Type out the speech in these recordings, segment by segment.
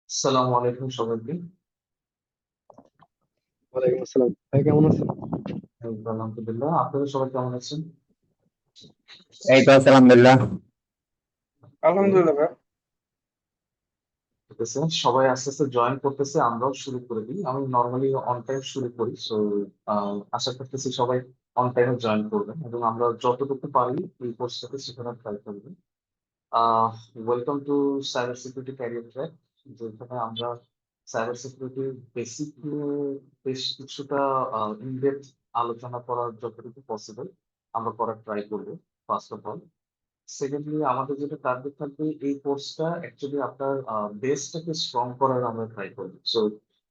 আসসালামু আলাইকুম সবাইকে। ওয়ালাইকুম আসসালাম। ভাই কেমন আছেন? এই তো আলহামদুলিল্লাহ, আপনারা সবাই কেমন আছেন? এই তো আছে আলহামদুলিল্লাহ। Okay, আলহামদুলিল্লাহ ভাই। ঠিক আছে, সবাই আস্তে আস্তে জয়েন করতেছে, আমরাও শুরু করে দিই। আমি নর্মালি অন টাইম শুরু করি, সো আশা করতেছি সবাই অন টাইমে জয়েন করবেন এবং আমরা যতটুকু পারি এই কোর্সটাকে শেখানোর ট্রাই করবেন। Ah welcome to cyber security career track, যেখানে আমরা সাইবার সিকিউরিটি বেসিক নিয়ে বেশ কিছুটা ইনডেপথ আলোচনা করার যতটুকু পসিবল আমরা করার ট্রাই করবো। ফার্স্ট অফ অল, সেকেন্ডলি আমাদের যেটা টার্গেট থাকবে, এই কোর্সটা অ্যাকচুয়ালি আপনার বেসটাকে স্ট্রং করার আমরা ট্রাই করবো। সো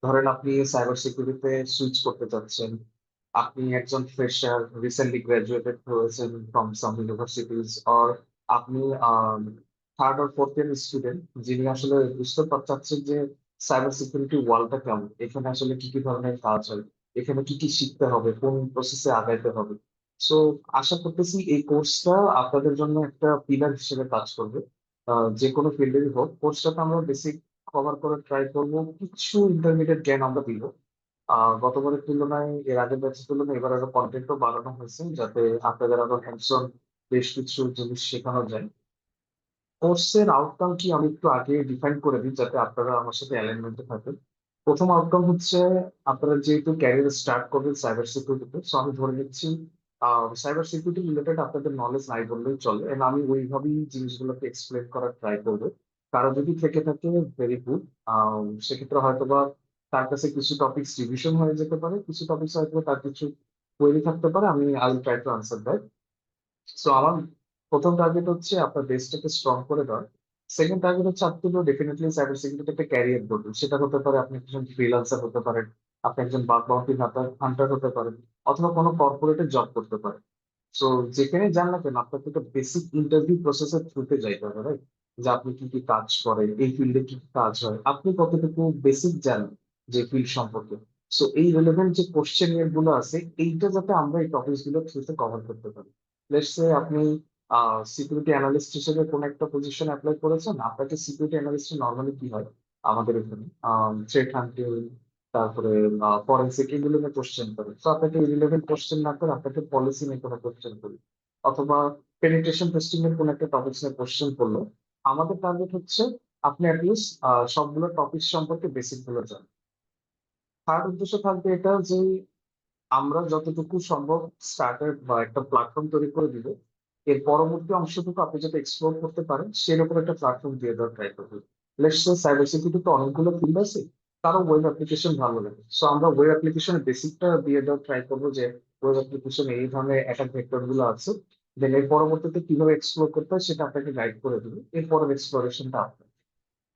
ধরেন আপনি সাইবার সিকিউরিটিতে সুইচ করতে চাচ্ছেন, আপনি একজন ফ্রেশার, রিসেন্টলি গ্রাজুয়েটেড হয়েছেন ফ্রম সাম ইউনিভার্সিটিজ, অর আপনি থার্ড আর ফোর্থ ইয়ার স্টুডেন্ট যিনি আসলে বুঝতে চাচ্ছেন যে সাইবার সিকিউরিটি ওয়ার্ল্ডটা কেমন, এখানে আসলে কি কি ধরনের কাজ হয়, এখানে কি কি শিখতে হবে, কোন প্রসেসে আগাইতে হবে। সো আশা করতেছি এই কোর্সটা আপনাদের জন্য একটা পিলার হিসেবে কাজ করবে। যে কোনো ফিল্ডেরই হোক, কোর্সটাতে আমরা বেসিক কভার করার ট্রাই করব, কিছু ইন্টারমিডিয়েট জ্ঞান আমরা দিব। গতবারের তুলনায়, এর আগের ব্যাচের তুলনায় এবার আরো কন্টেন্টও বাড়ানো হয়েছে, যাতে আপনাদের আরো হ্যান্ডস অন বেশ কিছু জিনিস শেখানো যায়। কোর্সের আউটকাম কি আমি একটু আগে ডিফাইন করে দিই, যাতে আপনারা আমার সাথে অ্যালাইনমেন্টে থাকেন। প্রথম আউটকাম হচ্ছে, আপনারা যেহেতু ক্যারিয়ার স্টার্ট করবেন সাইবার সিকিউরিটিতে, সো আমি ধরে নিচ্ছি সাইবার সিকিউরিটি রিলেটেড আপনাদের নলেজ নাই বললেই চলে, এবং আমি ওইভাবেই জিনিসগুলোকে এক্সপ্লেন করার ট্রাই করবো। কারো যদি থেকে থাকে, ভেরি গুড। সেক্ষেত্রে হয়তোবা তার কাছে কিছু টপিকস রিভিশন হয়ে যেতে পারে, কিছু টপিকস হয়তো তার কিছু কোয়েরি থাকতে পারে, আমি I will try to answer that. So আমার প্রথম টার্গেট হচ্ছে আপনার বেসটাকে স্ট্রং করে দেওয়া। সেকেন্ড টার্গেট হচ্ছে আপনি তো ডেফিনেটলি সাইবার সিকিউরিটি একটা ক্যারিয়ার করবেন, সেটা হতে পারে আপনি একজন ফ্রিল্যান্সার হতে পারেন, আপনি একজন বাগ বাউন্টি হান্টার হতে পারেন, অথবা কোনো কর্পোরেটে জব করতে পারেন। সো যেখানে যান না কেন, আপনাকে একটা বেসিক ইন্টারভিউ প্রসেসের থ্রুতে যাইতে হবে, রাইট? যে আপনি কি কি কাজ করেন, এই ফিল্ডে কি কি কাজ হয়, আপনি কতটুকু বেসিক জানেন যে ফিল্ড সম্পর্কে। সো এই রিলেভেন্ট যে কোশ্চেন গুলো আছে, এইটা যাতে আমরা এই টপিক গুলো থ্রুতে কভার করতে পারি। লেটস সে আপনি সিকিউরিটি অ্যানালিস্ট হিসেবে কোন একটা পজিশন অ্যাপ্লাই করেছেন, আপনাকে সিকিউরিটি অ্যানালিস্ট নর্মালি কি হয় আমাদের এখানে, থ্রেট হান্টিং, তারপরে ফরেন্সিক, এগুলো নিয়ে কোশ্চেন করে। তো আপনাকে রিলেভেন্ট কোশ্চেন না করে আপনাকে পলিসি নিয়ে কোনো কোশ্চেন করি, অথবা পেনিট্রেশন টেস্টিং এর কোনো একটা টপিকস নিয়ে কোশ্চেন করলো। আমাদের টার্গেট হচ্ছে আপনি অ্যাটলিস্ট সবগুলো টপিক সম্পর্কে বেসিক গুলো জানেন। থার্ড উদ্দেশ্য থাকবে এটা যে আমরা যতটুকু সম্ভব স্টার্টার বা একটা প্ল্যাটফর্ম তৈরি করে দিব, এর পরবর্তী অংশটুকু আপনি যাতে এক্সপ্লোর করতে পারেন সেরকম একটা প্ল্যাটফর্ম দিয়ে দেওয়ার ট্রাই করবো। লেটস সে সাইবার সিকিউরিটিতে অনেকগুলো ফিল্ড আছে, কারো ওয়েব অ্যাপ্লিকেশন ভালো লাগে, সো আমরা ওয়েব অ্যাপ্লিকেশনের বেসিকটা দিয়ে দেওয়ার ট্রাই করবো, যে ওয়েব অ্যাপ্লিকেশন এই ধরনের অ্যাটাক ভেক্টর গুলো আছে, দেন এর পরবর্তীতে কিভাবে এক্সপ্লোর করতে হয় সেটা আপনাকে গাইড করে দেবে। এরপরের এক্সপ্লোরেশনটা আপনার।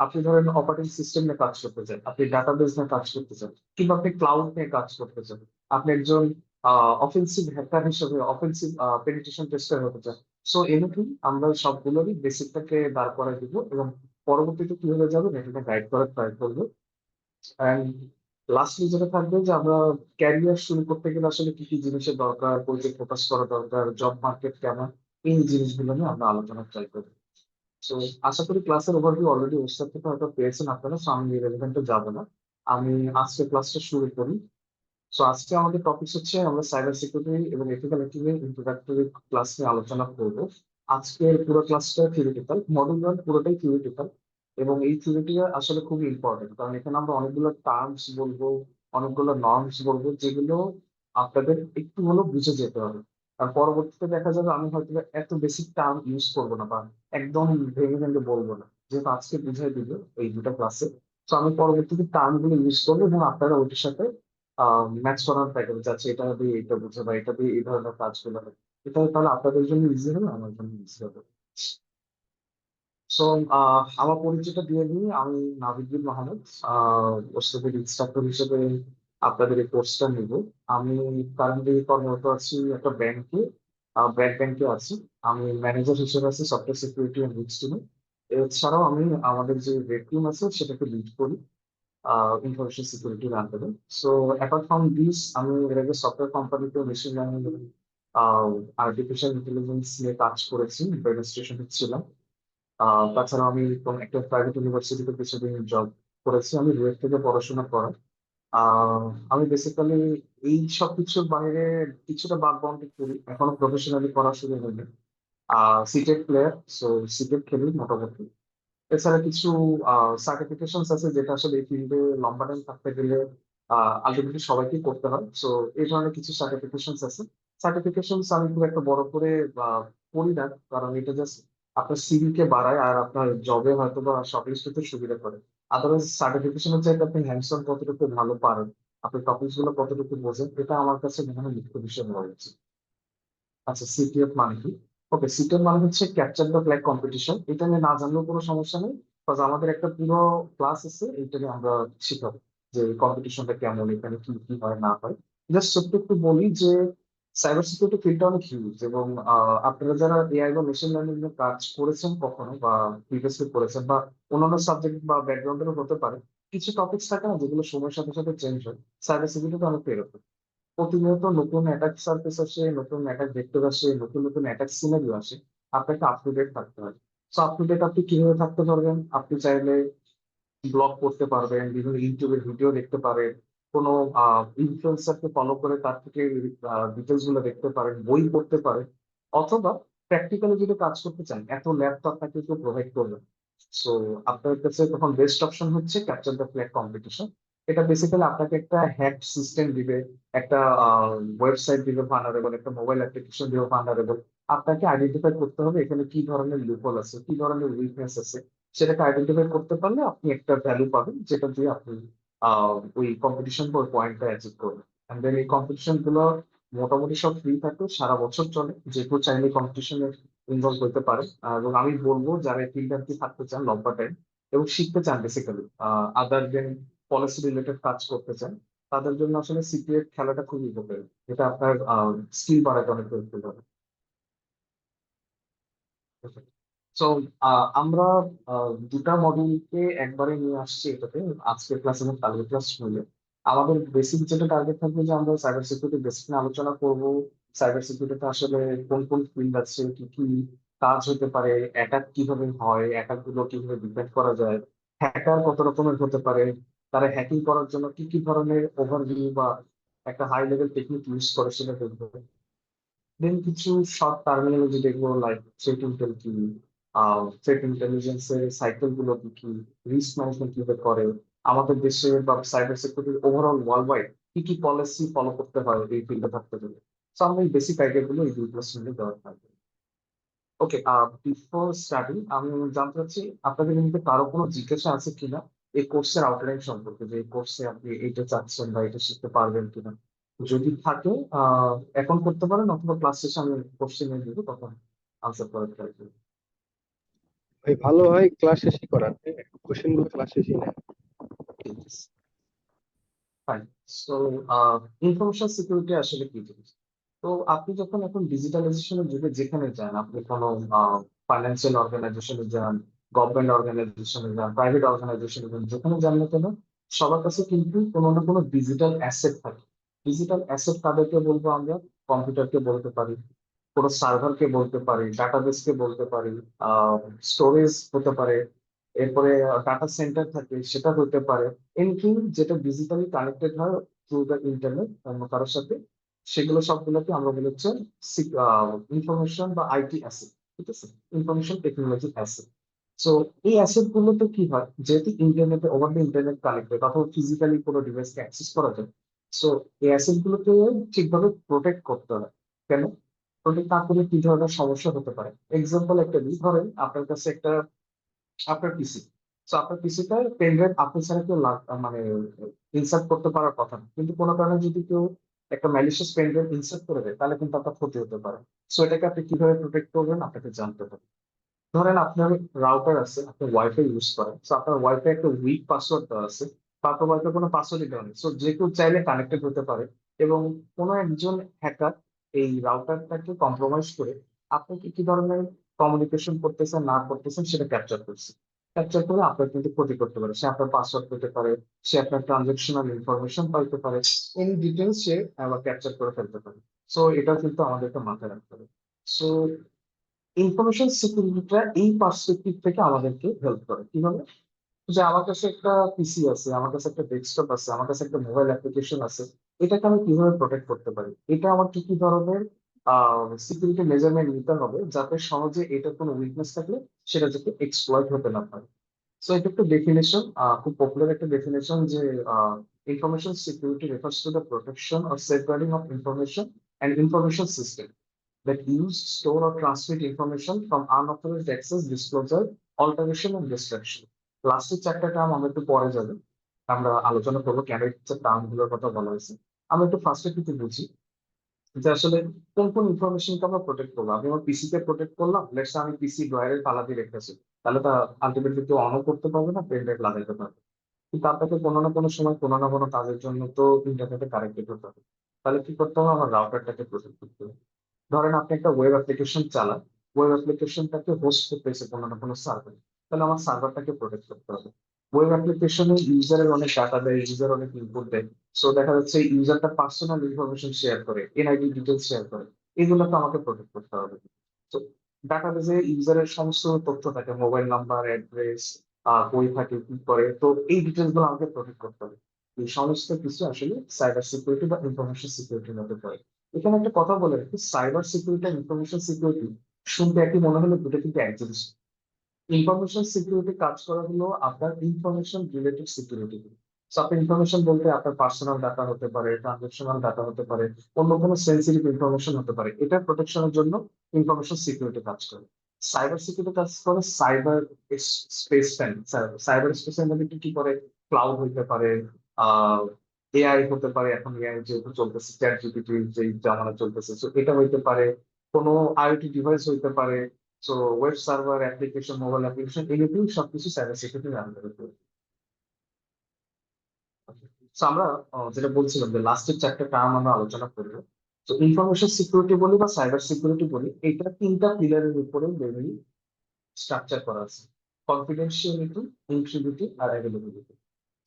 আপনি ধরেন অপারেটিং সিস্টেম নিয়ে কাজ করতে চান, আপনি ডাটাবেস নিয়ে কাজ করতে চান, কিংবা আপনি ক্লাউড নিয়ে কাজ করতে চান, আপনি একজন অফেন্সিভ হ্যাকার হিসেবে অফেন্সিভ পেনিট্রেশন টেস্টার হতে চান। সো এনিথিং, আমরা সবগুলোরই বেসিকটাকে দাঁড় করায় দিব, এবং পরবর্তীতে কিভাবে যাবেন এটা গাইড করার ট্রাই করবো। অ্যান্ড লাস্টলি যেটা থাকবে, যে আমরা ক্যারিয়ার শুরু করতে গেলে আসলে কি কি জিনিসের দরকার, কোথায় ফোকাস করা দরকার, জব মার্কেট কেমন, এই জিনিসগুলো নিয়ে আমরা আলোচনা ট্রাই করবো। তো আশা করি ক্লাসের ওভারভিউ অলরেডি ওয়েবসাইট থেকে হয়তো পেয়েছেন আপনারা, সো আমি রেলেভেন্টে যাবো না। আমি আজকে ক্লাসটা শুরু করি। সো আজকে আমাদের টপিক হচ্ছে, আমরা সাইবার সিকিউরিটি এবং এথিক্যাল হ্যাকিং এর ইন্ট্রোডাক্টরি ক্লাস নিয়ে আলোচনা করব। আজকের পুরো ক্লাসটা থিওরিটিক্যাল, মডিউল ওয়ান পুরোটাই থিওরিটিক্যাল, এবং এই থিওরিটি আসলে খুবই ইম্পর্টেন্ট, কারণ এখানে আমরা অনেকগুলো টার্মস বলবো, অনেকগুলো নর্মস বলবো, যেগুলো আপনাদের একটু হলেও বুঝে যেতে হবে। আর পরবর্তীতে দেখা যাবে আমি হয়তো এত বেসিক টার্ম ইউজ করবো না, বা একদম ভেঙে ভেঙে বলবো না, যেহেতু আজকে বুঝাই দিল এই দুটো ক্লাসে। তো আমি পরবর্তীতে টার্ম গুলো ইউজ করবো, এবং আপনারা ওইটার সাথে ম্যাচ করার ট্রাই করবো, যাচ্ছে এটা দিয়ে এটা বুঝে বা এটা দিয়ে এই ধরনের কাজগুলো হবে। এটা তাহলে আপনাদের জন্য ইজি হবে, আমার জন্য ইজি হবে। সো আমার পরিচয়টা দিয়ে দিই, আমি নাবিদুল মাহমুদ, ওস্তাদের ইনস্ট্রাক্টর হিসেবে আপনাদের এই কোর্সটা নিব। আমি কারেন্টলি কর্মরত আছি একটা ব্যাংকে, ব্র্যাক ব্যাংকে আছি। আমি ম্যানেজার হিসেবে আছি সফটওয়্যার সিকিউরিটি অ্যান্ড রিস্ক টিমে। এছাড়াও আমি আমাদের যে রেড টিম আছে সেটাকে লিড করি ইনফরমেশন সিকিউরিটির আন্ডারে। সো অ্যাপার্ট ফ্রম দিস, আমি এর আগে সফটওয়্যার কোম্পানিতে মেশিন লার্নিং, আর্টিফিশিয়াল ইন্টেলিজেন্স নিয়ে কাজ করেছি, অ্যাডমিনিস্ট্রেশনে ছিলাম। তাছাড়া আমি কোন একটা প্রাইভেট ইউনিভার্সিটিতে কিছুদিন জব করেছি, আমি রুয়েট থেকে পড়াশোনা করা। আহ আমি বেসিক্যালি এই সব কিছুর বাইরে কিছুটা বাকবাউন্ডারি করি, এখনো প্রফেশনালি করা শুরু হয়নি। সিটেট প্লেয়ার, সো সিটেট খেলি মোটামুটি। এছাড়া কিছু সার্টিফিকেশন আছে যেটা আসলে এই ফিল্ডে লম্বা টাইম থাকতে গেলে আলটিমেটলি সবাইকেই করতে হয়। সো এই ধরনের কিছু সার্টিফিকেশন আছে। সার্টিফিকেশন আমি খুব একটা বড় করে করি না, কারণ এটা জাস্ট আপনার সিভি কে বাড়ায় আর আপনার জবে হয়তো বা শর্টলিস্ট হতে সুবিধা করে। আদারওয়াইজ সার্টিফিকেশনের চাইতে আপনি হ্যান্ডস অন কতটুকু ভালো পারেন, আপনি টপিকস গুলো কতটুকু বোঝেন, এটা আমার কাছে মনে হয় মুখ্য বিষয় হওয়া উচিত। আচ্ছা, সিটিএফ মানে কি? ওকে, সিটিএফ মানে হচ্ছে ক্যাপচার দ্য ফ্ল্যাগ কম্পিটিশন। এটা নিয়ে না জানলেও কোনো সমস্যা নেই, বিকজ আমাদের একটা পুরো ক্লাস আছে এটা নিয়ে আমরা শিখাবো যে কম্পিটিশনটা কেমন, এখানে কি কি হয় না হয়। জাস্ট ছোট্ট একটু বলি যে সাইবার সিকিউরিটি ফিল্ডটা অনেক হিউজ, এবং আপনারা যারা এআই বা মেশিন লার্নিং নিয়ে কাজ করেছেন কখনো বা প্রিভিয়াসলি করেছেন বা অন্যান্য সাবজেক্ট বা ব্যাকগ্রাউন্ডেরও হতে পারে, কিছু টপিকস থাকে না যেগুলো সময়ের সাথে সাথে চেঞ্জ হয়। সাইবার সিকিউরিটি অনেক এরকম, প্রতিনিয়ত নতুন অ্যাটাক সার্ফেস আসে, নতুন অ্যাটাক ভেক্টর আসে, নতুন নতুন অ্যাটাক সিনারিও আসে। আপনাকে আপ টু ডেট থাকতে হয়। সো আপ টু ডেট আপনি কিভাবে থাকতে পারবেন? আপনি চাইলে ব্লগ করতে পারবেন, বিভিন্ন ইউটিউবের ভিডিও দেখতে পারেন, কোনো ইনফ্লুয়েন্সারকে ফলো করে তার থেকে ডিটেলস গুলো দেখতে পারেন, বই পড়তে পারেন, অথবা প্র্যাকটিক্যালি যদি কাজ করতে চান এত ল্যাব তো আপনাকে কেউ প্রোভাইড করবে। সো আপনার কাছে তখন বেস্ট অপশন হচ্ছে ক্যাপচার দ্য ফ্ল্যাগ কম্পিটিশন। এটা বেসিক্যালি আপনাকে একটা হ্যাক সিস্টেম দিবে, একটা ওয়েবসাইট দিবে ভালনারেবল, একটা মোবাইল অ্যাপ্লিকেশন দিবে ভালনারেবল। আপনাকে আইডেন্টিফাই করতে হবে এখানে কি ধরনের লুপহোল আছে, কি ধরনের উইকনেস আছে। সেটাকে আইডেন্টিফাই করতে পারলে আপনি একটা ভ্যালু পাবেন, যেটা দিয়ে আপনি ওই কম্পিটিশন বা পয়েন্টটা অ্যাচিভ করবেন। এন্ড দেন এই কম্পিটিশন গুলো মোটামুটি সব ফ্রি থাকে, সারা বছর চলে, যে কেউ চাইলে কম্পিটিশনে ইনভলভ হতে পারে। এবং আমি বলবো যারা এই ফিল্ডে আর কি থাকতে চান লম্বা টাইম এবং শিখতে চান বেসিক্যালি আদার দেন পলিসি রিলেটেড কাজ করতে চান, তাদের জন্য আসলে সিপিএফ খেলাটা খুবই উপকারী। এটা আপনার স্কিল বাড়াতে অনেক হেল্পফুল হবে। সো আমরা দুটা মডিউলকে একবারে নিয়ে আসছি এটাতে, আজকের ক্লাস এবং কালকের ক্লাস মিলে। আমাদের বেসিক যেটা টার্গেট থাকবে যে আমরা সাইবার সিকিউরিটি বেসিক নিয়ে আলোচনা করব। সাইবার সিকিউরিটিতে আসলে কোন কোন ফিল্ড আছে, কি কি কাজ হতে পারে, অ্যাটাক কিভাবে হয়, অ্যাটাক গুলো কিভাবে ডিফেন্ড করা যায়, হ্যাকার কত রকমের হতে পারে, তারা হ্যাকিং করার জন্য কি কি ধরনের ওভারভিউ বা একটা হাই লেভেল টেকনিক ইউজ করে সেটা দেখবো। দেন কিছু শর্ট টার্মিনোলজি দেখবো, লাইক থ্রেট ইন্টেল কি, থ্রেট ইন্টেলিজেন্স এর সাইকেল গুলো কি কি, রিস্ক ম্যানেজমেন্ট কিভাবে করে, আমাদের দেশে বা cyber security overall world wide কি কি পলিসি ফলো করতে হয় এই ফিল্ডে থাকতে গেলে। সো আমরা এই বেসিক আইডিয়া গুলো এই দুই ক্লাস মিলে দেওয়ার থাকবে। ওকে, বিফোর স্টার্টিং আমি জানতে চাচ্ছি আপনাদের মধ্যে কারো কোনো জিজ্ঞাসা আছে কিনা এই কোর্সের আউটলাইন সম্পর্কে, যে এই কোর্সে আপনি এইটা চাচ্ছেন বা এটা শিখতে পারবেন কিনা। যদি থাকে এখন করতে পারেন, অথবা ক্লাস শেষে আমি কোশ্চেন দিব, তখন আনসার করার ট্রাই করবো। ভাই ভালো হয় ক্লাস শেষই করার, কোশ্চেন গুলো ক্লাস শেষই নেন। ফাইন। সো ইনফরমেশন সিকিউরিটি আসলে কি জিনিস? তো আপনি যখন এখন ডিজিটালাইজেশনের যুগে যেখানে যান, আপনি কোনো ফাইন্যান্সিয়াল অর্গানাইজেশনে যান, গভর্নমেন্ট অর্গানাইজেশনে যান, প্রাইভেট অর্গানাইজেশনে যান, যেখানে যান না কেন, সবার কাছে কিন্তু কোনো না কোনো ডিজিটাল অ্যাসেট থাকে। ডিজিটাল অ্যাসেট কাদেরকে বলবো আমরা? কম্পিউটারকে বলতে পারি, কোনো সার্ভারকে বলতে পারি, ডাটাবেসকে বলতে পারি, স্টোরেজ হতে পারে, এরপরে ডাটা সেন্টার থাকে সেটা হতে পারে, এনিথিং যেটা ডিজিটালি কানেক্টেড হয় থ্রু দ্য ইন্টারনেট অন্য কারোর সাথে, সেগুলো সবগুলোকে আমরা বলি হচ্ছে ইনফরমেশন বা আইটি অ্যাসেট। ঠিক আছে, ইনফরমেশন টেকনোলজি অ্যাসেট। সো এই অ্যাসেট গুলোতে কি হয়, যেহেতু ইন্টারনেটে ওভার দ্য ইন্টারনেট কানেক্টেড অথবা ফিজিক্যালি কোনো ডিভাইসকে অ্যাক্সেস করা যায়, সো এই অ্যাসেট গুলোকে ঠিকভাবে প্রোটেক্ট করতে হয়। কেন? প্রোটেক্ট না করলে কি ধরনের সমস্যা হতে পারে? এক্সাম্পল একটা দিই, ধরেন আপনার কাছে একটা, আপনার পিসি, তো আপনার পিসিটা পেন ড্রাইভ আপনি ছাড়া কেউ মানে ইনসার্ট করতে পারার কথা না, কিন্তু কোনো কারণে যদি কেউ একটা ম্যালিশিয়াস পেন ড্রাইভ ইনসার্ট করে দেয় তাহলে কিন্তু আপনার ক্ষতি হতে পারে। সো এটাকে আপনি কিভাবে প্রোটেক্ট করবেন আপনাকে জানতে হবে। ধরেন আপনার রাউটার আছে, আপনি ওয়াইফাই ইউজ করেন, তো আপনার ওয়াইফাই একটা উইক পাসওয়ার্ড দেওয়া আছে, বা আপনার ওয়াইফাই কোনো পাসওয়ার্ডই দেওয়া নেই, সো যে কেউ চাইলে কানেক্টেড হতে পারে। এবং কোনো একজন হ্যাকার এই রাউটারটাকে কম্প্রোমাইজ করে আপনি কি কি ধরনের কমিউনিকেশন করতেছেন না করতেছেন সেটা ক্যাপচার করছে। ক্যাপচার করে আপনার কিন্তু ক্ষতি করতে পারে, সে আপনার পাসওয়ার্ড পেতে পারে, সে আপনার ট্রানজাকশনাল ইনফরমেশন পাইতে পারে, এনি ডিটেলস সে আবার ক্যাপচার করে ফেলতে পারে। সো এটা কিন্তু আমাদেরকে মাথায় রাখতে হবে। সো ইনফরমেশন সিকিউরিটিটা এই পার্সপেক্টিভ থেকে আমাদেরকে হেল্প করে কিভাবে? যে আমার কাছে একটা পিসি আছে, আমার কাছে একটা ডেস্কটপ আছে, আমার কাছে একটা মোবাইল অ্যাপ্লিকেশন আছে, এটাকে আমি কিভাবে প্রোটেক্ট করতে পারি? এটা আমার কি কি ধরনের সিকিউরিটি মেজারমেন্ট নিতে হবে যাতে সহজে এটা কোনো উইকনেস থাকলে সেটা যাতে এক্সপ্লয়েট হতে না পারে। সো এটা একটা ডেফিনেশন, খুব পপুলার একটা ডেফিনেশন, যে information security refers to the protection or safeguarding of information and information system that use, store, or transmit information from unauthorized access, disclosure, alteration, and destruction. লাস্টের চারটা টার্ম আমরা একটু পরে যাবে, আমরা আলোচনা করবো কেন এই টার্ম গুলোর কথা বলা হয়েছে। আমরা একটু ফার্স্টে কিছু বুঝি যে আসলে কোন কোন ইনফরমেশনকে আমরা প্রোটেক্ট করবো। আমি আমার পিসি কে প্রোটেক্ট করলাম, লেটস আমি পিসি ড্রয়ারের তালা দিয়ে রেখেছি, তাহলে তা আলটিমেটলি কেউ অনও করতে পারবে না, পেন ড্রাইভ লাগাইতে পারবে। কিন্তু আপনাকে কোনো না কোনো সময় কোনো না কোনো কাজের জন্য তো ইন্টারনেটে কানেক্টেড হতে হবে। তাহলে কি করতে হবে? আমার রাউটারটাকে প্রোটেক্ট করতে হবে। ধরেন আপনি একটা ওয়েব অ্যাপ্লিকেশন চালান, ওয়েব অ্যাপ্লিকেশনটাকে হোস্ট করতেছে কোনো না কোনো সার্ভার, তাহলে আমার সার্ভারটাকে প্রোটেক্ট করতে হবে। ওয়েব অ্যাপ্লিকেশনে ইউজারের অনেক ডাটা দেয়, ইউজার অনেক ইনপুট দেয়। সো দেখা যাচ্ছে ইউজারটা পার্সোনাল ইনফরমেশন শেয়ার করে, এনআইডি ডিটেলস শেয়ার করে, এগুলো তো আমাকে প্রোটেক্ট করতে হবে। তো ডাটাবেজে ইউজারের সমস্ত তথ্য থাকে, মোবাইল নাম্বার, অ্যাড্রেস, কই থাকে, কি করে, তো এই ডিটেলস গুলো আমাকে প্রোটেক্ট করতে হবে। এই সমস্ত কিছু আসলে সাইবার সিকিউরিটি বা ইনফরমেশন সিকিউরিটির মধ্যে পড়ে। এখানে একটা কথা বলে রাখি, সাইবার সিকিউরিটি আর ইনফরমেশন সিকিউরিটি শুনতে একই মনে হলে দুটো কিন্তু এক জিনিস। ইনফরমেশন সিকিউরিটি কাজ করা হলো আপনার ইনফরমেশন রিলেটেড সিকিউরিটি। আপনি ইনফরমেশন বলতে আপনার পার্সোনাল ডাটা হতে পারে, ট্রানজেকশনাল ডাটা হতে পারে, অন্য কোনো সেন্সিটিভ ইনফরমেশন হতে পারে, এটা প্রোটেকশনের জন্য ইনফরমেশন সিকিউরিটি কাজ করে। সাইবার সিকিউরিটি কাজ করে সাইবার স্পেস টাইম। সাইবার স্পেসের মধ্যে কি কি করে? ক্লাউড হইতে পারে, আহ এআই হতে পারে, এখন এআই যেহেতু চলতেছে, চ্যাট জিপিটি যে জামানা চলতেছে, তো এটা হইতে পারে, কোনো আইওটি ডিভাইস হইতে পারে। So web server, application, mobile application, এগুলোতেও সবকিছু সাইবার সিকিউরিটির আন্ডারে পড়ে। So আমরা যেটা বলছিলাম যে লাস্টের চারটা টার্ম আমরা আলোচনা করবো। তো ইনফরমেশন সিকিউরিটি বলি বা সাইবার সিকিউরিটি বলি, এটা তিনটা পিলারের উপরে মেনলি স্ট্রাকচার করা আছে: কনফিডেন্সিয়ালিটি, ইন্টিগ্রিটি, আর অ্যাভেলেবিলিটি।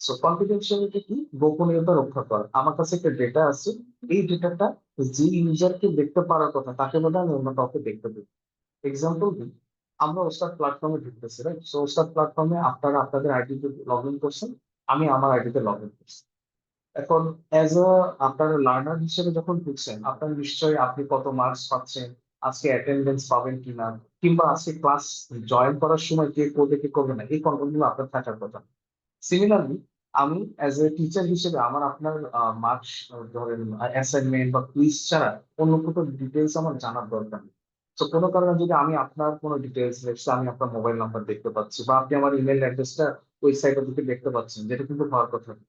সো কনফিডেন্সিয়ালিটি কি? গোপনীয়তা রক্ষা করা। আমার কাছে একটা ডেটা আছে, এই ডেটাটা যে ইউজারকে দেখতে পারার কথা তাকে বোধ আমি অন্য কাউকে দেখতে দেবো। এক্সাম্পল দিই, আমরা ওস্তাদ প্ল্যাটফর্মে ঢুকতেছি, রাইট? সো ওস্তাদ প্ল্যাটফর্মে আপনারা আপনাদের আইডিতে লগ ইন করছেন, আমি আমার আইডিতে লগ ইন করছি। এখন অ্যাজ আ আপনার লার্নার হিসেবে যখন ঢুকছেন, আপনার নিশ্চয়ই আপনি কত মার্কস পাচ্ছেন, আজকে অ্যাটেন্ডেন্স পাবেন কিনা, কিংবা আজকে ক্লাস জয়েন করার সময় কে করবে কে করবে না, এই কন্ট্রোল গুলো আপনার থাকার কথা। সিমিলারলি আমি অ্যাজ এ টিচার হিসেবে আমার আপনার মার্কস, ধরেন অ্যাসাইনমেন্ট বা কুইজ ছাড়া অন্য কোনো ডিটেলস আমার জানার দরকার নেই। তো কোনো কারণে যদি আমি আপনার কোনো ডিটেলস, আমি আপনার মোবাইল নাম্বার দেখতে পাচ্ছি, বা আপনি আমার ইমেল অ্যাড্রেসটা ওয়েবসাইটের দিকে দেখতে পাচ্ছেন, যেটা কিন্তু হওয়ার কথা না।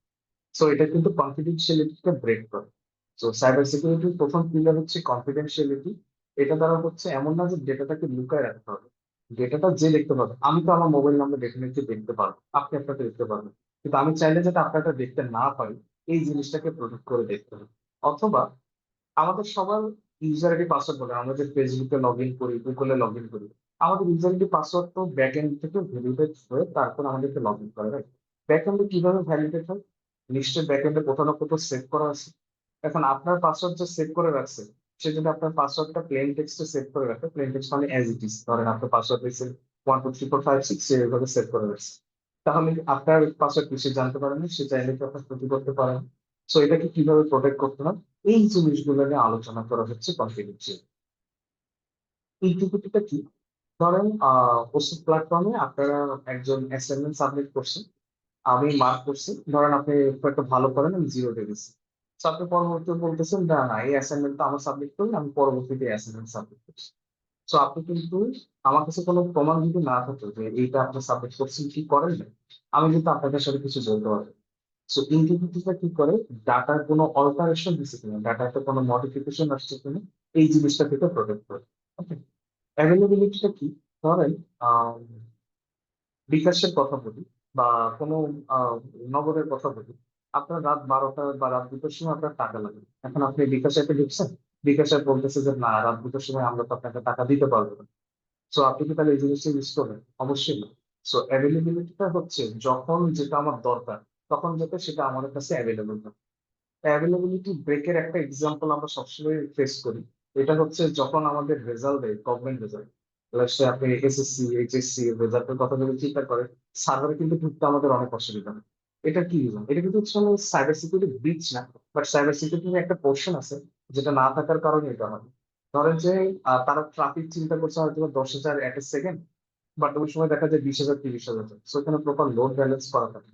সো এটা কিন্তু কনফিডেন্সিয়ালিটিকে ব্রেক করে। সো সাইবার সিকিউরিটির প্রথম পিলার হচ্ছে কনফিডেন্সিয়ালিটি। এটা দ্বারা হচ্ছে এমন না যে ডেটাটাকে লুকায় রাখতে হবে, ডেটাটা যে দেখতে পাবে। আমি তো আমার মোবাইল নাম্বার ডেফিনেটলি দেখতে পারবো, আপনি আপনাকে দেখতে পারবেন, কিন্তু আমি চাইলে যাতে আপনারটা দেখতে না পারি, এই জিনিসটাকে প্রোটেক্ট করে দেখতে হবে। অথবা আমাদের সবার ইউজার আইডি পাসওয়ার্ড বলে, আমরা যে ফেসবুকে লগ ইন করি, গুগলে লগ ইন করি, আমাদের ইউজার আইডি পাসওয়ার্ড তো ব্যাক এন্ড থেকে ভ্যালিডেট হয়ে তারপর আমাদেরকে লগ ইন করে, রাইট? ব্যাক এন্ডে কিভাবে ভ্যালিডেট হয়? নিশ্চয়ই ব্যাক এন্ডে কোথাও না কোথাও সেভ করা আছে। এখন আপনার পাসওয়ার্ড যে সেভ করে রাখছে, সে যদি আপনার পাসওয়ার্ডটা প্লেন টেক্সটে সেভ করে রাখে, প্লেন টেক্সট মানে অ্যাজ ইট ইজ, ধরেন আপনার পাসওয়ার্ড দিয়েছেন 1 2 3 4 5 6, সে এভাবে সেভ করে রাখছে, তাহলে আপনার পাসওয়ার্ড কি সে জানতে পারে না? সে চাইলে কি আপনার ক্ষতি করতে পারে না? সো এটাকে কিভাবে প্রোটেক্ট করতে হয়, এই জিনিসগুলো নিয়ে আলোচনা করা হচ্ছে কনফিডেন্সিয়াল। ইন্টিগ্রিটিটা কি? ধরেন ওসব প্ল্যাটফর্মে আপনারা একজন অ্যাসাইনমেন্ট সাবমিট করছেন, আমি মার্ক করছি, ধরেন আপনি খুব একটা ভালো করেন, আমি 0 দিয়ে দিচ্ছি। তো আপনি পরবর্তীতে বলতেছেন, না না, এই অ্যাসাইনমেন্টটা আমার সাবমিট করি, আমি পরবর্তীতে অ্যাসাইনমেন্ট সাবমিট করছি। তো আপনি কিন্তু, আমার কাছে কোনো প্রমাণ যদি না থাকতো যে এইটা আপনি সাবমিট করছেন কি করেন না, আমি কিন্তু আপনাদের সাথে কিছু বলতে পারবো। সো ইন্টিগ্রিটিটা কি করে? ডাটার কোনো অল্টারেশন দিচ্ছে কিনা, ডাটাতে কোনো মডিফিকেশন আসছে কিনা, এই জিনিসটা থেকে প্রোটেক্ট করে। ওকে। অ্যাভেলেবিলিটিটা কি? ধরেন আহ বিকাশের কথা বলি, বা কোনো আহ নগদের কথা বলি, আপনার রাত 12টা বা রাত 2টার সময় আপনার টাকা লাগে। এখন আপনি বিকাশ অ্যাপে ঢুকছেন, বিকাশ অ্যাপ বলতেছে যে না, রাত 2টার সময় আমরা তো আপনাকে টাকা দিতে পারবো না। সো আপনি কি তাহলে এই জিনিসটা ইউজ করবেন? অবশ্যই না। সো অ্যাভেলেবিলিটিটা হচ্ছে যখন যেটা আমার দরকার, তখন যাতে সেটা আমাদের কাছে অ্যাভেলেবল থাকে। অ্যাভেলেবিলিটি ব্রেকের একটা এক্সাম্পল আমরা সবসময় ফেস করি, এটা হচ্ছে যখন আমাদের রেজাল্ট দেয়, গভর্নমেন্ট রেজাল্ট, আপনি এসএসসি, এইচএসসি রেজাল্টের কথা যদি চিন্তা করেন, সার্ভারে কিন্তু ঢুকতে আমাদের অনেক অসুবিধা হয়। এটা কি রিজন? এটা কিন্তু হচ্ছে সাইবার সিকিউরিটি ব্রিচ না, বাট সাইবার সিকিউরিটির একটা পোর্শন আছে যেটা না থাকার কারণে এটা হয়। ধরেন যে তারা ট্রাফিক চিন্তা করছে হয়তো 10,000 এক সেকেন্ড, বাট ওই সময় দেখা যায় 20,000 30,000। সো এখানে প্রপার লোড ব্যালেন্স করা থাকে,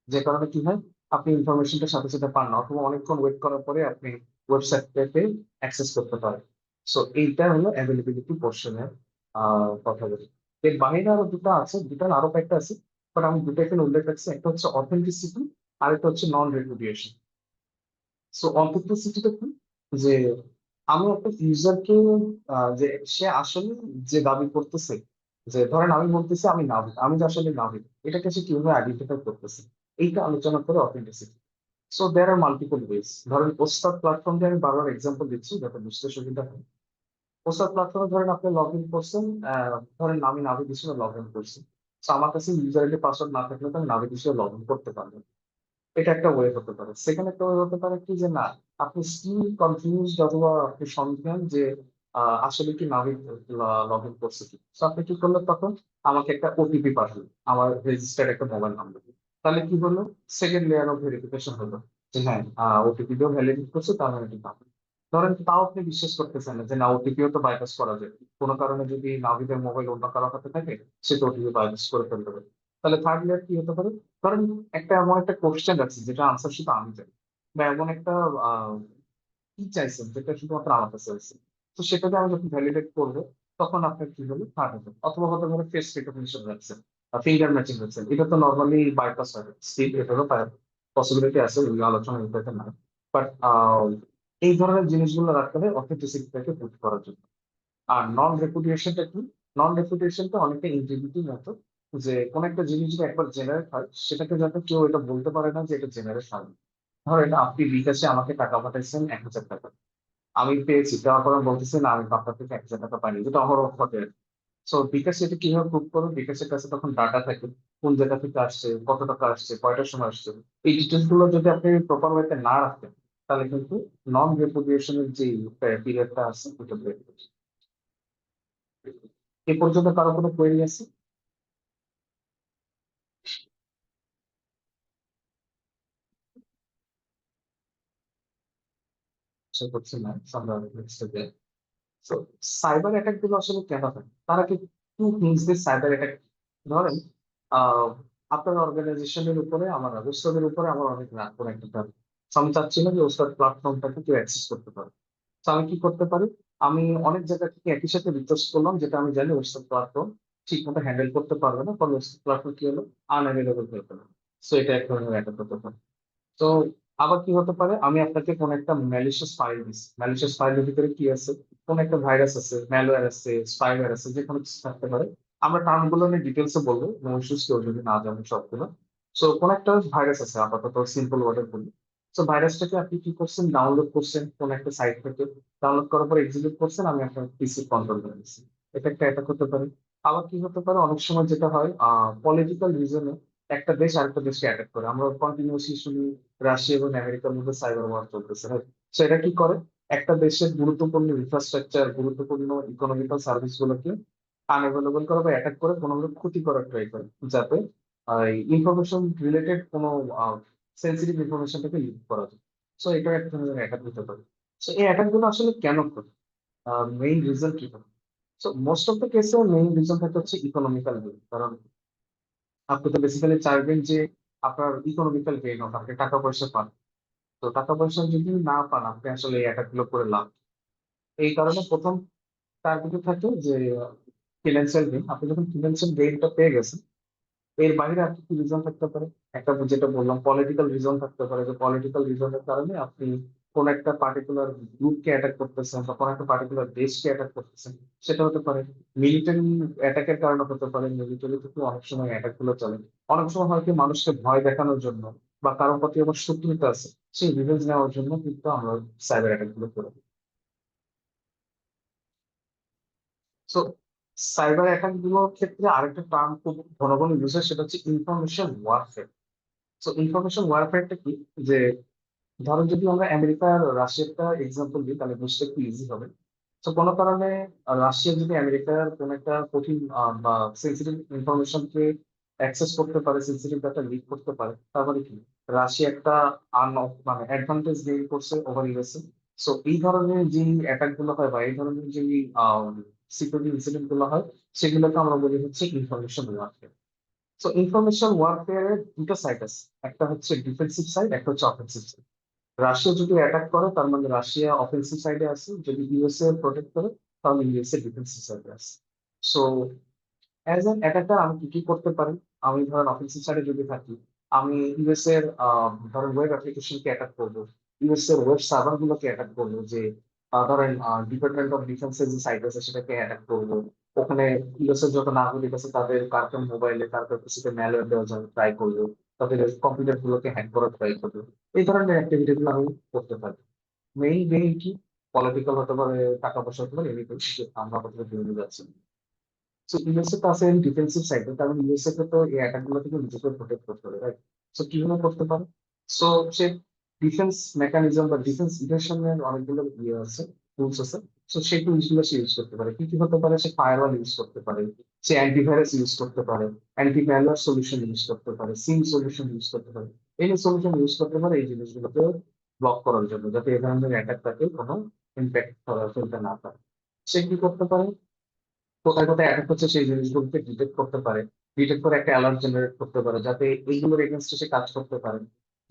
যে কারণে কি হয়, আপনি ইনফরমেশনটা সাথে সাথে পান না, অথবা অনেকক্ষণ ওয়েট করার পরে আপনি ওয়েবসাইটটাতে অ্যাক্সেস করতে পারেন। সো এইটা হলো অ্যাভেলেবিলিটি পোর্শনের কথা বলি। এর বাইরে আরো দুটো আছে, দুটো আরো কয়েকটা আছে, বাট আমি দুটো এখানে উল্লেখ রাখছি। একটা হচ্ছে অথেন্টিসিটি, আর একটা হচ্ছে নন রেপুডিয়েশন। সো অথেন্টিসিটিটা কি, যে আমি একটা ইউজারকে, যে সে আসলে যে দাবি করতেছে, যে ধরেন আমি বলতেছি আমি নাভিক, আমি যে আসলে নাভিক, এটাকে সে কিভাবে আইডেন্টিফাই করতেছে, এইটা আলোচনা করে authenticity. So there are multiple ways. ধরেন ওস্তাদ প্ল্যাটফর্ম দিয়ে আমি বারবার এক্সাম্পল দিচ্ছি যাতে বুঝতে সুবিধা হয়। ওস্তাদ প্ল্যাটফর্মে ধরেন আপনি লগ ইন করছেন, ধরেন আমি নাভিক হিসেবে লগ ইন করছি। তো আমার কাছে ইউজার আইডি পাসওয়ার্ড না থাকলে তো আমি নাভিক হিসেবে লগ ইন করতে পারবো না। এটা একটা ওয়ে হতে পারে। সেকেন্ড একটা ওয়ে হতে পারে কি, যে না, আপনি স্টিল কনফিউজড অথবা আপনি সন্দেহান যে আসলে কি নাভিক লগ ইন করছে কি। তো আপনি কি করলেন তখন, আমাকে একটা ওটিপি পাঠালেন আমার রেজিস্টার্ড একটা মোবাইল নাম্বার। তাহলে কি হলো, সেকেন্ড লেয়ার অফ ভেরিফিকেশন হলো, যে হ্যাঁ ওটিপি দিয়েও ভ্যালিডেট করছে, তার মানে এটা পাবেন। ধরেন তাও আপনি বিশ্বাস করতেছেন না, যে না ওটিপিও তো বাইপাস করা যায়, কোনো কারণে যদি নাভিদের মোবাইল অন্য কারো হাতে থাকে, সে তো ওটিপি বাইপাস করে ফেলতে পারে। তাহলে থার্ড লেয়ার কি হতে পারে, ধরেন একটা এমন একটা কোশ্চেন রাখছি যেটা আনসার শুধু আমি জানি, বা এমন একটা আহ, কি চাইছেন যেটা শুধুমাত্র আমার কাছে আছে, তো সেটাকে আমি যখন ভ্যালিডেট করবো, তখন আপনার কি হলো, থার্ড হবে। অথবা হতে পারে ফেস রিকগনিশন রাখছেন, ফিঙ্গার ম্যাচিং রাখছেন, এটা তো নর্মালি বাইপাস হয়, স্টিল এটারও পসিবিলিটি আছে, ওই আলোচনা এটা না। বাট এই ধরনের জিনিসগুলো রাখতে হয় অথেন্টিসিটিটাকে প্রুভ করার জন্য। আর নন রেপুডিয়েশনটা কি, নন রেপুডিয়েশনটা অনেকটা ইন্টিগ্রিটি মতো, যে কোন একটা জিনিস যদি একবার জেনারেট হয়, সেটাকে যাতে কেউ এটা বলতে পারে না যে এটা জেনারেট হয়। ধরেন আপনি বিকাশে আমাকে টাকা পাঠাইছেন 1,000 টাকা, আমি পেয়েছি, দেওয়ার পর আমি বলতেছি না আমি আপনার থেকে 1,000 টাকা পাইনি, যেটা অহরহ ঘটে। সো বিকাশ এটা কিভাবে প্রুভ করবে, বিকাশের কাছে তখন ডাটা থাকে, কোন জায়গা থেকে আসছে, কত টাকা আসছে, কয়টার সময় আসছে। এই ডিটেলস গুলো যদি আপনি প্রপার ওয়েতে না রাখেন, তাহলে কিন্তু নন রেপুডিয়েশনের যে পিরিয়ডটা আছে ওটা ব্রেক করছে। এ পর্যন্ত কারো কোনো কোয়েরি আছে? আশা করছি না, আমরা নেক্সট স্টেপে। তো সাইবার অ্যাটাক গুলো আসলে কেন হয়, তারা কি টু থিংস দিয়ে সাইবার অ্যাটাক। ধরেন আহ আপনার অর্গানাইজেশনের উপরে আমার, ওস্তাদের উপরে আমার অনেক রাগ করে একটা কারণ। So, আমি চাচ্ছি না যে ওস্তাদ প্ল্যাটফর্মটাকে কেউ অ্যাক্সেস করতে পারে। তো আমি কি করতে পারি, আমি অনেক জায়গা থেকে একই সাথে রিকোয়েস্ট করলাম, যেটা আমি জানি ওস্তাদ প্ল্যাটফর্ম ঠিক মতো হ্যান্ডেল করতে পারবে না, ফলে ওস্তাদ প্ল্যাটফর্ম কি হলো, আনঅ্যাভেলেবল হয়ে গেল। সো এটা এক ধরনের অ্যাটাক হতে পারে। তো আবার কি হতে পারে, আমি আপনাকে কোন একটা ম্যালিশিয়াস ফাইল দিচ্ছি, ম্যালিশিয়াস ফাইলের ভিতরে কি আছে, কোন একটা ভাইরাস আছে, ম্যালওয়্যার আছে, স্পাইওয়্যার আছে, যে কোনো কিছু থাকতে পারে। আমরা টার্ম গুলো নিয়ে ডিটেলসে বলবো, নো ইস্যুস, কেউ যদি না জানেন সবগুলো। সো কোন একটা ভাইরাস আছে, আপাতত সিম্পল ওয়ার্ডে বলি। সো ভাইরাসটাকে আপনি কি করছেন, ডাউনলোড করছেন কোন একটা সাইট থেকে, ডাউনলোড করার পর এক্সিকিউট করছেন, আমি আপনার পিসি কন্ট্রোল করে দিচ্ছি। এটা একটা অ্যাটাক হতে পারে। আবার কি হতে পারে, অনেক সময় যেটা হয়, পলিটিক্যাল রিজনে একটা দেশ আরেকটা দেশকে অ্যাটাক করে, আমরা কন্টিনিউসলি শুনি রাশিয়া এবং আমেরিকার মধ্যে সাইবার ওয়ার চলতেছে, right? So এটা কি করে, একটা দেশের গুরুত্বপূর্ণ ইনফ্রাস্ট্রাকচার, গুরুত্বপূর্ণ ইকোনমিক্যাল সার্ভিস গুলোকে আনএভেলেবল করে বা অ্যাটাক করে কোনোভাবে ক্ষতি করার ট্রাই করে, যাতে ইনফরমেশন রিলেটেড কোনো সেন্সিটিভ ইনফরমেশনটাকে লিক করা যায়। সো এটা এক ধরনের অ্যাটাক হতে পারে। সো এই অ্যাটাক গুলো আসলে কেন করে, মেইন রিজন কি হয়? সো মোস্ট অফ দ্য কেসে মেইন রিজন থাকে হচ্ছে ইকোনমিক্যাল গেইন। কারণ আপনি তো বেসিক্যালি চাইবেন যে আপনার ইকোনমিক্যাল গেইন হোক, আপনি টাকা পয়সা পান। তো টাকা পয়সা যদি না পান, আপনি আসলে এই অ্যাটাক গুলো করে লাভ। এই কারণে প্রথম টার্গেটে থাকে যে ফিনান্সিয়াল গেইন। আপনি যখন ফিনান্সিয়াল গেইনটা পেয়ে গেছেন, এর বাইরে আর কি রিজন থাকতে পারে, একটা যেটা বললাম পলিটিক্যাল রিজন থাকতে পারে, যে পলিটিক্যাল রিজনের কারণে আপনি কোন একটা পার্টিকুলার গ্রুপকে অ্যাটাক করতেছেন বা কোন একটা পার্টিকুলার দেশকে অ্যাটাক করতেছেন, সেটা হতে পারে। মিলিটারি অ্যাটাকের কারণে হতে পারে, মিলিটারি থেকে অনেক সময় অ্যাটাক গুলো চলে। অনেক সময় হয় কি, মানুষকে ভয় দেখানোর জন্য বা কারোর প্রতি আমার শত্রুতা আছে, সেই রিভেঞ্জ নেওয়ার জন্য কিন্তু আমরা সাইবার অ্যাটাক গুলো করি। সো সাইবার অ্যাটাক গুলোর ক্ষেত্রে আরেকটা টার্ম খুব ঘন ঘন ইউজ হয়, সেটা হচ্ছে ইনফরমেশন ওয়ারফেয়ার। সো ইনফরমেশন ওয়ারফেয়ারটা কি, যে ধরো যদি আমরা আমেরিকা আর রাশিয়ারটা এক্সাম্পল দিই, তাহলে বুঝতে একটু ইজি হবে। তো কোনো কারণে রাশিয়া যদি আমেরিকার কোন একটা কঠিন বা সেন্সিটিভ ইনফরমেশনকে অ্যাক্সেস করতে পারে, সেন্সিটিভ ডাটা লিক করতে পারে। তারপরে কি রাশিয়া একটা মানে অ্যাডভান্টেজ গেইন করছে ওভার ইউএসএ। সো এই ধরনের যে অ্যাটাক গুলো হয় বা এই ধরনের যে সিকিউরিটি ইনসিডেন্ট গুলো হয়, সেগুলোকে আমরা বলি হচ্ছে ইনফরমেশন ওয়ারফেয়ার। সো ইনফরমেশন ওয়ারফেয়ারের দুটো সাইড আছে, একটা হচ্ছে ডিফেন্সিভ সাইড, একটা হচ্ছে অফেন্সিভ সাইড। রাশিয়া যদি অ্যাটাক করে তার মানে রাশিয়া অফেন্সিভ সাইডে আছে, যদি ইউএসএ প্রোটেক্ট করে তাহলে ইউএসএ ডিফেন্সিভ সাইডে আছে। সো অ্যাজ অ্যান অ্যাটাকার আমি কি কি করতে পারি? আমি ধরেন অফেন্সিভ সাইডে যদি থাকি, আমি ইউএস এর ধরেন ওয়েব অ্যাপ্লিকেশনকে অ্যাটাক করবো, ইউএস এর ওয়েব সার্ভার গুলোকে অ্যাটাক করবো, যে ধরেন ডিপার্টমেন্ট অফ ডিফেন্সের যে সাইট আছে সেটাকে অ্যাটাক করবো। ওখানে ইউএস এর যত নাগরিক আছে তাদের কার কার মোবাইলে কার কার পিসিতে ম্যালওয়্যার দেওয়া যাবে ট্রাই করবো, তাদের কম্পিউটার গুলোকে হ্যাক করার ট্রাই করবো। এই ধরনের অ্যাক্টিভিটি গুলো আমি করতে পারি। মেইন কি পলিটিক্যাল হতে পারে, টাকা পয়সা হতে পারে, এমনি আমরা কথা জেনে যাচ্ছি। সো ইউএসএ তো আছে ডিফেন্সিভ সাইডে, কারণ ইউএসএ কে তো এই অ্যাটাক গুলো থেকে নিজেকে প্রোটেক্ট করতে হবে, রাইট? সো কিভাবে করতে পারে? সো সে ডিফেন্স মেকানিজম বা ডিফেন্স ইভেশনের অনেকগুলো ইয়ে আছে, টুলস আছে। সো সেই টুলস গুলো সে ইউজ করতে পারে। কি কি হতে পারে? সে ফায়ারওয়াল ইউজ করতে পারে, সে অ্যান্টিভাইরাস ইউজ করতে পারে, অ্যান্টি ম্যালওয়্যার সলিউশন ইউজ করতে পারে, সিম সলিউশন ইউজ করতে পারে। এই সলিউশন ইউজ করতে পারে এই জিনিসগুলোকে ব্লক করার জন্য, যাতে এই ধরনের অ্যাটাক তাকে কোনো ইম্প্যাক্ট ফেলতে না পারে। সে কি করতে পারে? কোথায় কোথায় অ্যাটাক হচ্ছে সেই জিনিসগুলোকে ডিটেক্ট করতে পারে, ডিটেক্ট করে একটা অ্যালার্ট জেনারেট করতে পারে, যাতে এইগুলোর এগেনস্টে সে কাজ করতে পারে।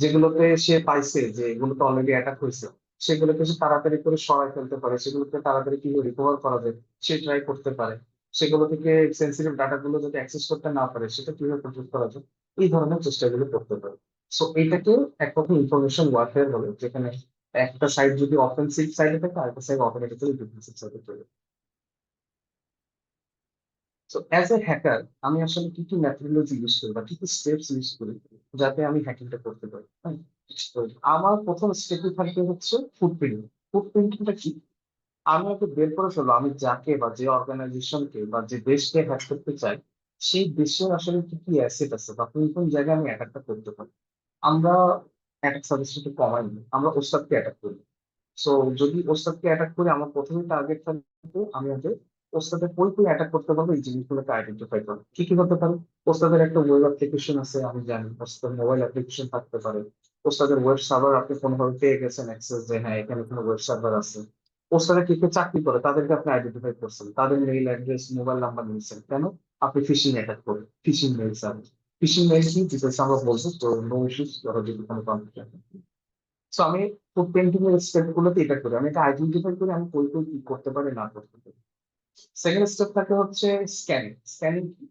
যেগুলোতে সে পাইছে যে এগুলোতে অলরেডি অ্যাটাক হয়েছে, সেগুলোকে সে তাড়াতাড়ি করে সরাই ফেলতে পারে, সেগুলোকে তাড়াতাড়ি কিভাবে রিকভার করা যায় সে ট্রাই করতে পারে। সেগুলো থেকে সেন্সিটিভ ডাটা গুলো যাতে অ্যাক্সেস করতে না পারে সেটা কিভাবে প্রোটেক্ট করা যায়, এই ধরনের চেষ্টাগুলো করতে পারে। সো এটাকে এক কথা ইনফরমেশন ওয়ারফেয়ার বলে, যেখানে একটা সাইড যদি অফেন্সিভ সাইডে থাকে আরেকটা সাইড অটোমেটিক্যালি ডিফেন্সিভ সাইডে চলে। সো অ্যাজ এ হ্যাকার আমি আসলে কি কি মেথডোলজি ইউজ করি বা কি কি স্টেপস ইউজ করি যাতে আমি হ্যাকিংটা করতে পারি, হ্যাঁ? তো আমার প্রথম স্টেপই থাকবে হচ্ছে ফুটপ্রিন্ট। ফুটপ্রিন্টটা কি? আমি আগে বের করে ফেলবো আমি যাকে বা যে অর্গানাইজেশনকে বা যে দেশকে হ্যাক করতে চাই, সেই দেশের আসলে কি কি অ্যাসেট আছে বা কোন কোন জায়গায় আমি অ্যাটাকটা করতে পারি। আমরা অ্যাটাক সাজেশনটা কমাই নিই, আমরা ওস্তাদকে অ্যাটাক করি। সো যদি ওস্তাদকে অ্যাটাক করি আমার প্রথমে টার্গেট থাকবে আমি আগে ওস্তাদের কই অ্যাটাক করতে পারবো এই জিনিসগুলোকে আইডেন্টিফাই করবো। কি কি হতে পারে? ওস্তাদের একটা ওয়েব অ্যাপ্লিকেশন আছে আমি জানি, ওস্তাদের মোবাইল অ্যাপ্লিকেশন থাকতে পারে, ওস্তাদের ওয়েব সার্ভার আপনি কোনোভাবে পেয়ে গেছেন অ্যাক্সেস যে হ্যাঁ এখানে কোনো ওয়েব সার্ভার আছে। ওস্তাদরা কি কে চাকরি করে তাদেরকে আপনি আইডেন্টিফাই করছেন, তাদের মেইল অ্যাড্রেস মোবাইল নাম্বার নিয়েছেন, কেন? আপনি ফিশিং অ্যাটাক করবেন, phishing mail service. Phishing mail কি ডিটেলস আমরা বলবো, তো নো ইস্যুস, যদি কোনো কনফিউশন। সো আমি ফুড পেন্টিং এর স্টেপ গুলোতে এটা করি, আমি এটা আইডেন্টিফাই করি আমি কই কই কি করতে পারি না করতে পারি। সেকেন্ড স্টেপ থাকে হচ্ছে স্ক্যানিং। স্ক্যানিং কি?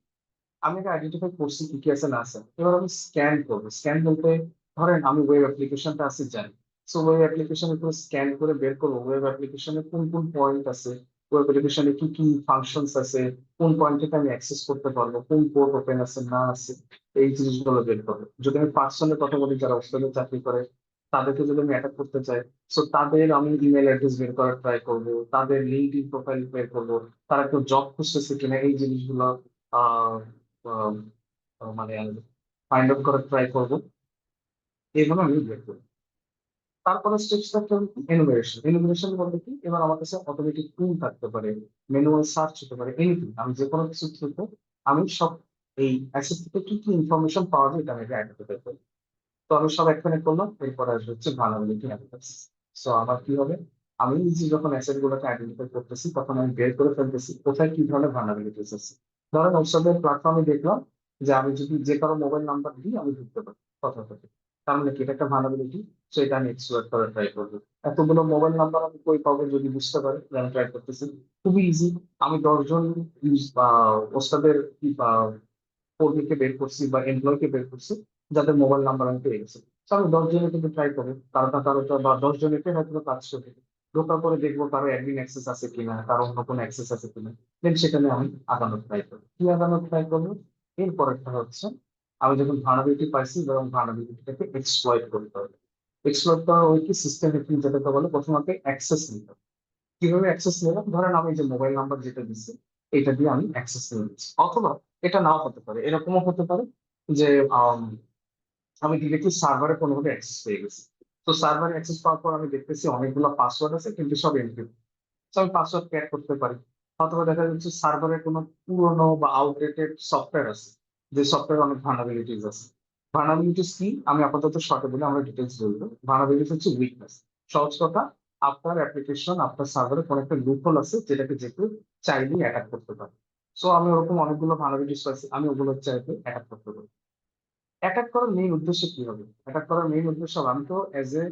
আমি এটা আইডেন্টিফাই করছি কি কি আছে না আছে, এবার আমি স্ক্যান করবো। স্ক্যান বলতে ধরেন আমি ওয়েব অ্যাপ্লিকেশনটা আছে জানি, সো ওয়েব অ্যাপ্লিকেশনের উপর স্ক্যান করে বের করবো ওয়েব অ্যাপ্লিকেশনে কোন কোন পয়েন্ট আছে, ওয়েব অ্যাপ্লিকেশনে কি কি ফাংশনস আছে, কোন পয়েন্ট থেকে আমি অ্যাক্সেস করতে পারবো, কোন পোর্ট ওপেন আছে না আছে, এই জিনিসগুলো বের করবো। যদি আমি পার্সনের কথা বলি যারা হোস্টেলে চাকরি করে, তাদেরকে যদি আমি অ্যাটাক করতে চাই, সো তাদের আমি ইমেল অ্যাড্রেস বের করার ট্রাই করবো, তাদের লিঙ্কডইন প্রোফাইল বের করবো, তারা কেউ জব খুঁজতেছে কিনা এই জিনিসগুলো আহ আহ, মানে ফাইন্ড আউট করার ট্রাই করবো। এইভাবে আমি বের করি। তারপরে স্টেপসটা হচ্ছে এনুমেরেশন। এনুমেরেশন বলতে কি, এবার আমার কাছে অটোমেটিক টুল থাকতে পারে, ম্যানুয়াল সার্চ হতে পারে, এনিথিং। আমি যে কোনো কিছু থেকে আমি সব এই অ্যাসেট থেকে কি কি ইনফরমেশন পাওয়া যায় এটা আমি আইডেন্টিফাই করি। তো আমি সব একখানে করলাম, এরপর আসবে হচ্ছে ভালনারেবিলিটি অ্যানালাইসিস। সো আমার কি হবে? আমি নিজে যখন অ্যাসেট গুলোকে আইডেন্টিফাই করতেছি তখন আমি বের করে ফেলতেছি কোথায় কি ধরনের ভালনারেবিলিটিস আছে। ধরেন ওর প্ল্যাটফর্মে দেখলাম যে আমি যদি যে কারো মোবাইল নাম্বার দিই আমি ঢুকতে পারি কথা থেকে, তার মানে কি এটা একটা ভালনারেবিলিটি, সেটা আমি এক্সপ্লয়েট করার ট্রাই করবো। এতগুলো মোবাইল নাম্বার আমি কই পাবো যদি বুঝতে পারি যে আমি ট্রাই করতেছি, খুবই ইজি। আমি 10 জন ইউজ বা ওস্তাদের বা কর্মীকে বের করছি বা এমপ্লয়কে বের করছি যাদের মোবাইল নাম্বার আমি পেয়ে গেছি। তো আমি 10 জনের কিন্তু ট্রাই করবো, কারোটা কারোটা বা 10 জনেরকে হয়তো কাজ করবে। ঢোকার পরে দেখবো কারো অ্যাডমিন অ্যাক্সেস আছে কিনা, কারো অন্য কোনো অ্যাক্সেস আছে কিনা, দেন সেখানে আমি আগানোর ট্রাই করবো। কি আগানোর ট্রাই করবো? এরপরেরটা হচ্ছে আমি যখন ভার্নাবিলিটি পাইছি এবং ভার্নাবিলিটিটাকে এক্সপ্লয়েট করতে হবে। এক্সপ্লয়েট করার ওই কি সিস্টেম হ্যাকিং যেটাকে বলে, প্রথম আমাকে অ্যাক্সেস নিতে হবে। কিভাবে অ্যাক্সেস নিলাম? ধরেন আমি যে মোবাইল নাম্বার যেটা দিচ্ছি এটা দিয়ে আমি অ্যাক্সেস নিয়ে নিচ্ছি, অথবা এটা নাও হতে পারে, এরকমও হতে পারে যে আম, আমি ডিরেক্টলি সার্ভারে কোনোভাবে অ্যাক্সেস পেয়ে গেছি। তো সার্ভারে অ্যাক্সেস পাওয়ার পর আমি দেখতেছি অনেকগুলো পাসওয়ার্ড আছে কিন্তু সব এনক্রিপ্ট। তো আমি পাসওয়ার্ড ক্র্যাক করতে পারি। অথবা দেখা যাচ্ছে সার্ভারে কোনো পুরনো বা আউটডেটেড সফটওয়্যার আছে, যে সফটওয়্যার অনেক ভালনারেবিলিটিস আছে। ভালনারেবিলিটিস কি আমি আপাতত শর্টে বলে আমরা ডিটেলস বলবো। ভালনারেবিলিটি হচ্ছে উইকনেস। সহজ কথা, আপনার অ্যাপ্লিকেশন আপনার সার্ভারে কোনো একটা লুপহোল আছে যেটাকে যে কেউ চাইলেই অ্যাটাক করতে পারে। সো আমি ওরকম অনেকগুলো ভালনারেবিলিটিস পাইছি, আমি ওগুলো চাইলে অ্যাটাক করতে পারি। অ্যাটাক করার মেইন উদ্দেশ্য কি হবে? অ্যাটাক করার মেইন উদ্দেশ্য হবে আমি তো এজ এ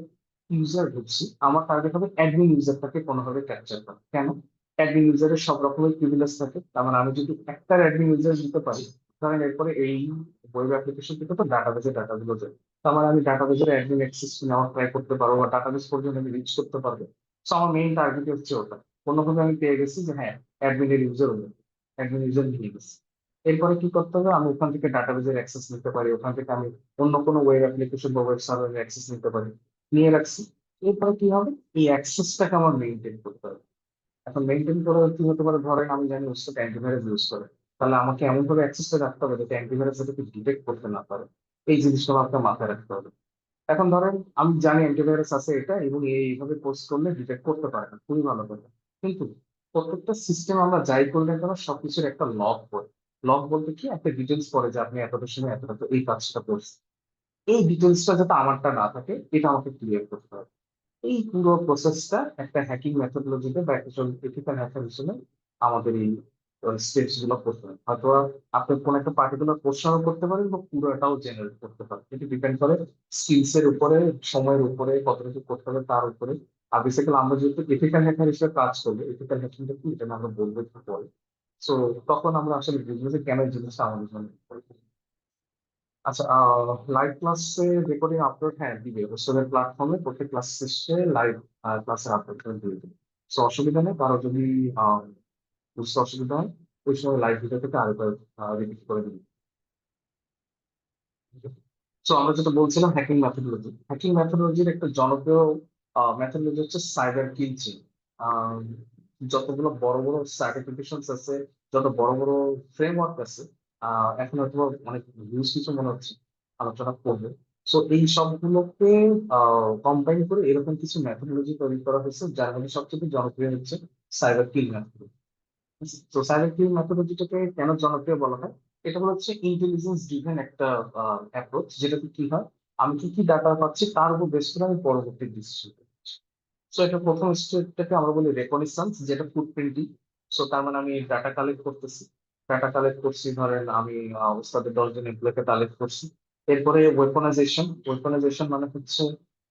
ইউজার ঢুকছি, আমার টার্গেট হবে অ্যাডমিন ইউজারটাকে কোনোভাবে ক্যাপচার করা। কেন? অ্যাডমিন ইউজারের সব রকমের প্রিভিলেজ থাকে, তার মানে আমি যদি একটা অ্যাডমিন ইউজার দিতে পারি, ধরেন এরপরে এই ওয়েব অ্যাপ্লিকেশন থেকে তো ডাটাবেজে ডাটাগুলো যায়, তার মানে আমি ডাটাবেজের অ্যাডমিন অ্যাক্সেস নেওয়ার ট্রাই করতে পারবো বা ডাটাবেস পর্যন্ত আমি রিচ করতে পারবো। সো আমার মেইন টার্গেট হচ্ছে ওটা। কোনোভাবে আমি পেয়ে গেছি যে হ্যাঁ, অ্যাডমিনের ইউজার হলো, অ্যাডমিন ইউজার নিয়ে গেছি। এরপরে কি করতে হবে? আমি ওখান থেকে ডাটাবেজের অ্যাক্সেস নিতে পারি, ওখান থেকে আমি অন্য কোনো ওয়েব অ্যাপ্লিকেশন বা ওয়েব সার্ভারের অ্যাক্সেস নিতে পারি, নিয়ে রাখছি। এরপরে কি হবে? এই অ্যাক্সেসটাকে আমার মেনটেন করতে হবে। এখন মেনটেন করা কি হতে পারে? ধরেন আমি জানি ওর সাথে অ্যান্টিভাইরাস ইউজ করে, তাহলে আমাকে এমন ভাবে অ্যাক্সেসটা রাখতে হবে যাতে অ্যান্টিভাইরাস এটাকে ডিটেক্ট করতে না পারে। এই জিনিসগুলো আপনার মাথায় রাখতে হবে। এখন ধরেন আমি জানি অ্যান্টিভাইরাস আছে এটা এবং এইভাবে পোস্ট করলে ডিটেক্ট করতে পারে না, খুবই ভালো কথা। কিন্তু প্রত্যেকটা সিস্টেম আমরা যাই করলে কেন সবকিছুর একটা লগ পড়ে। লগ বলতে কি? একটা ডিটেলস পড়ে যে আপনি এতটার সময় এতটা এই কাজটা করছেন। এই ডিটেলসটা যাতে আমারটা না থাকে এটা আমাকে ক্লিয়ার করতে হবে। এই পুরো প্রসেসটা একটা হ্যাকিং মেথোডোলজিতে বা একটা এথিক্যাল হ্যাকার হিসেবে আমাদের এই স্টেপস গুলো করতে হবে। হয়তো আপনি কোন একটা পার্টিকুলার কোশ্চেনও করতে পারেন বা পুরোটাও জেনারেট করতে পারেন, এটা ডিপেন্ড করে স্কিলস এর উপরে, সময়ের উপরে, কতটুকু করতে হবে তার উপরে। আর বেসিক্যালি আমরা যেহেতু এথিক্যাল হ্যাকার হিসেবে কাজ করবো, এথিক্যাল হ্যাকিংটা কি এটা নিয়ে আমরা বলবো একটু পরে। সো তখন আমরা আসলে বুঝবো যে কেন এই জিনিসটা আমাদের জন্য important। আচ্ছা, লাইভ ক্লাসে রেকর্ডিং আপলোড হ্যাঁ দিবে, হোস্টেলের প্ল্যাটফর্মে প্রত্যেক ক্লাস শেষে লাইভ ক্লাসের আপলোড করে দিয়ে দেবে। সো অসুবিধা নেই, কারো যদি আহ, বুঝতে অসুবিধা হয় ওই সময় লাইভ ভিডিও থেকে আরেকবার রিপিট করে দিবি। সো আমরা যেটা বলছিলাম হ্যাকিং মেথোডোলজি, হ্যাকিং মেথোডোলজির একটা জনপ্রিয় মেথোডোলজি হচ্ছে সাইবার কিলচিং। যতগুলো বড় বড় সার্টিফিকেশন আছে, যত বড় বড় ফ্রেমওয়ার্ক আছে, এখন হয়তো অনেক ইউজ কিছু মনে হচ্ছে আলোচনা করবে। সো এই সবগুলোকে কম্বাইন করে এরকম কিছু মেথোডোলজি তৈরি করা হয়েছে, যার মধ্যে সবচেয়ে জনপ্রিয় হচ্ছে সাইবার কিল মেথোডোলজি। তো সাইবার কিল মেথোডোলজিটাকে কেন জনপ্রিয় বলা হয়? এটা হলো হচ্ছে ইন্টেলিজেন্স ড্রিভেন একটা অ্যাপ্রোচ, যেটাতে কি হয় আমি কি কি ডাটা পাচ্ছি তার উপর বেস করে আমি পরবর্তী ডিসিশন। সো এটা প্রথম স্টেপটাকে আমরা বলি রেকনিসন্স, যেটা ফুটপ্রিন্টিং। সো তার মানে আমি ডাটা কালেক্ট করতেছি, ডাটা কালেক্ট করছি, ধরেন আমি ওস্তাদের 10 জন এমপ্লয়কে কালেক্ট করছি। এরপরে ওয়েপনাইজেশন, ওয়েপনাইজেশন মানে হচ্ছে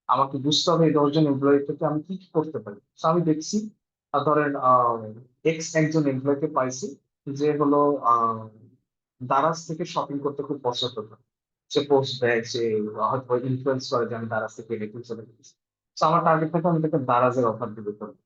আমাকে বুঝতে হবে এই 10 জন এমপ্লয়ি থেকে আমি কি কি করতে পারি। So আমি দেখছি ধরেন এক্স একজন এমপ্লয়কে পাইছি যে হলো আহ দারাজ থেকে শপিং করতে খুব পছন্দ করে। সে পোস্ট দেয়, সে হয়তো ইনফ্লুয়েন্স করে যে আমি দারাজ থেকে রেটিং চলে গেছি। So আমার টার্গেট থাকে আমি তাকে দারাজের অফার দিতে পারবো।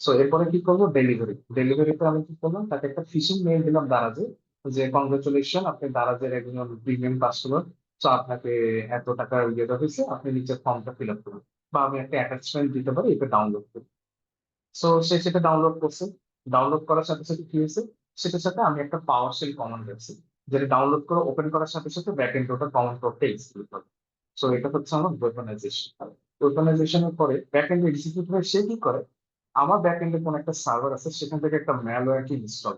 সো এরপরে কি করবো? ডেলিভারি, ডেলিভারিতে আমি কি করলাম তাকে একটা ফিশিং মেইল দিলাম দারাজে, যে কংগ্রেচুলেশন আপনি দারাজের একজন প্রিমিয়াম কাস্টমার, তো আপনাকে এত টাকা ইয়ে দেওয়া হয়েছে, আপনি নিচের ফর্মটা ফিল আপ করুন, বা আমি একটা অ্যাটাচমেন্ট দিতে পারি, এটা ডাউনলোড করুন। সো সে সেটা ডাউনলোড করছে। ডাউনলোড করার সাথে সাথে কি হয়েছে? সেটার সাথে আমি একটা পাওয়ার শেল কমান্ড দিচ্ছি, যেটা ডাউনলোড করে ওপেন করার সাথে সাথে ব্যাক এন্ড ওটা কমান্ড করতে এক্সিকিউট হবে। সো এটা হচ্ছে আমার ওয়েপনাইজেশন। ওয়েপনাইজেশনের পরে ব্যাক এন্ড এক্সিকিউট হয়ে সে কি করে, আমার ব্যাক এন্ডে কোন একটা সার্ভার আছে সেখান থেকে একটা ম্যালওয়্যার কি ইনস্টল,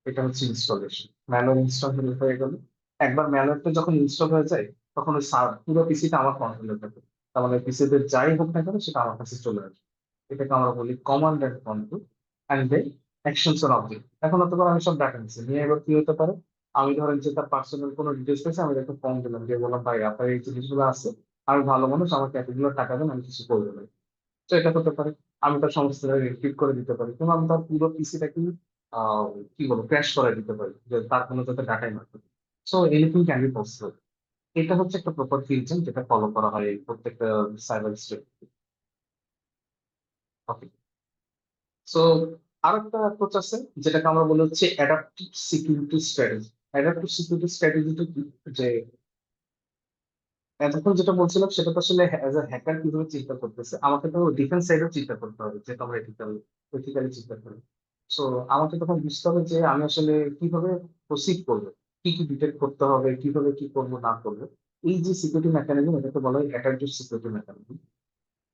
এটা হচ্ছে ইনস্টলেশন। ম্যালওয়্যার ইনস্টল হয়ে গেল। একবার ম্যালওয়্যারটা যখন ইনস্টল হয়ে যায় তখন ওই পুরো পিসিটা আমার কন্ট্রোলে থাকে, তার মানে পিসিতে যাই হোক না কেন সেটা আমার কাছে চলে আসে। এটাকে আমরা বলি command and control and then actions on object. এখন হতে পারে আমি সব ডাটা নিচ্ছি নিয়ে, এবার কি হতে পারে আমি ধরেন যে তার পার্সোনাল কোনো ডিটেলস পেয়েছি, আমি একটা ফর্ম দিলাম যে বললাম ভাই আপনার এই জিনিসগুলো আছে, আমি ভালো মানুষ, আমাকে এতগুলো টাকা দেন, আমি কিছু করবো না। তো এটা হতে পারে আমি তার সমস্ত রিপিট করে দিতে পারি, কিংবা আমি তার পুরো পিসিটাকে আহ কি বলবো ক্র্যাশ করে দিতে পারি, যে তার কোনো যাতে ডাটাই না থাকে। So anything can be possible. এটা হচ্ছে একটা প্রপার ফিল্টার যেটা ফলো করা হয় এই প্রত্যেকটা সাইবার স্টেপ। ওকে। সো আরেকটা অ্যাপ্রোচ আছে যেটাকে আমরা বলি হচ্ছে adaptive security strategy. Adaptive security স্ট্র্যাটেজিটা কি? যে এতক্ষণ যেটা বলছিলাম সেটা তো আসলে অ্যাজ এ হ্যাকার কিভাবে চিন্তা করতেছে, আমাকে তো ডিফেন্স সাইডেও চিন্তা করতে হবে, যেটা আমরা এথিক্যালি চিন্তা করি। সো আমাকে তখন বুঝতে হবে যে আমি আসলে কিভাবে প্রসিড করবো, কি কি ডিটেক্ট করতে হবে, কিভাবে কি করবো না করবো। এই যে সিকিউরিটি মেকানিজম, এটাকে বলা হয় অ্যাডাপটিভ সিকিউরিটি মেকানিজম।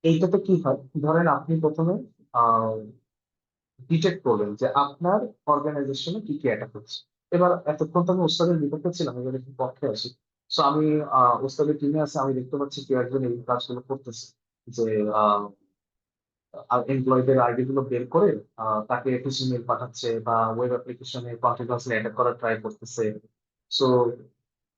এইটাতে কি হয়, ধরেন আপনি প্রথমে আহ ডিটেক্ট করবেন যে আপনার অর্গানাইজেশনে কি কি অ্যাটাক হচ্ছে। এবার এতক্ষণ তো আমি ওস্তাদের বিপক্ষে ছিলাম, এবার একটু পক্ষে আসি। সো আমি ওস্তাদের টিমে আছে, আমি দেখতে পাচ্ছি কেউ একজন এই কাজগুলো করতেছে, যে এমপ্লয়ীদের আইডি গুলো বের করে তাকে ফিশিং মেল পাঠাচ্ছে বা ওয়েব অ্যাপ্লিকেশনে কন্টিনিউয়াসলি অ্যাটাক করার ট্রাই করতেছে। সো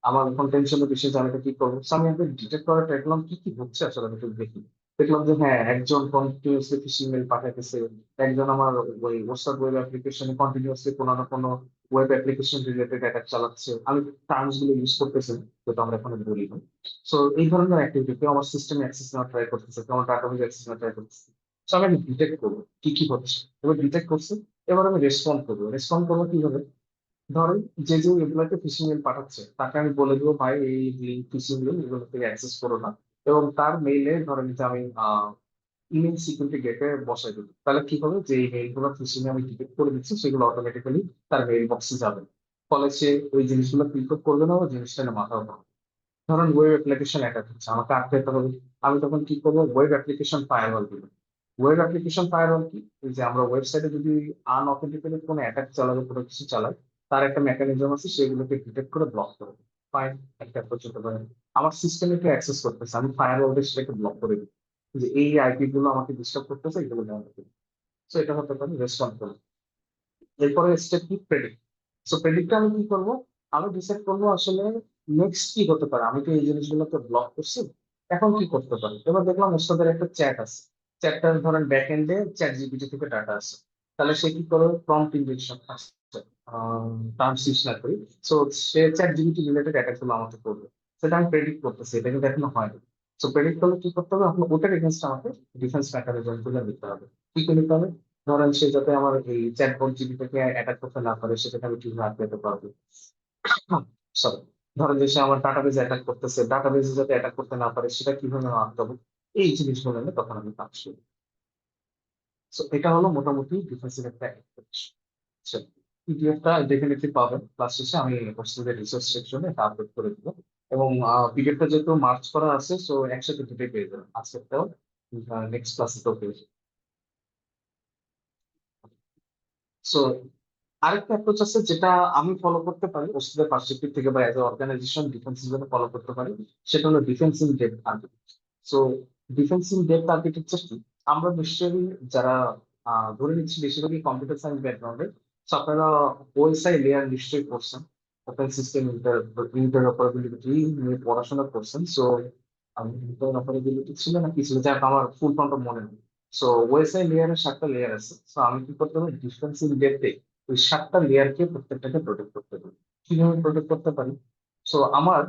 আমার এখন টেনশনের বিষয় যে আমি এটা কি করবো। So আমি একবার ডিটেক্ট করার ট্রাই করলাম কি কি হচ্ছে আসলে, আমি একটু দেখি। দেখলাম যে হ্যাঁ, একজন কন্টিনিউয়াসলি ফিশিং মেল পাঠাইতেছে, একজন আমার ওই ওস্তাদ ওয়েব অ্যাপ্লিকেশনে কন্টিনিউয়াসলি কোনো না কোনো ওয়েব অ্যাপ্লিকেশন রিলেটেড অ্যাটাক চালাচ্ছে। আমি টার্মস গুলো ইউজ করতেছি, যেটা আমরা এখন বলি না। সো এই ধরনের অ্যাক্টিভিটি কেউ আমার সিস্টেমে অ্যাক্সেস নেওয়ার ট্রাই করতেছে, কেউ আমার ডাটাবেজ অ্যাক্সেস নেওয়ার ট্রাই করতেছে। সো আমি ডিটেক্ট করবো কি কি হচ্ছে। এবার ডিটেক্ট করছে, এবার আমি রেসপন্ড করবো। রেসপন্ড করবো কিভাবে? ধরেন যে যে এমপ্লয়কে ফিশিং মেল পাঠাচ্ছে তাকে আমি বলে দেবো, ভাই এই লিঙ্ক ফিশিং মেল, এগুলো থেকে অ্যাক্সেস করো না। এবং তার মেইলে ধরেন যে আমি ইমেল সিকিউরিটি গেটে বসাই দেবো। তাহলে কি হবে, যে এই মেইল গুলো ফিশিং আমি ডিটেক্ট করে দিচ্ছি, সেগুলো অটোমেটিক্যালি তার মেইল বক্সে যাবে। ফলে সে ওই জিনিসগুলো ক্লিক করবে না, ওই জিনিসটা নিয়ে মাথাও পাবে। ধরেন ওয়েব অ্যাপ্লিকেশন অ্যাটাক হচ্ছে, আমাকে আটকাতে হবে। আমি তখন কি করবো, ওয়েব অ্যাপ্লিকেশন ফায়ারওয়াল দিব। ওয়েব অ্যাপ্লিকেশন ফায়ারওয়াল কি, এই যে আমরা ওয়েবসাইটে যদি আনঅথেন্টিকেটেড কোনো অ্যাটাক চালাবে, কোনো কিছু চালাই, তার একটা মেকানিজম আছে, সেগুলোকে ডিটেক্ট করে ব্লক করে দেবে। ফাইন, একটা অ্যাপ্রোচ হতে পারে। আমার সিস্টেমে কেউ অ্যাক্সেস করতেছে, আমি ফায়ারওয়াল দিয়ে সেটাকে ব্লক করে দিই, যে এই আইপি গুলো আমাকে ডিস্টার্ব করতেছে, এগুলো দেওয়া হবে। তো এটা হতে পারে রেসপন্স করে। এরপরে স্টেপ কি, প্রেডিক্ট। সো প্রেডিক্টে আমি কি করব, আমি ডিসাইড করবো আসলে নেক্সট কি হতে পারে। আমি তো এই জিনিসগুলোকে ব্লক করছি, এখন কি করতে পারি। এবার দেখলাম ওস্তাদের একটা চ্যাট আছে, চ্যাটটার ধরেন ব্যাক এন্ডে চ্যাট জিপিটি থেকে ডাটা আছে। তাহলে সে কি করে, প্রম্পট ইনজেকশন আসছে, টার্মস ইউজ না করি। সো সে চ্যাট জিপিটি রিলেটেড অ্যাটাক গুলো আমাকে করবে। সেটা আমি প্রেডিক্ট করতেছি, এটা কিন্তু এখনো হয়নি। সো প্রেডিক্ট করলে কি করতে হবে, আপনার ওটার এগেনস্ট আমাকে ডিফেন্স মেকানিজম গুলো দিতে হবে। কি করে নিতে হবে, ধরেন সে যাতে আমার এই চ্যাটবট জিপিটাকে অ্যাটাক করতে না পারে, সেটাকে আমি কিভাবে আটকাতে পারবো। সরি, ধরেন যে সে আমার ডাটাবেজ অ্যাটাক করতেছে, ডাটাবেজে যাতে অ্যাটাক করতে না পারে, সেটা কিভাবে আমি আটকাবো। এই জিনিসগুলো নিয়ে তখন আমি কাজ করি। সো এটা হলো মোটামুটি ডিফেন্সিভ একটা অ্যাপ্রোচ। পিডিএফটা ডেফিনেটলি পাবেন ক্লাস শেষে, আমি হোস্টেলের রিসোর্স সেকশনে এটা আপলোড করে দিব। এবং পিডিএফটা যেহেতু মার্চ করা আছে, সো একসাথে দুটোই পেয়ে যাবেন, আজকেরটাও নেক্সট ক্লাসেও পেয়ে যাবেন। সো আরেকটা অ্যাপ্রোচ আছে যেটা আমি ফলো করতে পারি ওস্তাদের পার্সপেক্টিভ থেকে, বা এজ এ অর্গানাইজেশন ডিফেন্স হিসেবে ফলো করতে পারি। সেটা হলো defence in depth architecture. So defence in depth architecture কি, আমরা নিশ্চয়ই যারা ধরে নিচ্ছি বেশিরভাগই কম্পিউটার সায়েন্স ব্যাকগ্রাউন্ডে, আপনারা ওএসআই লেয়ার নিশ্চয়ই করছেন, ওপেন সিস্টেম ইন্টারঅপারেবিলিটি নিয়ে পড়াশোনা করছেন। সো আমি ইন্টারঅপারেবিলিটি ছিল না কি ছিল, যাক আমার ফুল ফর্মটা মনে নেই। সো ওএসআই লেয়ারের 7টা লেয়ার আছে। সো আমি কি করতে পারি, ডিফেন্স ইন ডেপথে ওই 7টা লেয়ারকে প্রত্যেকটাকে প্রোটেক্ট করতে পারি। কিভাবে প্রোটেক্ট করতে পারি, সো আমার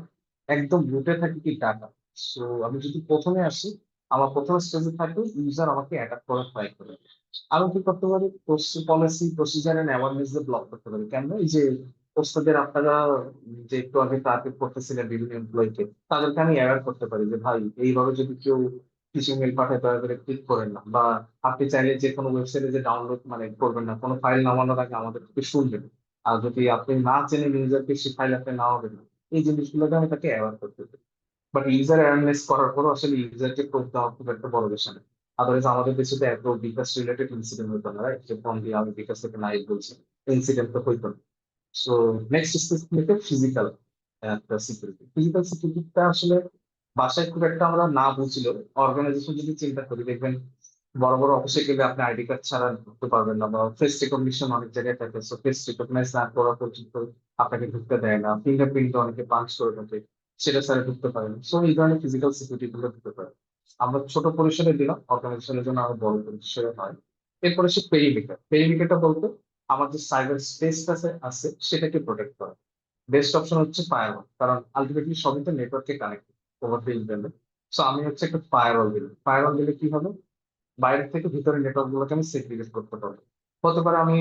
একদম রুটে থাকে কি ডাটা। সো আমি যদি প্রথমে আসি, আমার প্রথম স্টেজে থাকে ইউজার আমাকে অ্যাটাক করার ট্রাই করে। আমি কি করতে পারি, পলিসি প্রসিজার এন্ড অ্যাওয়ারনেস দিয়ে ব্লক করতে পারি। কেন, এই যে ওস্তাদের আপনারা যে একটু আগে টার্গেট করতেছিলেন বিভিন্ন এমপ্লয়িকে, তাদেরকে আমি অ্যাওয়ার করতে পারি যে ভাই এইভাবে যদি কেউ ফিশিং মেল পাঠায় দয়া করে ক্লিক করেন না, বা আপনি চাইলে যে কোনো ওয়েবসাইটে যে ডাউনলোড মানে করবেন না, কোনো ফাইল নামানোর আগে আমাদের থেকে শুনবেন। আর যদি আপনি না চেনেন ইউজারকে, সে ফাইল আপনি নামাবেন না। এই জিনিসগুলোকে আমি তাকে অ্যাওয়ার করতে পারি। বাট ইউজার অ্যাওয়ারনেস করার পরও আসলে ইউজারকে প্রুফ দেওয়া খুব একটা বড় বিষয় না। আদারওয়াইজ আমাদের দেশে তো এত বিকাশ রিলেটেড ইনসিডেন্ট হতো না, রাইট? যে ফোন দিয়ে আমি বিকাশ থেকে নাই বলছি, ইনসিডেন্ট তো হইতো না। সো নেক্সট স্টেজ থেকে ফিজিক্যাল একটা সিকিউরিটি। ফিজিক্যাল সিকিউরিটিটা আসলে বাসায় খুব একটা আমরা না বুঝলেও অর্গানাইজেশন যদি চিন্তা করি, দেখবেন বড় বড় অফিসে গেলে আপনি আইডি কার্ড ছাড়া ঢুকতে পারবেন না, বা ফেস রিকগনিশন অনেক জায়গায় থাকে। সো ফেস রিকগনাইজ না করা পর্যন্ত আপনাকে ঢুকতে দেয় না। ফিঙ্গারপ্রিন্ট অনেকে পাঞ্চ করে থাকে, সেটা ছাড়া ঢুকতে পারেন। সো এই ধরনের ফিজিক্যাল সিকিউরিটি গুলো ঢুকতে পারে। আমরা ছোট পরিসরে দিলাম, অর্গানাইজেশনের জন্য আরো বড় পরিসরে হয়। এরপরে সে পেরিমিটার। পেরিমিটারটা বলতে আমার যে সাইবার স্পেসটা আছে সেটাকে প্রোটেক্ট করা। বেস্ট অপশন হচ্ছে ফায়ারওয়াল, কারণ আলটিমেটলি সবই তো নেটওয়ার্কে connected over the internet. So আমি হচ্ছে একটা ফায়ারওয়াল দিলাম। ফায়ারওয়াল দিলে কি হবে, বাইরে থেকে ভিতরে নেটওয়ার্ক গুলোকে আমি সেগ্রিগেট করতে পারবো। হতে পারে আমি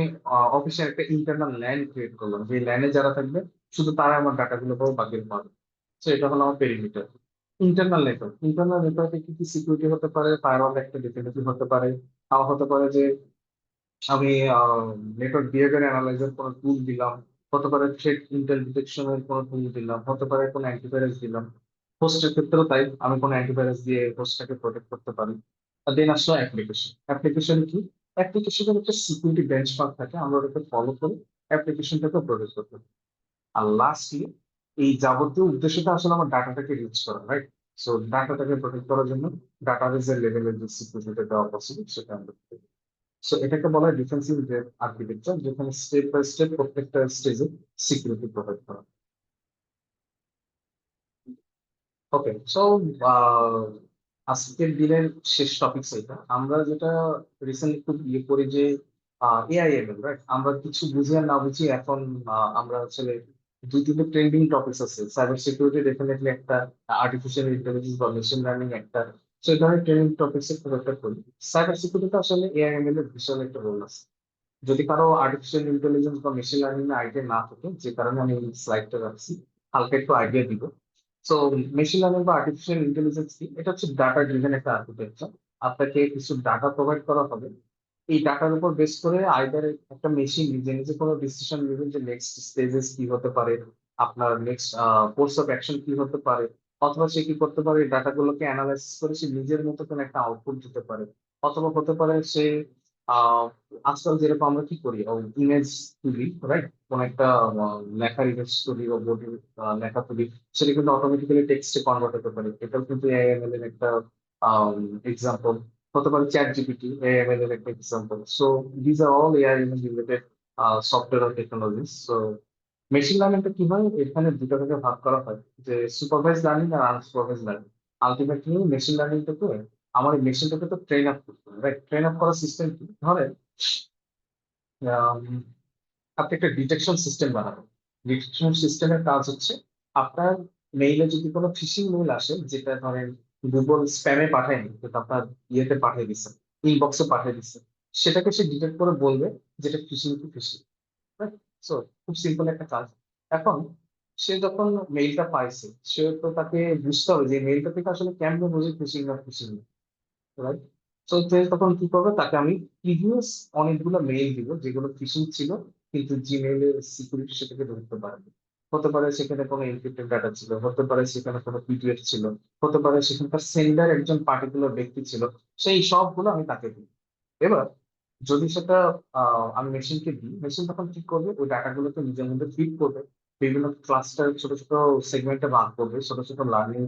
অফিসে একটা ইন্টারনাল ল্যান ক্রিয়েট করলাম, যে ল্যানে যারা থাকবে শুধু তারা আমার ডাটা গুলো পাবো, বাকি পাবে। তো এটা হলো আমার পেরিমিটার। ইন্টারনাল নেটওয়ার্কে কি কি সিকিউরিটি হতে পারে, ফায়ারওয়াল একটা ডেফিনেটলি হতে পারে। হতে পারে যে আমি নেটওয়ার্ক বিহেভিয়ার অ্যানালাইজার কোনো টুল দিলাম, হতে পারে থ্রেট ইন্টেল ডিটেকশনের কোনো টুল দিলাম, হতে পারে কোনো অ্যান্টিভাইরাস দিলাম। হোস্টের ক্ষেত্রেও তাই, আমি কোনো অ্যান্টিভাইরাস দিয়ে হোস্টটাকে প্রোটেক্ট করতে পারি। আর দেন আসলো অ্যাপ্লিকেশন। অ্যাপ্লিকেশন কি, অ্যাপ্লিকেশনের একটা সিকিউরিটি বেঞ্চমার্ক থাকে, আমরা ওটাকে ফলো করি। অ্যাপ্লিকেশনটাকে প্রোটেক্ট করতে পারি। আর লাস্টলি এই যাবতীয় উদ্দেশ্যটা আসলে আমার ডাটাটাকে রিচ করা, রাইট? সো ডাটাটাকে প্রোটেক্ট করার জন্য ডাটাবেজের লেভেলের যে সিকিউরিটি দেওয়া পসিবল সেটা আমরা করি। সো এটাকে বলা হয় ডিফেন্সিভ আর্কিটেকচার, যেখানে স্টেপ বাই স্টেপ প্রত্যেকটা স্টেজে সিকিউরিটি প্রোভাইড করা। ওকে, সো আজকের দিনের শেষ টপিক এটা। আমরা যেটা রিসেন্টলি খুব ইয়ে করি যে এআইএমএল, রাইট? আমরা কিছু বুঝি আর না বুঝি এখন আমরা আসলে দুই তিনটে ট্রেন্ডিং টপিকস আছে। সাইবার সিকিউরিটি ডেফিনেটলি একটা, আর্টিফিশিয়াল ইন্টেলিজেন্স বা মেশিন লার্নিং একটা। সো এই ধরনের ট্রেন্ডিং টপিকস এর খুব একটা করি। সাইবার সিকিউরিটিতে আসলে এআইএমএল এর বিশাল একটা রোল আছে। যদি কারো আর্টিফিশিয়াল ইন্টেলিজেন্স বা মেশিন লার্নিং এর আইডিয়া না থাকে, যে কারণে আমি এই স্লাইডটা রাখছি, হালকা একটু আইডিয়া দিব। সো মেশিন লার্নিং বা আর্টিফিশিয়াল ইন্টেলিজেন্স কি? এটা হচ্ছে ডাটা ড্রিভেন একটা আর্কিটেকচার। আপনাকে কিছু ডাটা প্রোভাইড করা হবে, এই ডাটার উপর বেস করে আইদার একটা মেশিন নিজে নিজে কোনো ডিসিশন নেবে যে নেক্সট স্টেজেস কি হতে পারে, আপনার নেক্সট কোর্স অফ অ্যাকশন কি হতে পারে, অথবা সে কি করতে পারে ডাটাগুলোকে অ্যানালাইসিস করে সে নিজের মতো কোনো একটা আউটপুট দিতে পারে। অথবা হতে পারে সে আহ আজকাল যেরকম আমরা কি করি, ইমেজ তুলি, রাইট? কোন একটা লেখার ইমেজ তুলি বা বোর্ডের লেখা তুলি, সেটা কিন্তু অটোমেটিক্যালি টেক্সটে কনভার্ট হতে পারে। এটাও কিন্তু এআইএমএল এর একটা এক্সাম্পল। হতে পারে চ্যাট জিপিটি এআইএমএল এর একটা example. So these are all AIML related software আর টেকনোলজিস। সো মেশিন লার্নিংটা কি হয়, এখানে দুটো ভাগে ভাগ করা হয়, যে সুপারভাইজ লার্নিং আর আনসুপারভাইজ লার্নিং। আলটিমেটলি মেশিন লার্নিংটাকে, আমার এই মেশিনটাকে তো ট্রেন আপ করতে হবে, রাইট? ট্রেন আপ করার সিস্টেম কি? ধরেন আম, আপনি একটা ডিটেকশন সিস্টেম বানাবেন। ডিটেকশন সিস্টেমের কাজ হচ্ছে, আপনার মেইলে যদি কোনো ফিশিং মেইল আসে, যেটা ধরেন গুগল স্প্যামে পাঠায়নি কিন্তু আপনার ইয়েতে পাঠিয়ে দিচ্ছে, ইনবক্সে পাঠিয়ে দিচ্ছে, সেটাকে সে ডিটেক্ট করে বলবে যেটা ফিশিং কি ফিশিং। সো খুব সিম্পল একটা কাজ। এখন সে যখন মেইলটা পাইছে, সে তো তাকে বুঝতে হবে যে মেইলটা থেকে আসলে কেমনে বুঝে ফিশিং না ফিশিং, রাইট? তো তখন কি করবে, তাকে আমি প্রিভিয়াস অনেকগুলো মেইল দিব যেগুলো ফিশিং ছিল, কিন্তু জিমেইলের সিকিউরিটি সেটাকে ধরতে পারবে। হতে পারে সেখানে কোনো এনক্রিপ্টেড ডাটা ছিল, হতে পারে সেখানে কোনো পিডিএফ ছিল, হতে পারে সেখানকার সেন্ডার একজন পার্টিকুলার ব্যক্তি ছিল। সেই সবগুলো আমি তাকে দিই। এবার যদি সেটা আমি মেশিনকে দিই, মেশিন তখন কি করবে, ওই ডাটাগুলোকে নিজের মধ্যে ফিড করবে, বিভিন্ন ক্লাস্টার ছোট ছোট সেগমেন্টে ভাগ করবে, ছোট ছোট লার্নিং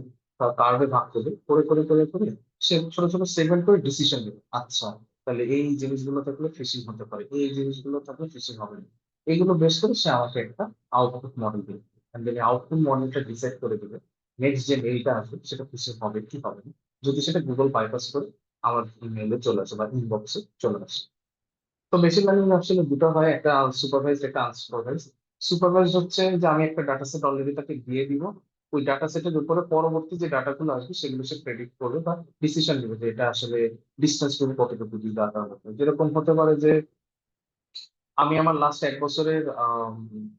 কার্ভে ভাগ করবে, করে করে করে করে সে ছোট ছোট সেগমেন্ট করে ডিসিশন নেবে। আচ্ছা, তাহলে এই জিনিসগুলো থাকলে ফিশিং হতে পারে, এই জিনিসগুলো থাকলে ফিশিং হবে না। এইগুলো বেশ করে সে আমাকে একটা আউটপুট মডেল দেবে। আউটপুট মডেলটা ডিসাইড করে দেবে নেক্সট যে মেইলটা আসবে সেটা ফিশিং হবে কি হবে না। যদি সেটা গুগল বাইপাস করে আমার ইমেইলে চলে আসে বা ইনবক্সে চলে আসে। তো মেশিন লার্নিং আসলে দুটো হয়, একটা সুপারভাইজড একটা আনসুপারভাইজড। সুপারভাইজড হচ্ছে যে আমি একটা ডাটা সেট অলরেডি তাকে দিয়ে দিব, ওই ডাটা সেটের উপরে পরবর্তী যে ডাটাগুলো আসবে সেগুলো সে প্রেডিক্ট করবে বা ডিসিশন নেবে যে এটা আসলে ডিস্টেন্স টুকু কতটুকু দিয়ে ডাটা হবে। যেরকম হতে পারে যে আমি আমার লাস্ট এক বছরের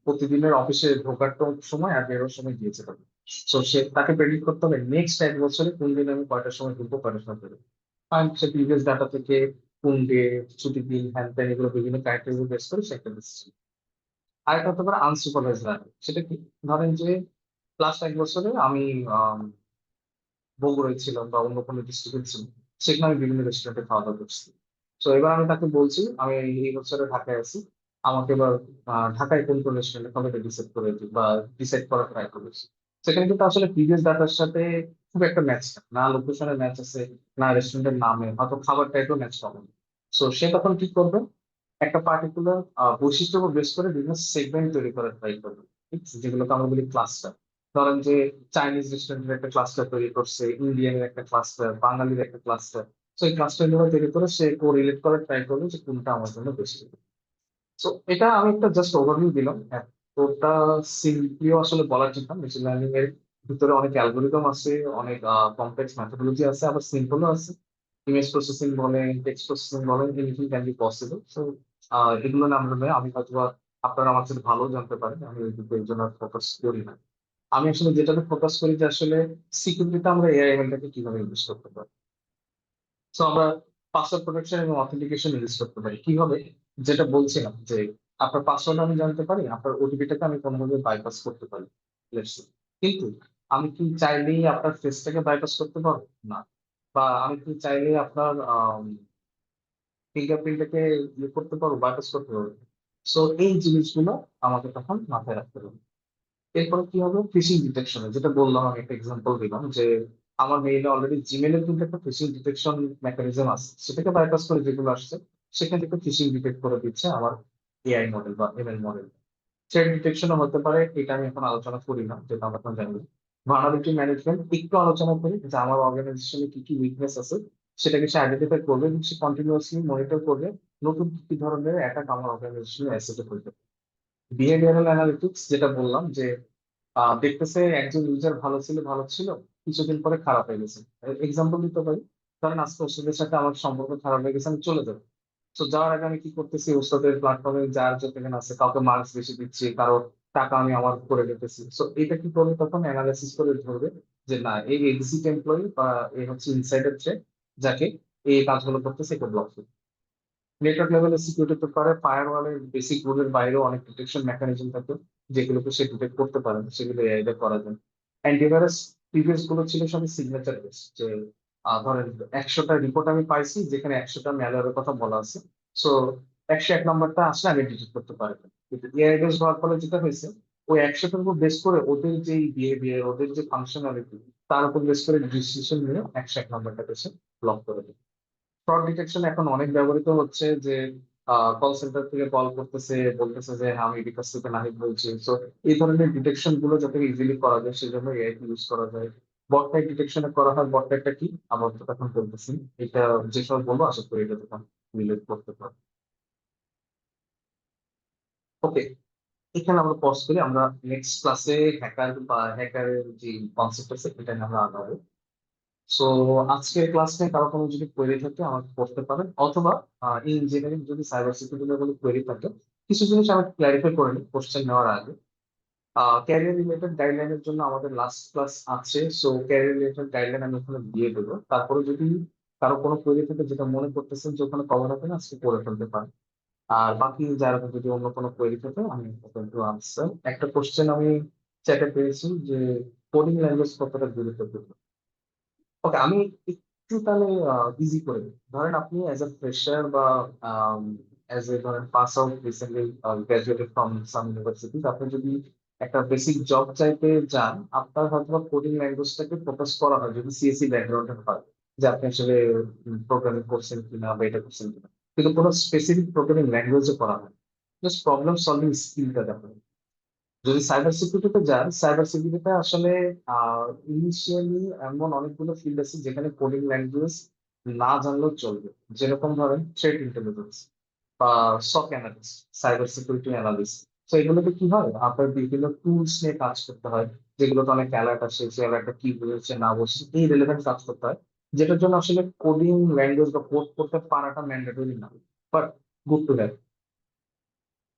প্রতিদিনের অফিসে ঢোকার তো সময় আর বেরোর সময় দিয়েছে তাকে। তো সে তাকে প্রেডিক্ট করতে হবে নেক্সট এক বছরে কোন দিন আমি কয়টার সময় ঢুকবো, কয়টার সময় বেরোবো। আর সে প্রিভিয়াস ডাটা থেকে কোন ডে, ছুটির দিন, হ্যান ত্যান এগুলো বিভিন্ন ক্রাইটেরিয়া বেস করে সে একটা ডিসিশন। আরেকটা হতে পারে আনসুপারভাইজ লার্নিং। সেটা কি? ধরেন যে লাস্ট এক বছরে আমি আম, বগুড়ায় ছিলাম বা অন্য কোনো ডিস্ট্রিক্টে ছিলাম, সেখানে আমি বিভিন্ন রেস্টুরেন্টে খাওয়া দাওয়া করছি। তো এবার আমি তাকে বলছি আমি এই বছরে ঢাকায় আছি, আমাকে এবার ঢাকায় কোন কোন রেস্টুরেন্টে খাবে এটা ডিসাইড করে দিই বা ডিসাইড করার ট্রাই করেছি। সেখানে কিন্তু আসলে প্রিভিয়াস ডাটার সাথে খুব একটা ম্যাচ না, লোকেশনের ম্যাচ আছে, না রেস্টুরেন্টের নামে, হয়তো খাবার টাইপের ম্যাচ হবে। সো সে তখন কি করবে, একটা পার্টিকুলার বৈশিষ্ট্য বেস করে বিভিন্ন সেগমেন্ট তৈরি করার ট্রাই করবে, ঠিক আছে? যেগুলোকে আমরা বলি ক্লাস্টার। ধরেন যে চাইনিজ রেস্টুরেন্টের একটা ক্লাস্টার তৈরি করছে, ইন্ডিয়ানের একটা ক্লাস্টার, বাঙালির একটা ক্লাস্টার। তো এই ক্লাস্টার গুলো তৈরি করে সে কোরিলেট করার ট্রাই করবে যে কোনটা আমার জন্য বেশি। তো এটা আমি একটা জাস্ট ওভারভিউ দিলাম। এতটা সিম্পলিও আসলে বলা ঠিক না। মেশিন লার্নিং এর ভিতরে অনেক অ্যালগোরিদম আছে, অনেক কমপ্লেক্স মেথোডোলজি আছে, আবার সিম্পলও আছে। ইমেজ প্রসেসিং বলেন, টেক্সট প্রসেসিং বলেন, anything can be possible. So এগুলো না আমরা আমি হয়তো বা আপনারা আমার সাথে ভালো জানতে পারেন, আমি এই দিকে এই জন্য ফোকাস করি না। আমি আসলে যেটাতে ফোকাস করি যে আসলে সিকিউরিটিতে আমরা এআইএমএলটাকে কিভাবে ইউজ করতে পারি। সো আমরা পাসওয়ার্ড প্রোটেকশন এবং অথেন্টিকেশন ইউজ করতে পারি কিভাবে, যেটা বলছিলাম যে আপনার পাসওয়ার্ড আমি জানতে পারি, আপনার ওটিপিটাকে আমি কোনোভাবে বাইপাস করতে পারি, let's say। কিন্তু আমি কি চাইলেই আপনার ফেসটাকে বাইপাস করতে পারবো না, বা আমি কি চাইলেই আপনার ফিঙ্গারপ্রিন্টটাকে ইয়ে করতে পারবো, বাইপাস করতে পারবো? সো এই জিনিসগুলো আমাকে তখন মাথায় রাখতে হবে। এরপরে কি হবে, ফিশিং ডিটেকশনে যেটা বললাম, আমি একটা এক্সাম্পল দিলাম যে আমার মেইলে অলরেডি জিমেলের কিন্তু একটা ফিশিং ডিটেকশন মেকানিজম আছে, সেটাকে বাইপাস করে যেগুলো আসছে সেখান থেকে ফিশিং ডিটেক্ট করে দিচ্ছে আমার এআই মডেল বা এমএল মডেল। থ্রেট ডিটেকশনও হতে পারে, এটা আমি এখন আলোচনা করি না, যেটা আমরা এখন জানি। ভার্নালিটি ম্যানেজমেন্ট একটু আলোচনা করি, যে আমার অর্গানাইজেশনে কি কি উইকনেস আছে সেটাকে সে আইডেন্টিফাই করবে এবং সে কন্টিনিউয়াসলি মনিটর করবে নতুন কি কি ধরনের অ্যাটাক আমার অর্গানাইজেশনে অ্যাসেটে হইতে। বিহেভিয়ারাল অ্যানালিটিক্স যেটা বললাম যে দেখতেছে একজন ইউজার ভালো ছিল ভালো ছিল, কিছুদিন পরে খারাপ হয়ে গেছে। এক্সাম্পল দিতে পারি, কারণ আজকে ওষুধের সাথে আমার সম্পর্ক খারাপ হয়ে গেছে, আমি চলে যাবো। তো যাওয়ার আগে আমি কি করতেছি, ওস্তাদের প্ল্যাটফর্মে যার যেখানে আছে কাউকে মার্কস বেশি দিচ্ছি, কারো টাকা আমি আমার করে দিতেছি। তো এটা কি করবে, তখন অ্যানালাইসিস করে ধরবে যে না, এই এক্সিট এমপ্লয়ি বা এই হচ্ছে ইনসাইডার থ্রেট, যাকে এই কাজগুলো করতেছে, এটা ব্লক। নেটওয়ার্ক লেভেলের সিকিউরিটি তো পারে, ফায়ারওয়ালের বেসিক রুলের বাইরেও অনেক ডিটেকশন মেকানিজম থাকে যেগুলোকে সে ডিটেক্ট করতে পারে না, সেগুলো এআই দিয়ে করা যায়। অ্যান্টিভাইরাস প্রিভিয়াস গুলো ছিল সবই সিগনেচার বেস, যে ধরেন 100টা রিপোর্ট আমি পাইছি যেখানে 100টা ম্যালওয়্যারের কথা বলা আছে। সো 101 নম্বরটা আসলে আমি ডিটেক্ট করতে পারি না। কিন্তু এআই বেস হওয়ার ফলে যেটা হয়েছে, ওই 100টার উপর বেস করে ওদের যে বিহেভিয়ার, ওদের যে ফাংশনালিটি, তার উপর বেস করে ডিসিশন নিয়ে 101 নম্বরটাকে সে ব্লক করে দেয়। ফ্রড ডিটেকশন এখন অনেক ব্যবহৃত হচ্ছে, যে কল সেন্টার থেকে কল করতেছে, বলতেছে যে হ্যাঁ আমি বিকাশ থেকে নাহিদ বলছি। তো এই ধরনের ডিটেকশন গুলো যাতে ইজিলি করা যায় সেজন্য এআই ইউজ করা যায়। বট টাইপ ডিটেকশনে করা হয়, বট টাইপটা কি আবার তো এখন বলতেছি, এটা যেসব বলবো আশা করি এটা তখন রিলেট করতে পারবো। ওকে, এখানে আমরা পজ করি, আমরা নেক্সট ক্লাসে হ্যাকার বা হ্যাকারের যে কনসেপ্ট আছে এটা নিয়ে আমরা আগাবো। সো আজকের ক্লাসে কারো কোনো যদি কোয়েরি থাকে আমাকে করতে পারেন, অথবা ইঞ্জিনিয়ারিং যদি সাইবার সিকিউরিটি লেভেলে কোয়েরি থাকে, কিছু জিনিস আমি ক্লারিফাই করে নিই কোশ্চেন নেওয়ার আগে। ক্যারিয়ার রিলেটেড গাইডলাইনের জন্য আমাদের লাস্ট ক্লাস আছে, সো ক্যারিয়ার রিলেটেড গাইডলাইন আমি ওখানে দিয়ে দেবো। তারপরে যদি কারো কোনো কোয়েরি থাকে যেটা মনে করতেছেন যে ওখানে কভার হবে না, আজকে করে ফেলতে পারেন। আর বাকি যারা যদি অন্য কোনো কোয়েরি থাকে আমি ওপেন টু আনসার। একটা কোশ্চেন আমি চ্যাটে পেয়েছি যে কোডিং ল্যাঙ্গুয়েজ কতটা গুরুত্বপূর্ণ। ওকে, আমি একটু তাহলে ইজি করে দিই। ধরেন আপনি অ্যাজ এ ফ্রেশার বা অ্যাজ এ ধরেন pass out recently graduated from some university, আপনি যদি একটা বেসিক জব চাইতে যান, আপনার হয়তো কোডিং ল্যাঙ্গুয়েজটাকে ফোকাস করা হয় যদি সিএসসি ব্যাকগ্রাউন্ডের হয়, যে আপনি আসলে প্রোগ্রামিং করছেন কিনা বা এটা করছেন কিনা, কিন্তু কোনো স্পেসিফিক প্রোগ্রামিং ল্যাঙ্গুয়েজে করা হয়, জাস্ট প্রবলেম সলভিং স্কিলটা দেখা হয়। যদি সাইবার সিকিউরিটিতে যান, সাইবার সিকিউরিটিতে আসলে ইনিশিয়ালি এমন অনেকগুলো ফিল্ড আছে যেখানে কোডিং ল্যাঙ্গুয়েজ না জানলেও চলবে। যেরকম ধরেন থ্রেট ইন্টেলিজেন্স বা সক অ্যানালিস্ট, সাইবার সিকিউরিটি অ্যানালিস্ট। তো এগুলোতে কি হয়, আপনার বিভিন্ন টুলস নিয়ে কাজ করতে হয়, যেগুলোতে অনেক অ্যালার্ট আসে, সে অ্যালার্টটা কি বলেছে না বলছে এই রিলেভেন্ট কাজ করতে হয়, যেটার জন্য আসলে কোডিং ল্যাঙ্গুয়েজ বা কোড করতে পারাটা ম্যান্ডেটরি না, বাট গুড টু হ্যাভ।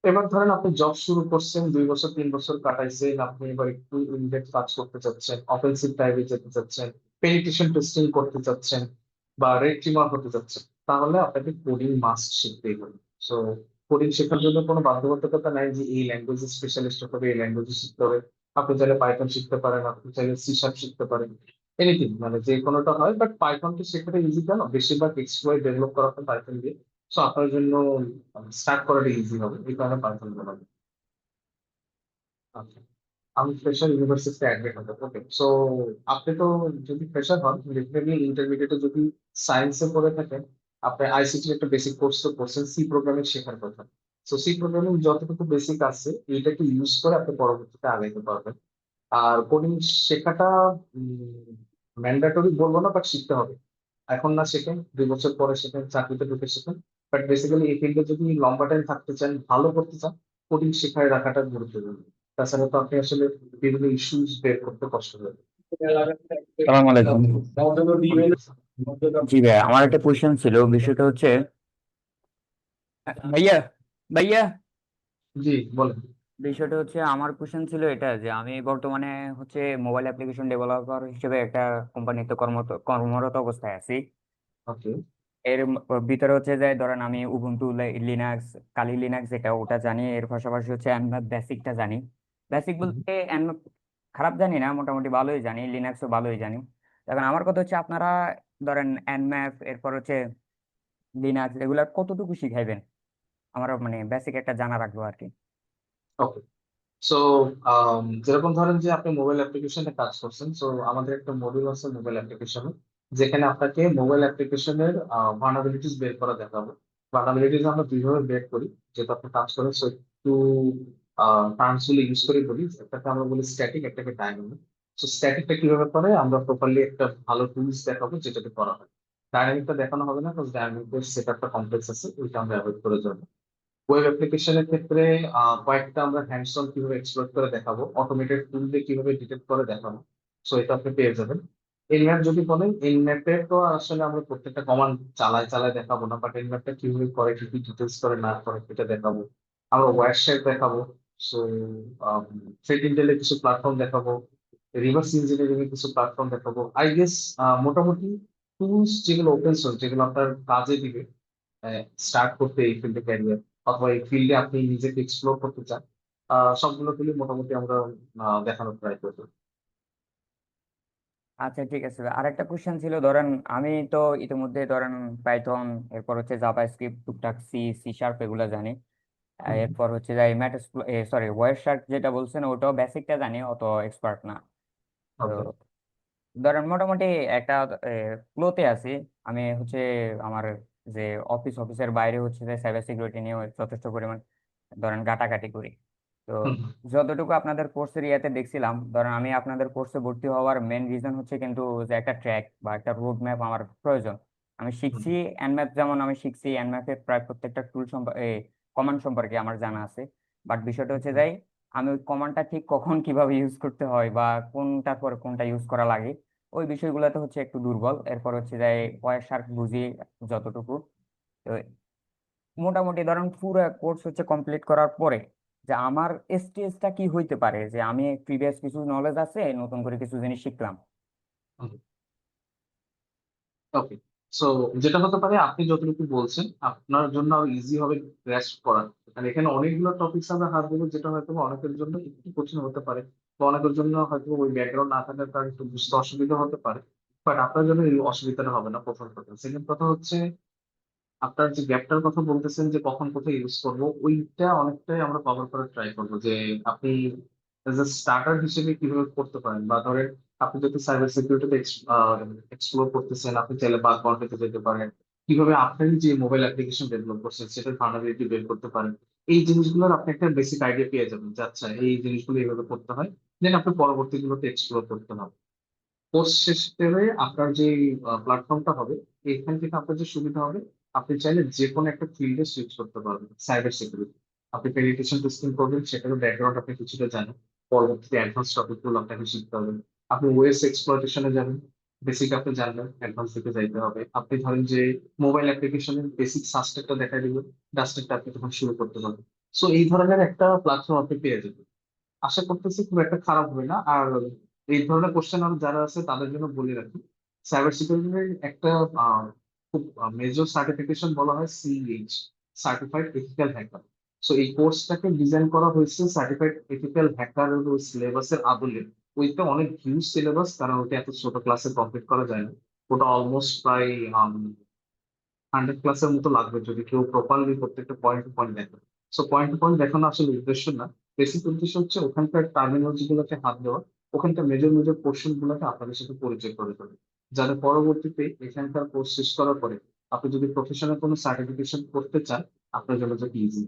এবার ধরেন আপনি জব শুরু করছেন, 2 বছর 3 বছর কাটাইছেন, আপনি এবার একটু ইনডেপথ কাজ করতে চাচ্ছেন, অফেন্সিভ টাইপে যেতে চাচ্ছেন, পেনিট্রেশন টেস্টিং করতে চাচ্ছেন, বা রেড টিমার হতে চাচ্ছেন, তাহলে আপনাকে কোডিং মাস্ট শিখতেই হবে। সো কোডিং শেখার জন্য কোনো বাধ্যবাধকতা নাই যে এই ল্যাঙ্গুয়েজ স্পেশালিস্ট হতে হবে, এই ল্যাঙ্গুয়েজ শিখতে হবে। আপনি চাইলে পাইথন শিখতে পারেন, আপনি চাইলে সি শার্প শিখতে পারেন, এনিথিং, মানে যে কোনোটা হয়। বাট পাইথনটা শেখাটা ইজি কেন, বেশিরভাগ এক্সপ্লয়েট ডেভেলপ করা হয় পাইথন দিয়ে। সো আপনার জন্য স্টার্ট করাটা ইজি হবে, এই কারণে পাইথন বলা হয়। আচ্ছা, আমি ফ্রেশার ইউনিভার্সিটিতে অ্যাডমিট হবো। ওকে, সো আপনি তো যদি ফ্রেশার হন, ডেফিনেটলি ইন্টারমিডিয়েটে যদি সায়েন্সে পড়ে থাকেন, আপনি আইসিটি একটা বেসিক কোর্স তো করছেন, সি প্রোগ্রামিং শেখার কথা। সো সি প্রোগ্রামিং যতটুকু বেসিক আছে এইটাকে ইউজ করে আপনি পরবর্তীতে আগাইতে পারবেন। আর কোডিং শেখাটা ম্যান্ডেটরি বলবো না, বাট শিখতে হবে। এখন না শেখেন, 2 বছর পরে শেখেন, চাকরিতে ঢুকে শেখেন। বাট বেসিক্যালি এই ফিল্ডে যদি লম্বা টাইম থাকতে চান, ভালো করতে চান, কোডিং শেখায় রাখাটা গুরুত্বপূর্ণ। তাছাড়া তো আপনি আসলে বিভিন্ন ইস্যুস বের করতে কষ্ট হবে। সালাম আলাইকুম। জি ভাই, আমার একটা কোয়েশ্চেন ছিল। বিষয়টা হচ্ছে ভাইয়া ভাইয়া জি বলেন। বিষয়টা হচ্ছে আমার কোয়েশ্চেন ছিল এটা যে আমি বর্তমানে হচ্ছে মোবাইল অ্যাপ্লিকেশন ডেভেলপার হিসেবে একটা কোম্পানিতে কর্মরত অবস্থায় আছি। ওকে। এর ভিতরে হচ্ছে যে ধরেন আমি উবুন্টু লিনাক্স, কালি লিনাক্স যেটা ওটা জানি, এর পাশাপাশি হচ্ছে এনম্যাপ বেসিকটা জানি। বেসিক বলতে এনম্যাপ খারাপ জানি না, মোটামুটি ভালোই জানি, লিনাক্সও ভালোই জানি। এখন আমার কথা হচ্ছে আপনারা ধরেন এনম্যাপ, এরপর হচ্ছে লিনাক্স, এগুলা কতটুকু শিখাইবেন আমার মানে বেসিক একটা জানা রাখবো আর কি। ওকে। সো যেরকম ধরেন যে আপনি মোবাইল অ্যাপ্লিকেশনে কাজ করছেন, সো আমাদের একটা মডিউল আছে মোবাইল অ্যাপ্লিকেশনে, যেখানে আপনাকে মোবাইল অ্যাপ্লিকেশনের ভার্নাবিলিটিস বের করা দেখাবো। ভার্নাবিলিটিস আমরা দুইভাবে বের করি, যেটা আপনি কাজ করেন। সো একটু টার্মস গুলো ইউজ করে বলি, একটাকে আমরা বলি স্ট্যাটিক, একটাকে ডাইনামিক। সো স্ট্যাটিকটা কিভাবে করে আমরা প্রপারলি একটা ভালো টুলস দেখাবো যেটাতে করা হয়। ডাইনামিকটা দেখানো হবে না, কারণ ডাইনামিকের সেট আপটা কমপ্লেক্স আছে, ওইটা আমরা অ্যাভয়েড করে যাবো। ওয়েব অ্যাপ্লিকেশনের ক্ষেত্রে কয়েকটা আমরা হ্যান্ডস অন কিভাবে এক্সপ্লোর করে দেখাবো, অটোমেটেড টুল দিয়ে কিভাবে ডিটেক্ট করে দেখাবো। সো এটা আপনি পেয়ে যাবেন। এনম্যাপ যদি বলেন, এনম্যাপে তো আসলে আমরা প্রত্যেকটা কমান্ড চালায় চালায় দেখাবো না, বাট এনম্যাপটা কিভাবে করে, কি কি ডিটেলস করে না করে এটা দেখাবো। আমরা ওয়ারশেপ দেখাবো। সো থ্রেট ইন্টেলের কিছু প্ল্যাটফর্ম দেখাবো, রিভার্স ইঞ্জিনিয়ারিং এর কিছু প্ল্যাটফর্ম দেখাবো। আই গেস মোটামুটি টুলস যেগুলো ওপেন সোর্স, যেগুলো আপনার কাজে দিবে স্টার্ট করতে এই ফিল্ডে ক্যারিয়ার, অথবা এই ফিল্ডে আপনি নিজেকে এক্সপ্লোর করতে চান, সবগুলো ফিল্ডে মোটামুটি আমরা দেখানোর ট্রাই করবো। আচ্ছা ঠিক আছে, আরেকটা কোশ্চেন ছিল, ধরেন আমি তো ইতিমধ্যে ধরেন পাইথন, এরপর হচ্ছে জাভা স্ক্রিপ্ট, টুকটাক সি, সি শার্প এগুলো জানি। এরপর হচ্ছে যাই সরি ওয়ার শার্ক যেটা বলছেন ওটাও বেসিকটা জানি, অত এক্সপার্ট না। তো ওকে। ধরেন মোটামুটি একটা ফ্লোতে আছি। আমি হচ্ছে আমার যে অফিসের বাইরে হচ্ছে যে সাইবার সিকিউরিটি নিয়ে যথেষ্ট পরিমাণ ধরেন ঘাটাঘাটি করি। তো যতটুকু আপনাদের কোর্সের ইয়াতে দেখছিলাম, ধরেন আমি আপনাদের কোর্সে ভর্তি হওয়ার মেন রিজন হচ্ছে কিন্তু যে একটা ট্র্যাক বা একটা রোড ম্যাপ আমার প্রয়োজন। আমি শিখছি এনম্যাপ, যেমন আমি শিখছি এনম্যাপের প্রায় প্রত্যেকটা টুল সম্পর্কে, কমান্ড সম্পর্কে আমার জানা আছে। বাট বিষয়টা হচ্ছে যাই, আমি ওই কমান্ডটা ঠিক কখন কিভাবে ইউজ করতে হয় বা কোনটার পর কোনটা ইউজ করা লাগে, ওই বিষয়গুলোতে হচ্ছে একটু দুর্বল। এরপর হচ্ছে যাই ওয়ার শার্ক বুঝি যতটুকু। তো মোটামুটি ধরেন পুরো কোর্স হচ্ছে কমপ্লিট করার পরে যে আমার স্টেজটা কি হইতে পারে, যে আমি প্রিভিয়াস কিছু নলেজ আছে, নতুন করে কিছু জিনিস শিখলাম। ওকে। সো যেটা হতে পারে, আপনি যতটুকু বলছেন আপনার জন্য আরো ইজি হবে গ্রাস্প করা, কারণ এখানে অনেকগুলো টপিকস আমরা হাত দেবো, যেটা হয়তো বা অনেকের জন্য একটু কঠিন হতে পারে, বা অনেকের জন্য হয়তো ওই ব্যাকগ্রাউন্ড না থাকার কারণে একটু বুঝতে অসুবিধা হতে পারে। বাট আপনার জন্য এই অসুবিধাটা হবে না, প্রথম কথা। সেকেন্ড কথা হচ্ছে, আপনার যে গ্যাপটার কথা বলতেছেন যে কখন কোথায় ইউজ করব, ওইটা অনেকটাই আমরা কভার করার ট্রাই করবো, যে আপনি স্টার্টার হিসেবে কিভাবে করতে পারেন। বা ধরেন আপনি যদি সাইবার সিকিউরিটিতে এক্সপ্লোর করতেছেন, আপনি চাইলে বাগ বাউন্ডারিতে যেতে পারেন, কিভাবে আপনি যে মোবাইল অ্যাপ্লিকেশন ডেভেলপ করছেন সেটার ভালনারেবিলিটি বের করতে পারেন। এই জিনিসগুলোর আপনি একটা বেসিক আইডিয়া পেয়ে যাবেন যে আচ্ছা এই জিনিসগুলো এইভাবে করতে হয়, দেন আপনি পরবর্তীগুলোতে এক্সপ্লোর করতে হবে। কোর্স শেষে আপনার যে প্ল্যাটফর্মটা হবে, এখান থেকে আপনার যে সুবিধা হবে, আপনি চাইলে যে কোনো একটা ফিল্ডে সুইচ করতে পারবেন। সাইবার সিকিউরিটি আপনি পেনিট্রেশন টেস্টিং করবেন, সেটারও ব্যাকগ্রাউন্ড আপনি কিছুটা জানেন, পরবর্তীতে অ্যাডভান্স টপিকগুলো আপনাকে শিখতে হবে। আপনি ওএস এক্সপ্লয়টেশনে যাবেন, বেসিক আপনি জানবেন, অ্যাডভান্স দিকে যাইতে হবে। আপনি ধরেন যে মোবাইল অ্যাপ্লিকেশনের বেসিক সাস্টেটটা দেখা দিবেন, ডাস্টেটটা আপনি তখন শুরু করতে পারবেন। সো এই ধরনের একটা প্ল্যাটফর্ম আপনি পেয়ে যাবেন। আশা করতেছি খুব একটা খারাপ হবে না। আর এই ধরনের কোশ্চেন আর যারা আছে তাদের জন্য বলে রাখি, সাইবার সিকিউরিটির একটা খুব মেজর সার্টিফিকেশন বলা হয় সিইএইচ, সার্টিফাইড এথিক্যাল হ্যাকার। সো এই কোর্সটাকে ডিজাইন করা হয়েছে সার্টিফাইড এথিক্যাল হ্যাকার সিলেবাসের আদলে। ওইটা অনেক হিউজ সিলেবাস, কারণ ওইটা এত ছোট ক্লাসে কমপ্লিট করা যায় না। ওটা অলমোস্ট প্রায় 100 ক্লাসের মতো লাগবে যদি কেউ প্রপারলি প্রত্যেকটা পয়েন্ট টু পয়েন্ট দেখে। সো পয়েন্ট টু পয়েন্ট দেখানো আসলে উদ্দেশ্য না, বেসিক উদ্দেশ্য হচ্ছে ওখানকার টার্মিনোলজি গুলোকে হাত দেওয়া, ওখানকার মেজর মেজর পোর্শন গুলোকে আপনাদের সাথে পরিচয় করে দেবে, যাতে পরবর্তীতে এখানকার কোর্স শেষ করার পরে আপনি যদি প্রফেশনাল কোনো সার্টিফিকেশন করতে চান, আপনার জন্য যাতে ইজি।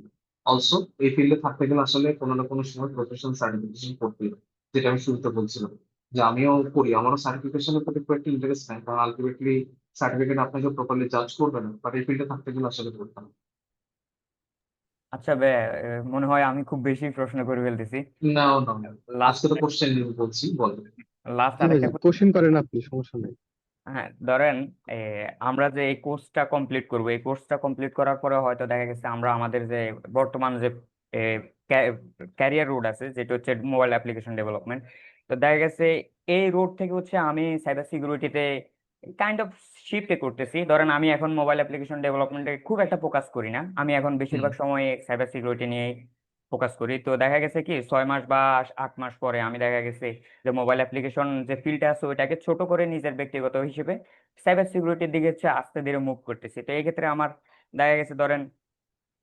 অলসো এই ফিল্ডে থাকতে গেলে আসলে কোনো না কোনো সময় প্রফেশনাল সার্টিফিকেশন করতে হবে, যেটা আমি শুরুতে বলছিলাম, যে আমিও করি, আমারও সার্টিফিকেশনের প্রতি খুব একটা ইন্টারেস্ট নাই, কারণ আলটিমেটলি সার্টিফিকেট আপনাকে প্রপারলি জাজ করবে না, বাট এই ফিল্ডে থাকতে গেলে আসলে করতে হবে। আচ্ছা মনে হয় আমি খুব বেশি প্রশ্ন করে ফেলতেছি। না, না, না, লাস্ট আজকে তো কোশ্চেন নিয়ে বলছি, বলবো। লাস্ট ঠিক আরেকটা আছে, কোশ্চেন করেন আপনি, সমস্যা নেই। হ্যাঁ ধরেন এ, আমরা যে এই কোর্সটা কমপ্লিট করব, এই কোর্সটা কমপ্লিট করার পরে হয়তো দেখা গেছে আমরা আমাদের যে বর্তমান যে ক্যারিয়ার রোড আছে, যেটা হচ্ছে মোবাইল অ্যাপ্লিকেশন ডেভেলপমেন্ট, তো দেখা গেছে এই রোড থেকে হচ্ছে আমি সাইবার সিকিউরিটিতে কাইন্ড অফ শিফট করতেছি। ধরেন আমি এখন মোবাইল অ্যাপ্লিকেশন ডেভেলপমেন্টে খুব একটা ফোকাস করি না, আমি এখন হুম। বেশিরভাগ সময় সাইবার সিকিউরিটি নিয়ে ফোকাস করি। তো দেখা গেছে কি 6 মাস বা 8 মাস পরে আমি দেখা গেছে যে মোবাইল অ্যাপ্লিকেশন যে ফিল্ডটা আছে ওইটাকে ছোট করে নিজের ব্যক্তিগত হিসেবে সাইবার সিকিউরিটির দিকে হচ্ছে আস্তে ধীরে মুভ করতেছি। তো এই ক্ষেত্রে আমার দেখা গেছে ধরেন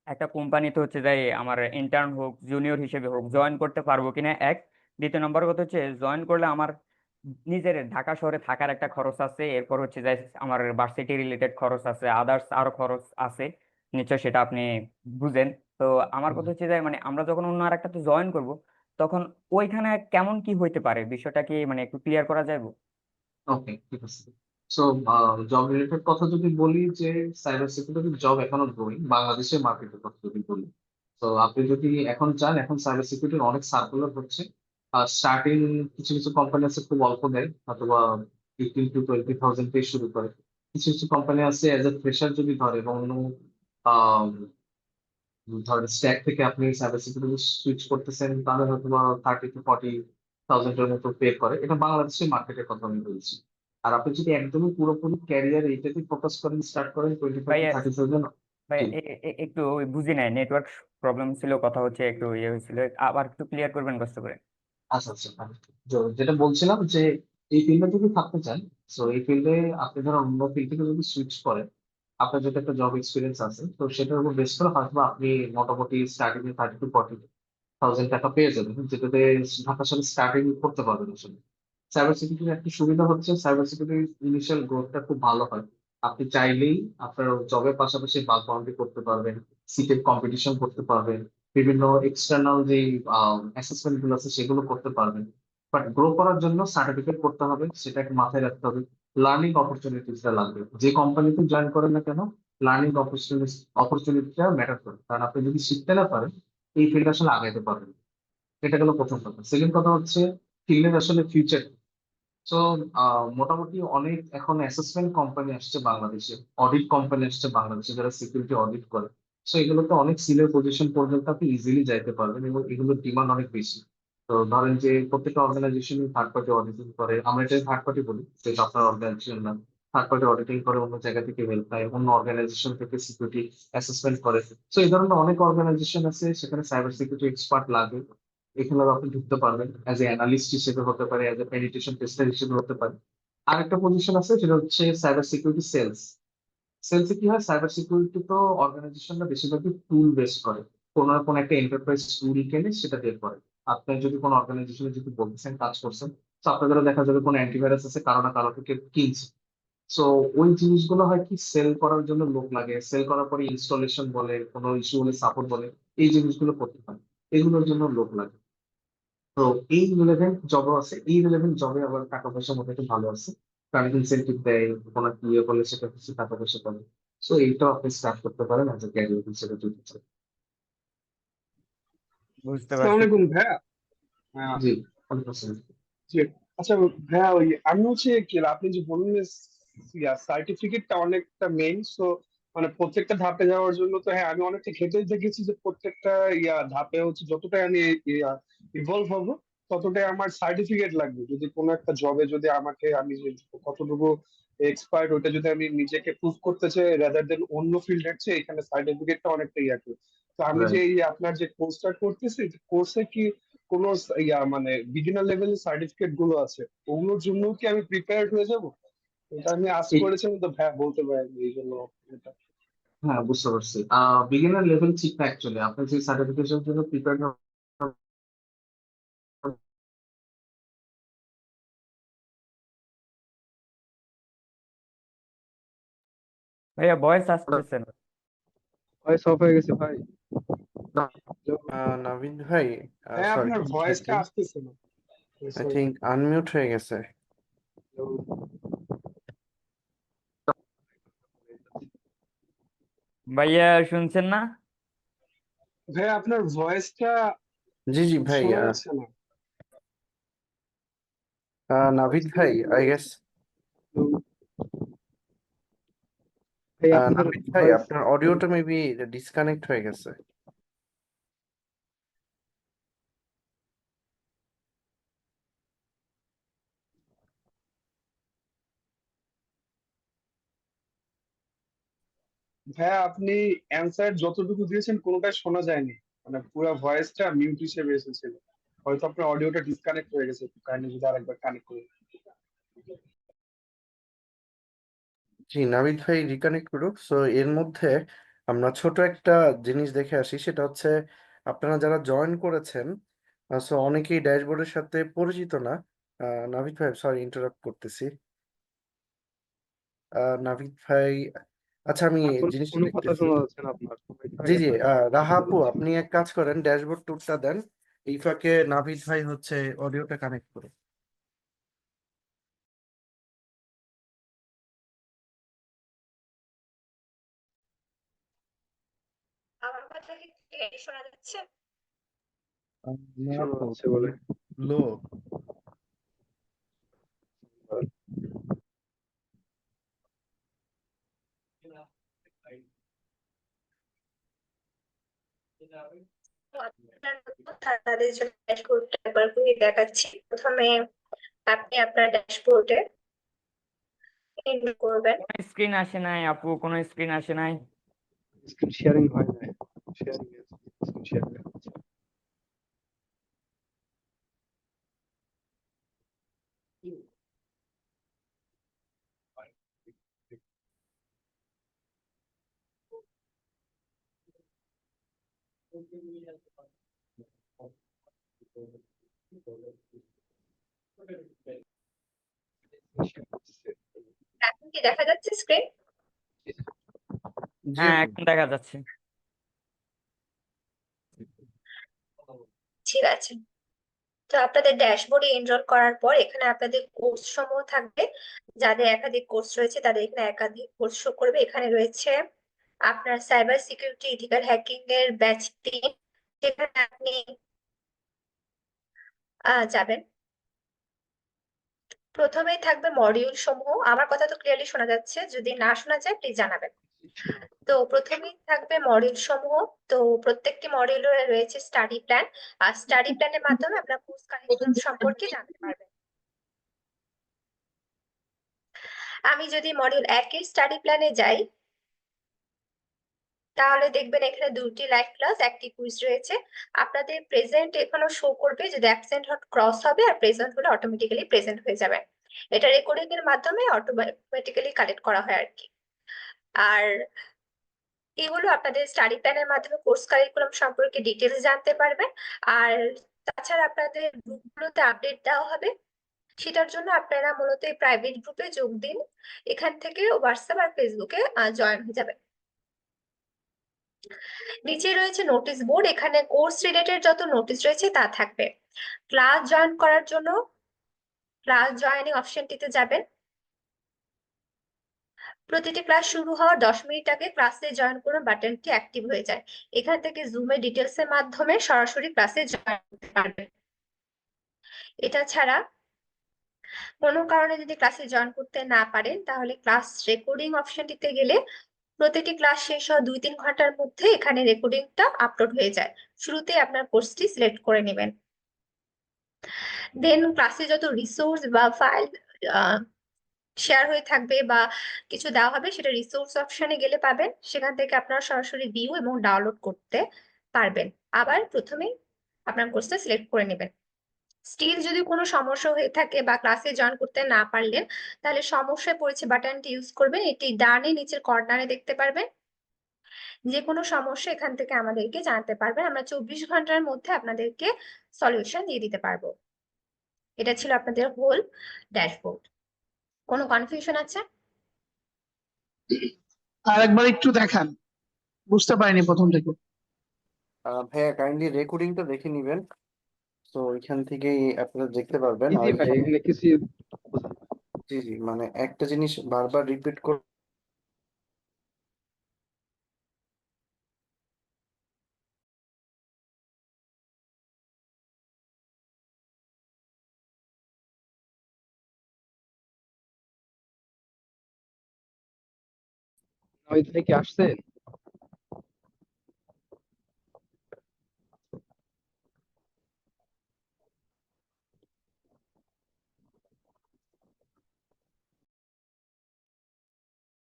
একটা কোম্পানিতে হচ্ছে যাই আমার ইন্টার্ন হোক জুনিয়র হিসেবে হোক জয়েন করতে পারবো কিনা, এক। দ্বিতীয় নম্বর কথা হচ্ছে জয়েন করলে আমার নিজের ঢাকা শহরে থাকার একটা খরচ আছে, এরপর হচ্ছে যাই আমার ভার্সিটি রিলেটেড খরচ আছে, আদার্স আরো খরচ আছে, নিশ্চয় সেটা আপনি বুঝেন। তো আমার কথা হচ্ছে যে মানে আমরা যখন অন্য আরেকটাতে জয়েন করব, তখন ওইখানে কেমন কি হইতে পারে বিষয়টা কি মানে একটু ক্লিয়ার করা যাবে? ওকে, ঠিক আছে। সো জব রিলেটেড কথা যদি বলি, যে সাইবার সিকিউরিটি জব এখনো গ্রোয়িং বাংলাদেশের মার্কেটের কথা যদি বলি, তো আপনি যদি এখন চান, এখন সাইবার সিকিউরিটির অনেক সার্কুলার হচ্ছে। স্টার্টিং কিছু কিছু কোম্পানি আছে খুব অল্প দেয়, অথবা 18 to 20,000 দিয়ে শুরু করে। কিছু কিছু কোম্পানি আছে এজ এ ফ্রেশার যদি ধরে এবং অন্য আহ, ধরেন স্ট্যাক থেকে আপনি সাইবার সিকিউরিটি সুইচ করতেছেন, তাহলে হয়তো 30 to 40,000 এর মতো পে করে। এটা বাংলাদেশের মার্কেটের কথা আমি বলছি। আর আপনি যদি একদমই পুরোপুরি ক্যারিয়ার এইটাতে ফোকাস করেন, স্টার্ট করেন 25 ভাই to 30,000। ভাই জি, একটু ওই বুঝি নাই, নেটওয়ার্ক প্রবলেম ছিল, কথা হচ্ছে একটু ইয়ে হয়েছিল, আবার একটু ক্লিয়ার করবেন কষ্ট করে। আচ্ছা আচ্ছা। যেটা বলছিলাম যে এই ফিল্ডে যদি থাকতে চান, তো এই ফিল্ডে আপনি ধরুন অন্য ফিল্ড থেকে যদি সুইচ করেন, আপনার যদি একটা জব এক্সপিরিয়েন্স আছে, তো সেটার উপর বেস করে হয়তো আপনি মোটামুটি স্টার্টিং এ 30 to 40,000 টাকা পেয়ে যাবেন, যেটাতে ঢাকার সাথে স্টার্টিং করতে পারবেন আসলে। সাইবার সিকিউরিটির একটা সুবিধা হচ্ছে সাইবার সিকিউরিটির ইনিশিয়াল গ্রোথটা খুব ভালো হয়। আপনি চাইলেই আপনার জবের পাশাপাশি বাগ বাউন্ডারি করতে পারবেন, সিটের কম্পিটিশন করতে পারবেন, বিভিন্ন এক্সটার্নাল যে অ্যাসেসমেন্ট গুলো আছে সেগুলো করতে পারবেন। বাট গ্রো করার জন্য সার্টিফিকেট করতে হবে, সেটাকে মাথায় রাখতে হবে। লার্নিং অপরচুনিটিসটা লাগবে, যে কোম্পানিতে জয়েন করেন না কেন, লার্নিং অপরচুনিটিটা ম্যাটার করে। কারণ আপনি যদি শিখতে না পারেন, এই ফিল্ড আসলে আগাইতে পারবেন না। এটা গেল প্রথম কথা। সেকেন্ড কথা হচ্ছে ফিল্ডের আসলে ফিউচার। তো মোটামুটি অনেক এখন অ্যাসেসমেন্ট কোম্পানি আসছে বাংলাদেশে, অডিট কোম্পানি আসছে বাংলাদেশে যারা সিকিউরিটি অডিট করে। তো এগুলোতে অনেক সিনিয়র পজিশন পর্যন্ত আপনি ইজিলি যাইতে পারবেন এবং এগুলোর ডিমান্ড অনেক বেশি। তো ধরেন যে প্রত্যেকটা অর্গানাইজেশন থার্ড পার্টি অডিটিং করে, আমরা এটা থার্ড পার্টি বলি, যেটা আপনার অর্গানাইজেশন না। থার্ড পার্টি অডিটিং করে, অন্য জায়গা থেকে হেল্প পায়, অন্য অর্গানাইজেশন থেকে সিকিউরিটি অ্যাসেসমেন্ট করে। তো এই ধরনের অনেক অর্গানাইজেশন আছে, সেখানে সাইবার সিকিউরিটি এক্সপার্ট লাগে। এখানে আপনি ঢুকতে পারবেন অ্যাজ এ অ্যানালিস্ট হিসেবে হতে পারে, অ্যাজ এ পেনিট্রেশন টেস্টার হিসেবে হতে পারে। আরেকটা পজিশন আছে, সেটা হচ্ছে সাইবার সিকিউরিটি সেলস। সেলসে কি হয়, সাইবার সিকিউরিটি তো অর্গানাইজেশনটা বেশিরভাগই টুল বেস করে। কোনো না কোনো একটা এন্টারপ্রাইজ টুল কেনে সেটা বের করে। আপনি যদি কোনো অর্গানাইজেশনে যদি বলতেছেন কাজ করছেন, তো আপনাদেরও দেখা যাবে কোনো অ্যান্টিভাইরাস আছে, কারো না কারো থেকে কিনছে। সো ওই জিনিসগুলো হয় কি, সেল করার জন্য লোক লাগে, সেল করার পরে ইনস্টলেশন বলে, কোনো ইস্যু হলে সাপোর্ট বলে, এই জিনিসগুলো করতে হয়, এগুলোর জন্য লোক লাগে। তো এই রিলেভেন্ট জবও আছে, এই রিলেভেন্ট জবে আবার টাকা পয়সা মোটামুটি ভালো আছে। কারণ ইনসেন্টিভ দেয়, কোনো একটা ইয়ে করলে সেটা কিছু টাকা পয়সা পাবে। সো এইটাও আপনি স্টার্ট করতে পারেন অ্যাজ এ ক্যারিয়ার হিসেবে যদি চান। বুঝতে আসসালামু পারছি। আলাইকুম ভাইয়া। আহ, জি, 100%। জি। আচ্ছা ভাইয়া, ওই আমি হচ্ছে কি আপনি যে বললেন সার্টিফিকেটটা অনেকটা মেইন, সো মানে প্রত্যেকটা ধাপে যাওয়ার জন্য তো হ্যাঁ আমি অনেকটা খেতে দেখেছি যে প্রত্যেকটা ধাপে হচ্ছে যতটাই আমি ইভলভ হবো ততটাই আমার সার্টিফিকেট লাগবে। যদি কোনো একটা জবে যদি আমাকে আমি যে কতটুকু এক্সপার্ট ওটা যদি আমি নিজেকে প্রুভ করতে চাই রাদার দেন অন্য ফিল্ডের চেয়ে, এখানে সার্টিফিকেটটা অনেকটা আছে। তো আমি যে রাইট। এই আপনার যে কোর্সটা করতেছি, কোর্সে কি কোনো মানে বিগিনার লেভেলের সার্টিফিকেট গুলো আছে, ওগুলোর জন্য কি আমি প্রিপেয়ার্ড হয়ে যাব? এটা আমি আজ এই, করেছিলাম তো ভাইয়া বলতে পারেন এই জন্য এটা। হ্যাঁ বুঝতে পারছি। বিগিনার লেভেল ঠিক না অ্যাকচুয়ালি, আপনি যে সার্টিফিকেশনের জন্য প্রিপেয়ার। ভাইয়া ভয়েস আসতেছে না। ভয়েস অফ হয়ে গেছে ভাই। নাভিদ ভাই, হ্যাঁ সরি আপনার ভয়েসটা থাকি। আসতেছে না। I Sorry. থিঙ্ক আনমিউট হয়ে গেছে। ভাইয়া শুনছেন না? ভাইয়া আপনার ভয়েসটা জি জি ভাই, শোনা যাচ্ছে না। নাভিদ ভাই, আই গেস ভাই আপনার নাভিদ ভাই ভয়েস, আপনার অডিওটা মেবি ডিসকানেক্ট হয়ে গেছে। ভাইয়া আপনি অ্যান্সার যতটুকু দিয়েছেন কোনোটাই শোনা যায়নি, মানে পুরো ভয়েসটা মিউট হিসেবে এসেছিল। হয়তো আপনার অডিওটা ডিসকানেক্ট হয়ে গেছে, কাইন্ডলি যদি আরেকবার কানেক্ট করে। জি নাভিদ ভাই রিকানেক্ট করুক। সো এর মধ্যে আমরা ছোট একটা জিনিস দেখে আসি, সেটা হচ্ছে আপনারা যারা জয়েন করেছেন, সো অনেকেই ড্যাশবোর্ডের সাথে পরিচিত না। নাভিদ ভাই, সরি ইন্টারাপ্ট করতেছি। নাভিদ ভাই, আচ্ছা আমি জিনিসটা কোনো কথা দেখতেছি। শোনা যাচ্ছে না আপনার। জি জি, রাহা আপু, আপনি এক কাজ করেন, ড্যাশবোর্ড ট্যুরটা দেন, এই ফাঁকে নাভিদ ভাই হচ্ছে অডিওটা কানেক্ট করে। আমার কথা কি clearly শোনা যাচ্ছে? না শোনা আপু, যাচ্ছে বলে। লো। তো আপনার তাদের জন্য ড্যাশবোর্ডটা একবার করে দেখাচ্ছি। প্রথমে আপনি আপনার ড্যাশবোর্ডে এন্টার করবেন। কোনো স্ক্রিন আসে নাই আপু, কোনো স্ক্রিন আসে নাই। স্ক্রিন শেয়ারিং হয় না, শেয়ারিং স্ক্রিন শেয়ারিং হচ্ছে। এখন কি দেখা যাচ্ছে স্ক্রিন? জি হ্যাঁ, আপু। এখন দেখা যাচ্ছে। ঠিক আছে। তো আপনাদের ড্যাশবোর্ডে এনরোল করার পর এখানে আপনাদের কোর্স সমূহ থাকবে। যাদের একাধিক কোর্স রয়েছে তাদের এখানে একাধিক কোর্স শো করবে। এখানে রয়েছে আপনার সাইবার সিকিউরিটি ইথিক্যাল হ্যাকিং এর ব্যাচ 3, সেখানে আপনি যাবেন। প্রথমেই থাকবে মডিউল সমূহ। আমার কথা তো ক্লিয়ারলি শোনা যাচ্ছে, যদি না শোনা যায় প্লিজ জানাবেন। তো প্রথমেই থাকবে মডিউল সমূহ। তো প্রত্যেকটি মডিউলে রয়েছে স্টাডি প্ল্যান, আর স্টাডি প্ল্যানের মাধ্যমে আপনার কোর্স কারিকুলাম সম্পর্কে জানতে পারবেন। আমি যদি মডিউল 1 এর স্টাডি প্ল্যানে যাই, তাহলে দেখবেন এখানে 2টি লাইভ ক্লাস, একটি কুইজ রয়েছে। আপনাদের প্রেজেন্ট এখানে শো করবে, যদি অ্যাবসেন্ট ক্রস হবে, আর প্রেজেন্ট হলে অটোমেটিক্যালি প্রেজেন্ট হয়ে যাবে। এটা রেকর্ডিং এর মাধ্যমে অটোমেটিক্যালি কালেক্ট করা হয় আর কি। আর এগুলো আপনাদের স্টাডি প্ল্যানের মাধ্যমে কোর্স কারিকুলাম সম্পর্কে ডিটেলস জানতে পারবেন। আর তাছাড়া আপনাদের গ্রুপগুলোতে আপডেট দেওয়া হবে। সেটার জন্য আপনারা মূলত এই প্রাইভেট গ্রুপে যোগ দিন। এখান থেকে হোয়াটসঅ্যাপ আর ফেসবুকে জয়েন হয়ে যাবেন। নিচে রয়েছে নোটিশ বোর্ড, এখানে কোর্স রিলেটেড যত নোটিশ রয়েছে তা থাকবে। ক্লাস জয়েন করার জন্য ক্লাস জয়েনিং অপশনটিতে যাবেন। প্রতিটি ক্লাস শুরু হওয়ার 10 মিনিট আগে ক্লাসে জয়েন করুন বাটনটি অ্যাক্টিভ হয়ে যায়। এখান থেকে জুমের ডিটেলস এর মাধ্যমে সরাসরি ক্লাসে জয়েন করতে পারবেন। এটা ছাড়া কোনো কারণে যদি ক্লাসে জয়েন করতে না পারেন, তাহলে ক্লাস রেকর্ডিং অপশনটিতে গেলে প্রতিটি ক্লাস শেষ হওয়া 2-3 ঘন্টার মধ্যে এখানে রেকর্ডিংটা আপলোড হয়ে যায়। শুরুতে আপনার কোর্সটি সিলেক্ট করে নেবেন। দেন ক্লাসে যত রিসোর্স বা ফাইল শেয়ার হয়ে থাকবে বা কিছু দেওয়া হবে, সেটা রিসোর্স অপশনে গেলে পাবেন। সেখান থেকে আপনারা সরাসরি ভিউ এবং ডাউনলোড করতে পারবেন। আবার প্রথমে আপনার কোর্সটা সিলেক্ট করে নেবেন। স্টিল যদি কোনো সমস্যা হয়ে থাকে বা ক্লাসে জয়েন করতে না পারলেন, তাহলে সমস্যায় পড়েছে বাটনটি ইউজ করবেন। এটি ডানে নিচের কর্নারে দেখতে পারবেন। যে কোনো সমস্যা এখান থেকে আমাদেরকে জানাতে পারবেন, আমরা 24 ঘন্টার মধ্যে আপনাদেরকে সলিউশন দিয়ে দিতে পারবো। এটা ছিল আপনাদের হোল ড্যাশবোর্ড। কোনো কনফিউশন আছে? আর একবার একটু দেখান, বুঝতে পারিনি প্রথম থেকে। ভাইয়া কাইন্ডলি রেকর্ডিংটা দেখে নিবেন, তো ওইখান থেকেই আপনারা দেখতে পারবেন। আর ইজি ভাই, ওইখানে এখানে কিছু জি জি, মানে একটা জিনিস বারবার রিপিট করে থেকে আসছেন।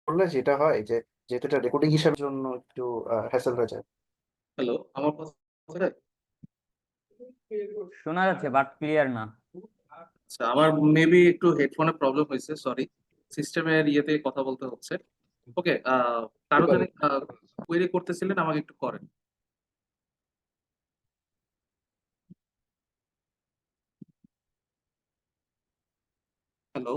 করলে যেটা হয় যে, যেহেতু এটা রেকর্ডিং হিসাবের জন্য একটু হ্যাসেল হয়ে যায়। হ্যালো, আমার কথা শোনা যাচ্ছে বাট ক্লিয়ার না। আচ্ছা, আমার মেবি একটু হেডফোনে প্রবলেম হয়েছে, সরি। সিস্টেমের ইয়েতে কথা বলতে হচ্ছে। ওকে, কারো জানি কোয়েরি করতেছিলেন, আমাকে একটু করেন। হ্যালো।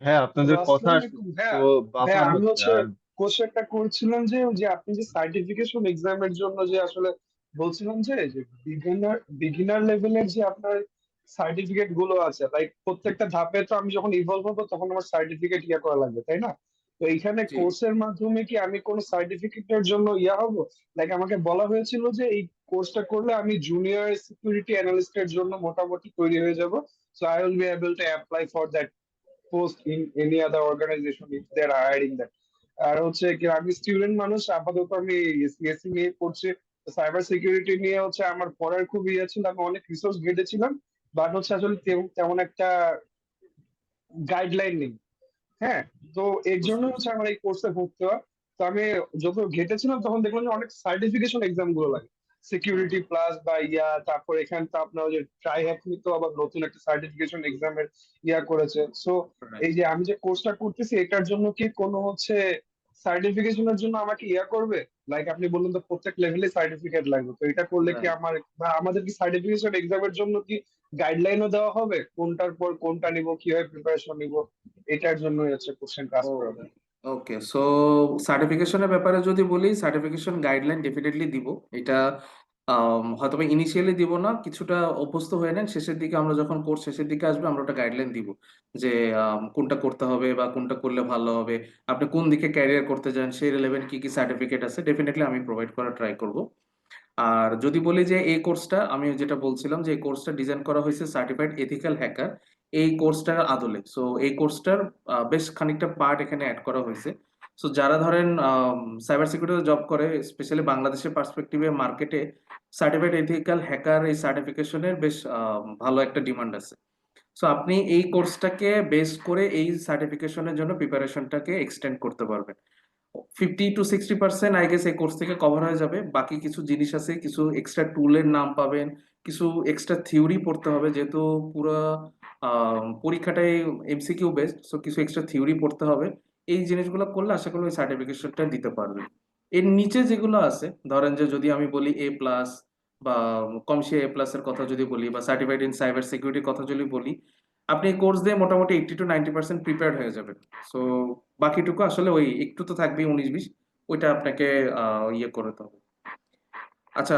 হ্যাঁ, আপনাদের কথা আসসালামু আসছে আলাইকুম তো ভাইয়া। ভাইয়া বাফার আমি হচ্ছে হচ্ছে আর কোশ্চেনটা করছিলাম যে আপনি যে সার্টিফিকেশন এক্সামের জন্য যে আসলে বলছিলাম যে বিগিনার লেভেলের যে আপনার সার্টিফিকেট গুলো আছে, লাইক প্রত্যেকটা ধাপে তো আমি যখন ইভলভ হবো তখন আমার সার্টিফিকেট ইয়া করা লাগবে, তাই না? তো এইখানে জি কোর্সের মাধ্যমে কি আমি কোনো সার্টিফিকেটের জন্য ইয়া হবো? লাইক আমাকে বলা হয়েছিল যে এই কোর্সটা করলে আমি জুনিয়র সিকিউরিটি অ্যানালিস্টের জন্য মোটামুটি তৈরি হয়ে যাব, so I will be able to apply for that post in any other organization if they are hiring that. আর হচ্ছে কি আমি স্টুডেন্ট মানুষ, আপাতত আমি সিএসসি নিয়ে পড়ছি, সাইবার সিকিউরিটি নিয়ে হচ্ছে আমার পড়ার খুব ইয়ে ছিল, আমি অনেক রিসোর্স ঘেটেছিলাম, বাট হচ্ছে আসলে তেমন একটা গাইডলাইন নেই। হ্যাঁ, তো এর বুঝতে জন্য পেরেছি। হচ্ছে আমার এই কোর্সে ভর্তি হওয়া। তো আমি যত ঘেটেছিলাম তখন দেখলাম যে অনেক সার্টিফিকেশন এক্সাম গুলো লাগে, হুম, সিকিউরিটি প্লাস বা ইয়া, তারপর এখানে তো আপনার ওই যে ট্রাই হ্যাক তো আবার নতুন একটা সার্টিফিকেশন এক্সামের ইয়া করেছে। So right. এই যে আমি যে কোর্সটা করতেছি এটার জন্য কি কোনো হচ্ছে সার্টিফিকেশনের জন্য আমাকে ইয়া করবে? লাইক আপনি বললেন তো প্রত্যেক লেভেলে সার্টিফিকেট লাগবে, তো এটা করলে কি রাইট। আমার বা আমাদের কি সার্টিফিকেশন এক্সামের জন্য কি গাইডলাইনও দেওয়া হবে কোনটার পর কোনটা নিব, কিভাবে প্রিপারেশন নিব? এটার জন্য হচ্ছে কোশ্চেন কাজ ও করা যায়। ওকে, সো সার্টিফিকেশনের ব্যাপারে যদি বলি, সার্টিফিকেশন গাইডলাইন ডেফিনেটলি দিব। এটা হয়তো ইনিশিয়ালি দিব না, কিছুটা অভ্যস্ত হয়ে নেন, শেষের দিকে আমরা যখন কোর্স শেষের দিকে আসবে আমরা ওটা গাইডলাইন দিব যে কোনটা করতে হবে বা কোনটা করলে ভালো হবে, আপনি কোন দিকে ক্যারিয়ার করতে চান, সেই রিলেভেন্ট কি কি সার্টিফিকেট আছে, ডেফিনেটলি আমি প্রোভাইড করার ট্রাই করব। আর যদি বলি যে এই কোর্সটা, আমি যেটা বলছিলাম যে এই কোর্সটা ডিজাইন করা হয়েছে সার্টিফাইড এথিক্যাল হ্যাকার এই কোর্সটার আদলে। সো এই কোর্সটার বেশ খানিকটা পার্ট এখানে অ্যাড করা হয়েছে। সো যারা ধরেন সাইবার সিকিউরিটি জব করে, স্পেশালি বাংলাদেশের পার্সপেক্টিভে মার্কেটে সার্টিফাইড এথিক্যাল হ্যাকার এই সার্টিফিকেশনের বেশ ভালো একটা ডিমান্ড আছে। সো আপনি এই কোর্সটাকে বেস করে এই সার্টিফিকেশনের জন্য প্রিপারেশনটাকে এক্সটেন্ড করতে পারবেন। 50 to 60% আই গেস এই কোর্স থেকে কভার হয়ে যাবে। বাকি কিছু জিনিস আছে, কিছু এক্সট্রা টুলের নাম পাবেন, কিছু এক্সট্রা থিওরি পড়তে হবে, যেহেতু পুরো পরীক্ষাটাই এমসিকিউ বেসড, সো কিছু এক্সট্রা থিওরি পড়তে হবে। এই জিনিসগুলো করলে আশা করি ওই সার্টিফিকেশনটা দিতে পারবে। এর নিচে যেগুলো আছে, ধরেন যে যদি আমি বলি এ প্লাস বা কমসে এ প্লাস এর কথা যদি বলি, বা সার্টিফাইড ইন সাইবার সিকিউরিটির কথা যদি বলি, আপনি কোর্স দিয়ে মোটামুটি 80 to 90% প্রিপেয়ার হয়ে যাবেন। সো বাকিটুকু আসলে ওই একটু তো থাকবেই 19-20, ওইটা আপনাকে ইয়ে করতে হবে। আচ্ছা,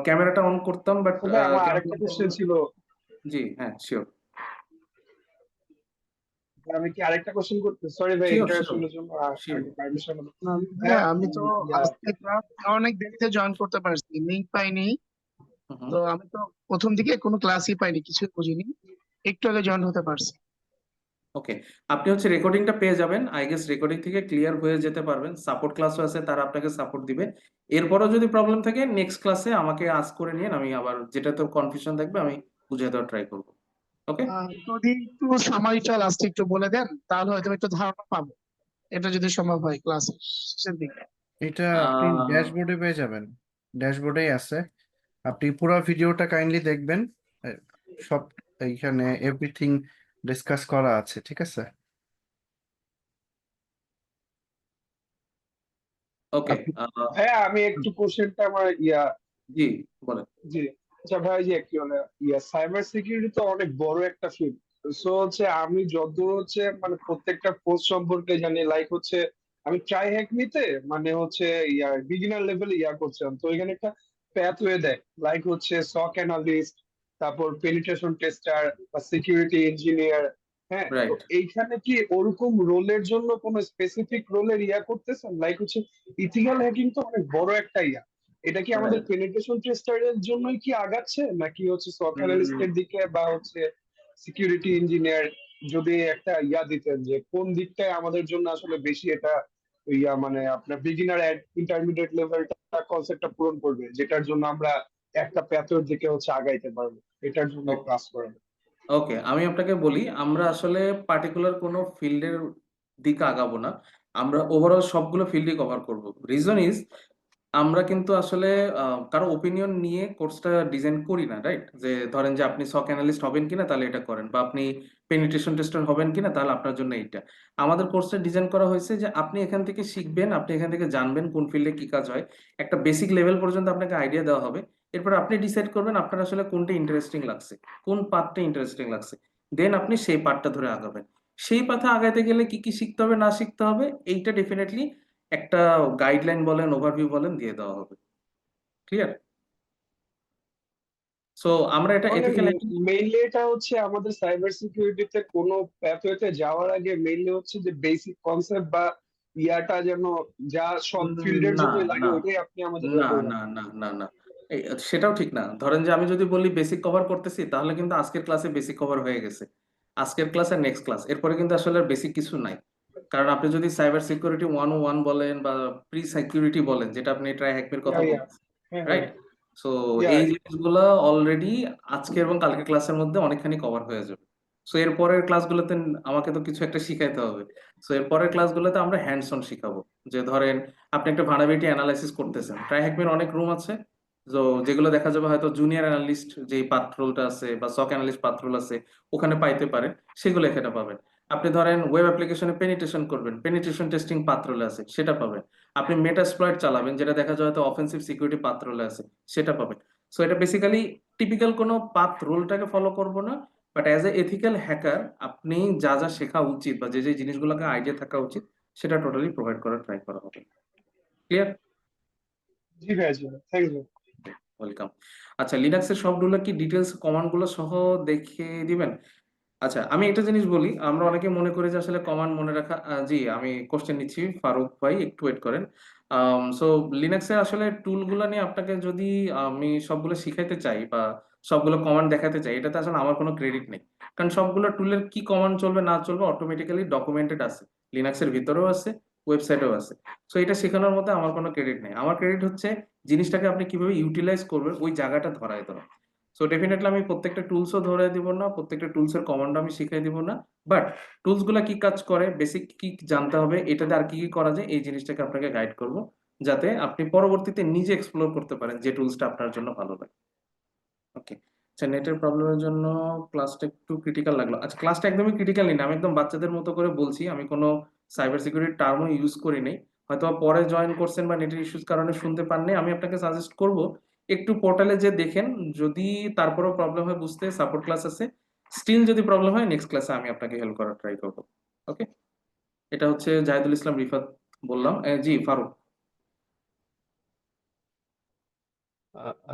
ক্যামেরাটা অন করতাম বাট তবে আমার কেন আরেকটা কোশ্চেন ছিল, জি হ্যাঁ শিওর। আমি কি আরেকটা কোশ্চেন করতে, সরি ভাই শিওর শিওর ইন্টারাপশনের জন্য শিওর। আগে পারমিশন। ভাইয়া হ্যাঁ, আমি তো ইয়া, আজকে ক্লাস অনেক দেরিতে জয়েন করতে পারছি, লিঙ্ক পাইনি। তো আমি তো প্রথম দিকে কোনো ক্লাসই পাইনি, কিছুই বুঝিনি, একটু আগে জয়েন হতে পারছি। ওকে, আপনি হচ্ছে রেকর্ডিংটা পেয়ে যাবেন, আই গেস রেকর্ডিং থেকে ক্লিয়ার হয়ে যেতে পারবেন। সাপোর্ট ক্লাসও আছে, তারা আপনাকে সাপোর্ট দিবে। এরপরও যদি প্রবলেম থাকে নেক্সট ক্লাসে আমাকে আস্ক করে নিন, আমি আবার যেটা তো কনফিউশন থাকবে আমি বুঝিয়ে দেওয়ার ট্রাই করবো। ওকে, যদি একটু সামারিটা লাস্টে একটু বলে দেন তাহলে হয়তো একটু ধারণা পাবো, এটা যদি সম্ভব হয় ক্লাসের শেষের দিকে। এটা আপনি ড্যাশবোর্ডে পেয়ে যাবেন, ড্যাশবোর্ডেই আছে। আপনি পুরো ভিডিওটা কাইন্ডলি দেখবেন, আহ, সব এইখানে এভরিথিং ডিসকাস করা আছে, ঠিক আছে? ওকে, আপনি হ্যাঁ আমি একটু কোশ্চেনটা আমার ইয়া, জি বলেন। জি, আচ্ছা ভাই যে কি বলে ইয়া, সাইবার সিকিউরিটি তো অনেক বড় একটা ফিল্ড। সো হচ্ছে আমি যত হচ্ছে মানে প্রত্যেকটা পোস্ট সম্পর্কে জানি, লাইক হচ্ছে আমি ট্রাই হ্যাক নিতে মানে হচ্ছে ইয়া বিগিনার লেভেলে ইয়া করছিলাম, তো এখানে একটা প্যাথওয়ে দেয়, লাইক হচ্ছে সক অ্যানালিস্ট, তারপর পেনিট্রেশন টেস্টার বা সিকিউরিটি ইঞ্জিনিয়ার। হ্যাঁ, তো রাইট। এইখানে কি ওরকম রোলের জন্য কোনো স্পেসিফিক রোলের ইয়া করতেছেন? লাইক হচ্ছে ইথিক্যাল হ্যাকিং তো অনেক বড় একটা ইয়া, এটা কি আমাদের রাইট। পেনিট্রেশন টেস্টারের জন্যই কি আগাচ্ছে, নাকি হচ্ছে সক অ্যানালিস্টের দিকে বা হচ্ছে সিকিউরিটি ইঞ্জিনিয়ার? যদি একটা ইয়া দিতেন যে কোন দিকটায় আমাদের জন্য আসলে বেশি এটা ইয়া মানে আপনার বিগিনার ইন্টারমিডিয়েট লেভেলটা কনসেপ্টটা পূরণ করবে, যেটার জন্য আমরা একটা প্যাথের দিকে হচ্ছে আগাইতে পারবো, এটার জন্য ক্লাস করেন। ওকে, আমি আপনাকে বলি, আমরা আসলে পার্টিকুলার কোনো ফিল্ডের দিকে আগাবো না, আমরা ওভারঅল সবগুলো ফিল্ডই কভার করব। রিজন ইজ আমরা কিন্তু আসলে কারো ওপিনিয়ন নিয়ে কোর্সটা ডিজাইন করি না, রাইট? যে ধরেন যে আপনি সক অ্যানালিস্ট হবেন কিনা তাহলে এটা করেন, বা আপনি পেনিট্রেশন টেস্টার হবেন কিনা তাহলে আপনার জন্য এইটা। আমাদের কোর্সটা ডিজাইন করা হয়েছে যে আপনি এখান থেকে শিখবেন, আপনি এখান থেকে জানবেন কোন ফিল্ডে কি কাজ হয়, একটা বেসিক লেভেল পর্যন্ত আপনাকে আইডিয়া দেওয়া হবে। এরপর আপনি ডিসাইড করবেন আপনার আসলে কোনটা ইন্টারেস্টিং লাগছে, কোন পার্টটা ইন্টারেস্টিং লাগছে, দেন আপনি সেই পার্টটা ধরে আগাবেন। সেই পথে আগাইতে গেলে কি কি শিখতে হবে না শিখতে হবে এইটা ডেফিনেটলি একটা গাইডলাইন বলেন, ওভারভিউ বলেন, দিয়ে দেওয়া হবে। ক্লিয়ার? সো আমরা এটা মানে এথিক্যাল মেইনলি এটা হচ্ছে আমাদের সাইবার সিকিউরিটিতে কোনো প্যাথওয়েতে যাওয়ার আগে মেইনলি হচ্ছে যে বেসিক কনসেপ্ট বা ইয়াটা যেন যা সব ফিল্ডের না জন্য লাগে না ওইটাই আপনি আমাদের না করে না রাখবেন। না না না সেটাও ঠিক না। ধরেন যে আমি যদি বলি বেসিক কভার করতেছি তাহলে কিন্তু আজকের ক্লাসে বেসিক কভার হয়ে গেছে, আজকের ক্লাস আর নেক্সট ক্লাস, এরপরে কিন্তু আসলে বেসিক কিছু নাই। কারণ আপনি যদি সাইবার সিকিউরিটি 101 বলেন বা প্রি সিকিউরিটি বলেন, যেটা আপনি ট্রাই হ্যাকমের কথা ইয়া বলতেছেন, হ্যাঁ রাইট? সো ইয়া এই জিনিসগুলো অলরেডি আজকে এবং কালকে ক্লাসের মধ্যে অনেকখানি কভার হয়ে যাবে। সো এর পরের ক্লাসগুলোতে আমাকে তো কিছু একটা শিখাইতে হবে। সো এর পরের ক্লাসগুলোতে আমরা হ্যান্ডস অন শিখাবো। যে ধরেন আপনি একটা ভার্নাবিলিটি অ্যানালাইসিস করতেছেন, ট্রাই হ্যাকমের অনেক রুম আছে, তো যেগুলো দেখা যাবে হয়তো জুনিয়র অ্যানালিস্ট যে পাত্রোলটা আছে বা সক অ্যানালিস্ট পাত্রোল আছে ওখানে পাইতে পারেন, সেগুলো এখানে পাবেন। আপনি ধরেন ওয়েব অ্যাপ্লিকেশনে পেনিট্রেশন করবেন, পেনিট্রেশন টেস্টিং পাত্রোলে আছে, সেটা পাবেন। আপনি মেটাস্প্লয়েট চালাবেন, যেটা দেখা যায় হয়তো অফেন্সিভ সিকিউরিটি পাত্রোলে আছে, সেটা পাবেন। সো এটা বেসিক্যালি টিপিক্যাল কোনো পাথ রোলটাকে ফলো করবো না, but as a ethical hacker আপনি যা যা শেখা উচিত বা যে যে জিনিসগুলোকে আইডিয়া থাকা উচিত সেটা টোটালি প্রোভাইড করার ট্রাই করা হবে। ক্লিয়ার? জি ভাইয়া, জি থ্যাংক ইউ। ওয়েলকাম। আচ্ছা, লিনাক্সের সব রুলার কি ডিটেলস কমান্ড গুলো সহ দেখে দিবেন? আচ্ছা, আমি একটা জিনিস বলি, আমরা অনেকে মনে করি যে আসলে কমান্ড মনে রাখা, জি আমি কোশ্চেন নিচ্ছি, ফারুক ভাই একটু ওয়েট করেন। সো লিনাক্সের আসলে টুলগুলো নিয়ে আপনাকে যদি আমি সবগুলো শিখাইতে চাই বা সবগুলো কমান্ড দেখাতে চাই, এটাতে আসলে আমার কোনো ক্রেডিট নেই। কারণ সবগুলো টুলের কি কমান্ড চলবে না চলবে অটোমেটিক্যালি ডকুমেন্টেড আছে, লিনাক্সের ভিতরেও আছে, ওয়েবসাইটেও আছে। সো এটা শেখানোর মধ্যে আমার কোনো ক্রেডিট নেই। আমার ক্রেডিট হচ্ছে জিনিসটাকে আপনি কিভাবে ইউটিলাইজ করবেন ওই জায়গাটা ধরায় দেওয়া। সো ডেফিনেটলি আমি প্রত্যেকটা টুলসও ধরে দিব না, প্রত্যেকটা টুলসের কমান্ড আমি শিখাই দিব না, বাট টুলস গুলা কি কাজ করে, বেসিক কি জানতে হবে, এটাতে আর কি কি করা যায় এই জিনিসটাকে আপনাকে গাইড করব, যাতে আপনি পরবর্তীতে নিজে এক্সপ্লোর করতে পারেন যে টুলসটা আপনার জন্য ভালো লাগে। ওকে। আচ্ছা, নেটের প্রবলেমের জন্য ক্লাসটা একটু ক্রিটিক্যাল লাগলো। আচ্ছা, ক্লাসটা একদমই ক্রিটিক্যাল না, আমি একদম বাচ্চাদের মতো করে বলছি, আমি কোনো সাইবার সিকিউরিটি টার্মও ইউজ করি নাই। হয়তো পরে জয়েন করছেন বা নেটের ইস্যুস কারণে শুনতে পাননি, আমি আপনাকে সাজেস্ট করব একটু পোর্টালে যে দেখেন, যদি তারপরেও প্রবলেম হয় বুঝতে সাপোর্ট ক্লাস আছে, স্টিল যদি প্রবলেম হয় নেক্সট ক্লাসে আমি আপনাকে হেল্প করার ট্রাই করব। ওকে। এটা হচ্ছে জাহিদুল ইসলাম রিফাত বললাম। জি ফারুক।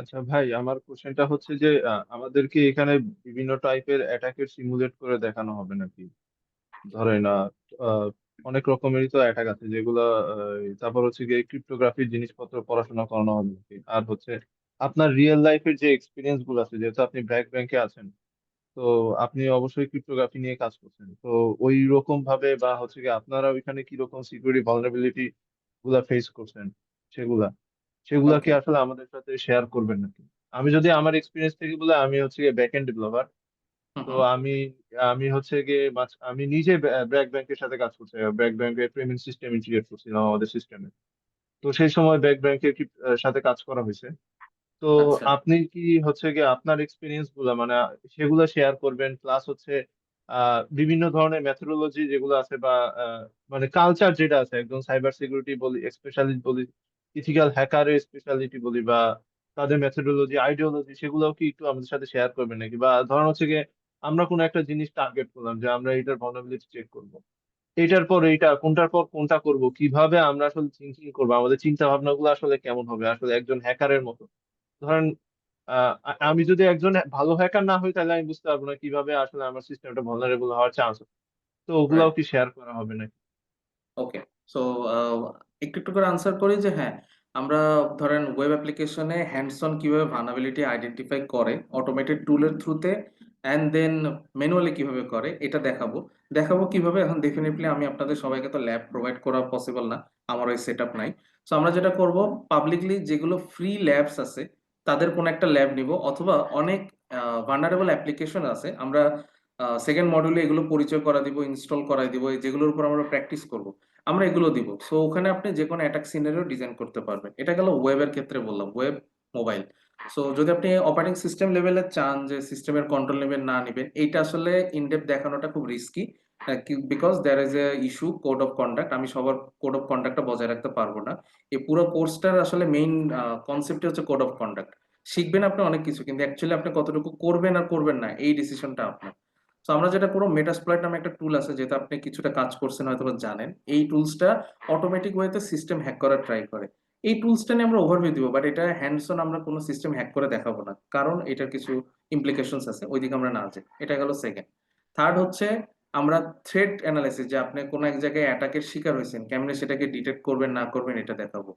আচ্ছা ভাই, আমার কোশ্চেনটা হচ্ছে যে আমাদেরকে এখানে বিভিন্ন টাইপের অ্যাটাকের সিমুলেট করে দেখানো হবে নাকি? ধরেন আহ, অনেক রকমেরই তো অ্যাটাক আছে যেগুলো তারপর হচ্ছে গিয়ে ক্রিপ্টোগ্রাফির জিনিসপত্র পড়াশোনা করানো হবে নাকি? আর হচ্ছে আপনার রিয়েল লাইফের যে এক্সপিরিয়েন্স গুলো আছে, যেহেতু আপনি ব্র্যাক ব্যাংকে আছেন, তো আপনি অবশ্যই ক্রিপ্টোগ্রাফি নিয়ে কাজ করছেন, তো ওই রকম ভাবে বা হচ্ছে কি আপনারা ওইখানে কি রকম সিকিউরিটি ভালনারেবিলিটি গুলা ফেস করছেন, সেগুলা সেগুলা কি ওকে। আসলে আমাদের সাথে শেয়ার করবেন নাকি? আমি যদি আমার এক্সপিরিয়েন্স থেকে বলে, আমি হচ্ছে গিয়ে ব্যাক এন্ড ডেভেলপার। হুম তো হুম। আমি আমি হচ্ছে গিয়ে আমি নিজে ব্র্যাক ব্যাংকের সাথে কাজ করছি, ব্র্যাক ব্যাংকের পেমেন্ট সিস্টেম ইন্টিগ্রেট করছিলাম আমাদের সিস্টেমে। তো সেই সময় ব্র্যাক ব্যাংকের সাথে কাজ করা হয়েছে। তো আচ্ছা। আপনি কি হচ্ছে গিয়ে আপনার এক্সপিরিয়েন্স গুলা মানে সেগুলো শেয়ার করবেন, প্লাস হচ্ছে বিভিন্ন ধরনের মেথোডোলজি যেগুলো আছে বা আহ, মানে কালচার যেটা আছে একদম সাইবার সিকিউরিটি বলি, স্পেশালিস্ট বলি, ইথিক্যাল হ্যাকারের স্পেশালিটি বলি, বা তাদের মেথোডোলজি আইডিওলজি, সেগুলোও কি একটু আমাদের সাথে শেয়ার করবেন নাকি? বা ধরুন হচ্ছে গিয়ে আমরা কোনো একটা জিনিস টার্গেট করলাম যে আমরা এটার vulnerability চেক করব, এইটার পর এইটা, কোনটার পর কোনটা করব, কিভাবে আমরা আসলে থিঙ্কিং করবো, আমাদের চিন্তা ভাবনা গুলো আসলে কেমন হবে আসলে একজন হ্যাকারের মতো। ধরেন আমি যদি একজন ভালো হ্যাকার না হই, তাহলে আমি বুঝতে পারবো না কিভাবে আসলে আমার সিস্টেমটা ভালনারেবল হওয়ার চান্স। তো ওগুলাও রাইট। কি শেয়ার করা হবে নাকি? ওকে। সো একটু একটু করে আনসার করি যে হ্যাঁ, আমরা ধরেন ওয়েব অ্যাপ্লিকেশনে হ্যান্ডস অন কিভাবে ভালনারেবিলিটি আইডেন্টিফাই করে অটোমেটেড টুলের থ্রুতে, অ্যান্ড দেন ম্যানুয়ালি কিভাবে করে এটা দেখাবো। দেখাবো কিভাবে, এখন ডেফিনেটলি আমি আপনাদের সবাইকে তো ল্যাব প্রোভাইড করা পসিবল না, আমার ওই সেট আপ নাই। সো আমরা যেটা করব, পাবলিকলি যেগুলো ফ্রি ল্যাবস আছে তাদের কোনো একটা ল্যাব নিব, অথবা অনেক ভালনারেবল অ্যাপ্লিকেশন আছে, আমরা সেকেন্ড মডিউলে এগুলো পরিচয় করা দিব, ইনস্টল করাই দিব, যেগুলোর উপর আমরা প্র্যাকটিস করব। আমরা এগুলো দিব। সো ওখানে আপনি যে কোনো অ্যাটাক সিনারিও ডিজাইন করতে পারবেন। এটা গেল ওয়েবের ক্ষেত্রে বললাম, ওয়েব, মোবাইল। সো যদি আপনি অপারেটিং সিস্টেম লেভেলে চান যে সিস্টেমের কন্ট্রোল নেবেন না নেবেন, এইটা আসলে ইনডেপথ দেখানোটা খুব risky, because there is a issue code of conduct. আমি সবার কোড অফ কন্ডাক্টটা বজায় রাখতে পারবো না। এই পুরো কোর্সটার আসলে মেইন কনসেপ্টই হচ্ছে কোড অফ কন্ডাক্ট। শিখবেন আপনি অনেক কিছু, কিন্তু অ্যাকচুয়ালি আপনি কতটুকু করবেন আর করবেন না এই ডিসিশনটা আপনার। তো আমরা যেটা করবো, মেটাসপ্লয়েট নামে একটা টুল আছে, যেটা আপনি কিছুটা কাজ করছেন হয়তো বা জানেন। এই টুলসটা অটোমেটিক ওয়েতে সিস্টেম হ্যাক করার ট্রাই করে। এই টুলসটা নিয়ে আমরা ওভারভিউ দিব, বাট এটা হ্যান্ডস অন আমরা কোনো সিস্টেম হ্যাক করে দেখাবো না, কারণ এটার কিছু ইমপ্লিকেশনস আছে, ওইদিকে আমরা না যাই। এটা গেল সেকেন্ড। থার্ড হচ্ছে আমরা থ্রেট অ্যানালাইসিস, যে আপনি কোনো এক জায়গায় অ্যাটাকের শিকার হয়েছেন, কেমনে সেটাকে ডিটেক্ট করবেন না করবেন এটা দেখাবো।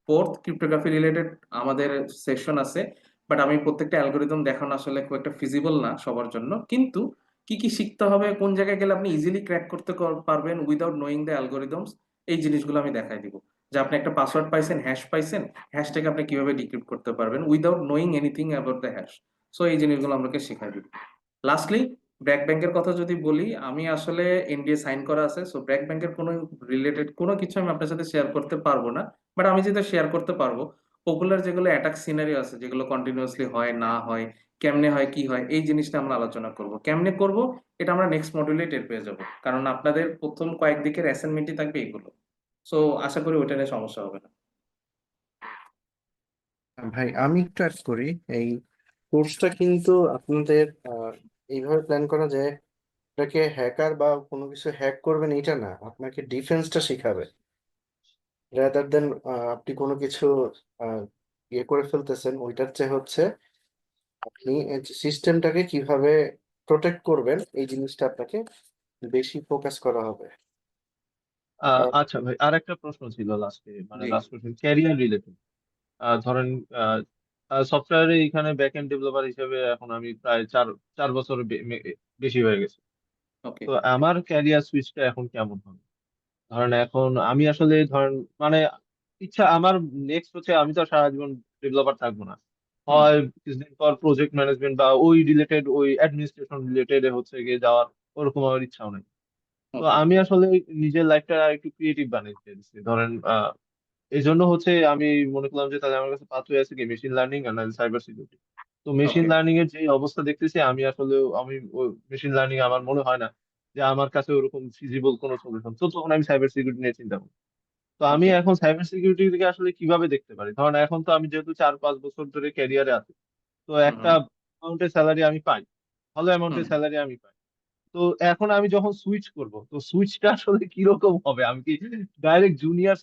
ফোর্থ, ক্রিপ্টোগ্রাফি রিলেটেড আমাদের সেশন আছে, বাট আমি প্রত্যেকটা অ্যালগোরিদম দেখানো আসলে খুব একটা ফিজিবল না সবার জন্য। কিন্তু কি কি শিখতে হবে, কোন জায়গায় গেলে আপনি ইজিলি ক্র্যাক করতে পারবেন উইদাউট নোয়িং দ্য অ্যালগোরিদমস, এই জিনিসগুলো আমি দেখাই দিব। যে আপনি একটা পাসওয়ার্ড পাইছেন, হ্যাশ পাইছেন, হ্যাশটাকে আপনি কিভাবে ডিক্রিপ্ট করতে পারবেন without knowing anything about the hash. So এই জিনিসগুলো আমাকে শেখাই দিব। লাস্টলি, ব্র্যাক ব্যাংকের কথা যদি বলি, আমি আসলে এনডিএ সাইন করা আছে, সো ব্র্যাক ব্যাংকের কোনো রিলেটেড কোনো কিছু আমি আপনার সাথে শেয়ার করতে পারবো না। বাট আমি যেটা শেয়ার করতে পারবো, পপুলার যেগুলো অ্যাটাক সিনারিও আছে, যেগুলো কন্টিনিউয়াসলি হয় না হয়, কেমনে হয় কি হয়, এই জিনিসটা আমরা আলোচনা করব। কেমনে করব এটা আমরা নেক্সট মডিউলে টের পেয়ে যাব, কারণ আপনাদের প্রথম কয়েক দিকের অ্যাসাইনমেন্টই থাকবে এগুলো। সো আশা করি ওইটা নিয়ে সমস্যা হবে না। ভাই আমি একটু অ্যাড করি, এই কোর্সটা কিন্তু আপনাদের এইভাবে প্ল্যান করা যায়, আপনাকে হ্যাকার বা কোনো কিছু হ্যাক করবেন এটা না, আপনাকে ডিফেন্সটা শেখাবে। রাদার দেন আপনি কোনো কিছু আহ, ইয়ে করে ফেলতেছেন, ওইটার চেয়ে হচ্ছে আপনি সিস্টেমটাকে কিভাবে প্রোটেক্ট করবেন এই জিনিসটা আপনাকে বেশি ফোকাস করা হবে। আচ্ছা ভাই, আর একটা প্রশ্ন ছিল লাস্টে, মানে জি। Last question, career related. ধরেন সফটওয়্যারে এখানে ব্যাক এন্ড ডেভেলপার হিসেবে এখন আমি প্রায় চার বছর বেশি হয়ে গেছে। ওকে। তো আমার ক্যারিয়ার সুইচটা এখন কেমন হবে? ধরেন এখন আমি আসলে ধরেন মানে ইচ্ছা আমার নেক্সট হচ্ছে, আমি তো আর সারা জীবন ডেভেলপার থাকবো না, হুম। হয় কিছুদিন পর প্রজেক্ট ম্যানেজমেন্ট বা ওই রিলেটেড, ওই অ্যাডমিনিস্ট্রেশন রিলেটেড হচ্ছে গিয়ে যাওয়ার ওরকম আমার ইচ্ছাও নেই। তো ওকে। আমি আসলে নিজের লাইফটা একটু ক্রিয়েটিভ বানাইতে চাইছি। ধরেন এই জন্য হচ্ছে আমি মনে করলাম যে তাহলে আমার কাছে পাথওয়ে আছে কি, মেশিন লার্নিং আর সাইবার সিকিউরিটি। তো মেশিন ওকে। লার্নিং এর যে অবস্থা দেখতেছি, আমি আসলে মেশিন লার্নিং আমার মনে হয় না যে আমার কাছে ওরকম ফিজিবল কোনো সলিউশন। তো তখন আমি সাইবার সিকিউরিটি নিয়ে চিন্তা করি। তো আমি ওকে। এখন সাইবার সিকিউরিটি থেকে আসলে কিভাবে দেখতে পারি? ধরেন এখন তো আমি যেহেতু 4-5 বছর ধরে ক্যারিয়ারে আছি, তো হুম। একটা অ্যামাউন্টের স্যালারি আমি পাই, ভালো হুম। অ্যামাউন্টের স্যালারি আমি পাই। তো এখন আমি যখন সুইচ করব, তো সুইচটা আসলে কিরকম হবে? আমি কি ডাইরেক্ট জুনিয়র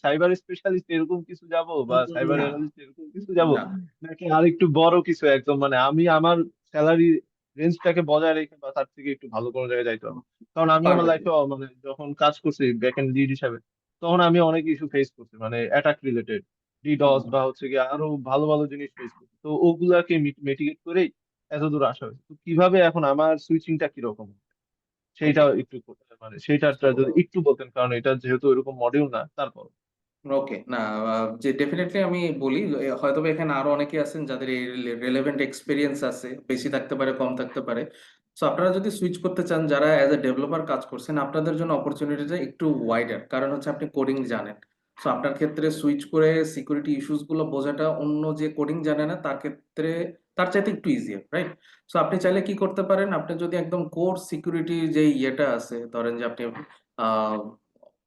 সাইবার স্পেশালিস্ট এরকম কিছু যাব, বা সাইবার না, অ্যানালিস্ট এরকম কিছু যাব, না। নাকি আরেকটু বড় কিছু একদম, মানে আমি আমার স্যালারি রেঞ্জটাকে বজায় রেখে বা তার থেকে একটু ভালো কোনো জায়গায় যাইতে হবে? কারণ আমি আমার পারবেন। লাইফে মানে যখন কাজ করছি ব্যাক এন্ড লিড হিসাবে, তখন আমি অনেক ইস্যু ফেস করছি, মানে অ্যাটাক রিলেটেড, ডিডস হুম। বা হচ্ছে গিয়ে আরো ভালো ভালো জিনিস ফেস করছি। তো ওগুলাকে মিটিগেট করেই এত দূর আসা হয়েছে। তো কিভাবে এখন আমার সুইচিংটা কিরকম, সেইটা ওকে। একটু মানে সেইটাটা যদি একটু বলতেন, কারণ এটা যেহেতু এরকম মডিউল না তারপর। ওকে। না, যে ডেফিনেটলি আমি বলি, হয়তো বা এখানে আরো অনেকে আছেন যাদের এই রেলেভেন্ট এক্সপিরিয়েন্স আছে, বেশি থাকতে পারে কম থাকতে পারে। সো আপনারা যদি সুইচ করতে চান, যারা অ্যাজ এ ডেভেলপার কাজ করছেন, আপনাদের জন্য অপরচুনিটিটা একটু ওয়াইডার, কারণ হচ্ছে আপনি কোডিং জানেন। সো আপনার ক্ষেত্রে সুইচ করে সিকিউরিটি ইস্যুস গুলো বোঝাটা অন্য যে কোডিং জানে না তার ক্ষেত্রে তার চাইতে একটু ইজিয়ার, রাইট? সো আপনি চাইলে কি করতে পারেন, আপনি যদি একদম কোর সিকিউরিটি যে ইয়েটা আছে, ধরেন যে আপনি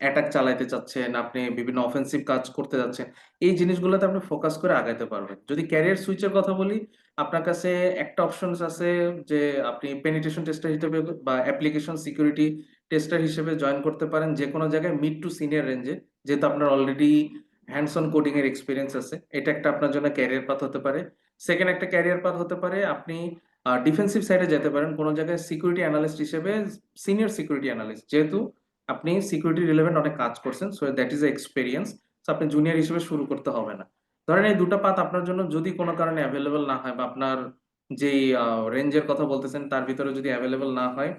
অ্যাটাক চালাইতে চাচ্ছেন, আপনি বিভিন্ন অফেন্সিভ কাজ করতে যাচ্ছেন, এই জিনিসগুলোতে আপনি ফোকাস করে আগাইতে পারবেন। যদি ক্যারিয়ার সুইচের কথা বলি, আপনার কাছে একটা অপশনস আছে যে আপনি পেনিট্রেশন টেস্টার হিসেবে বা অ্যাপ্লিকেশন সিকিউরিটি টেস্টার হিসেবে জয়েন করতে পারেন যে কোনো জায়গায় মিড টু সিনিয়র রেঞ্জে, যেহেতু আপনার অলরেডি হ্যান্ডস অন কোডিং এর এক্সপিরিয়েন্স আছে। এটা একটা আপনার জন্য ক্যারিয়ার পাথ হতে পারে। সেকেন্ড একটা ক্যারিয়ার পাথ হতে পারে, আপনি ডিফেন্সিভ সাইডে যেতে পারেন কোনো জায়গায় সিকিউরিটি অ্যানালিস্ট হিসেবে, সিনিয়র সিকিউরিটি অ্যানালিস্ট, যেহেতু আপনি সিকিউরিটি রিলেভেন্ট অনেক কাজ করছেন, so that is a experience. So আপনি জুনিয়র হিসেবে শুরু করতে হবে না। ধরেন এই দুটো পাথ আপনার জন্য যদি কোনো কারণে অ্যাভেলেবল না হয়, বা আপনার যেই রেঞ্জের কথা বলতেছেন তার ভিতরে যদি অ্যাভেলেবল না হয়,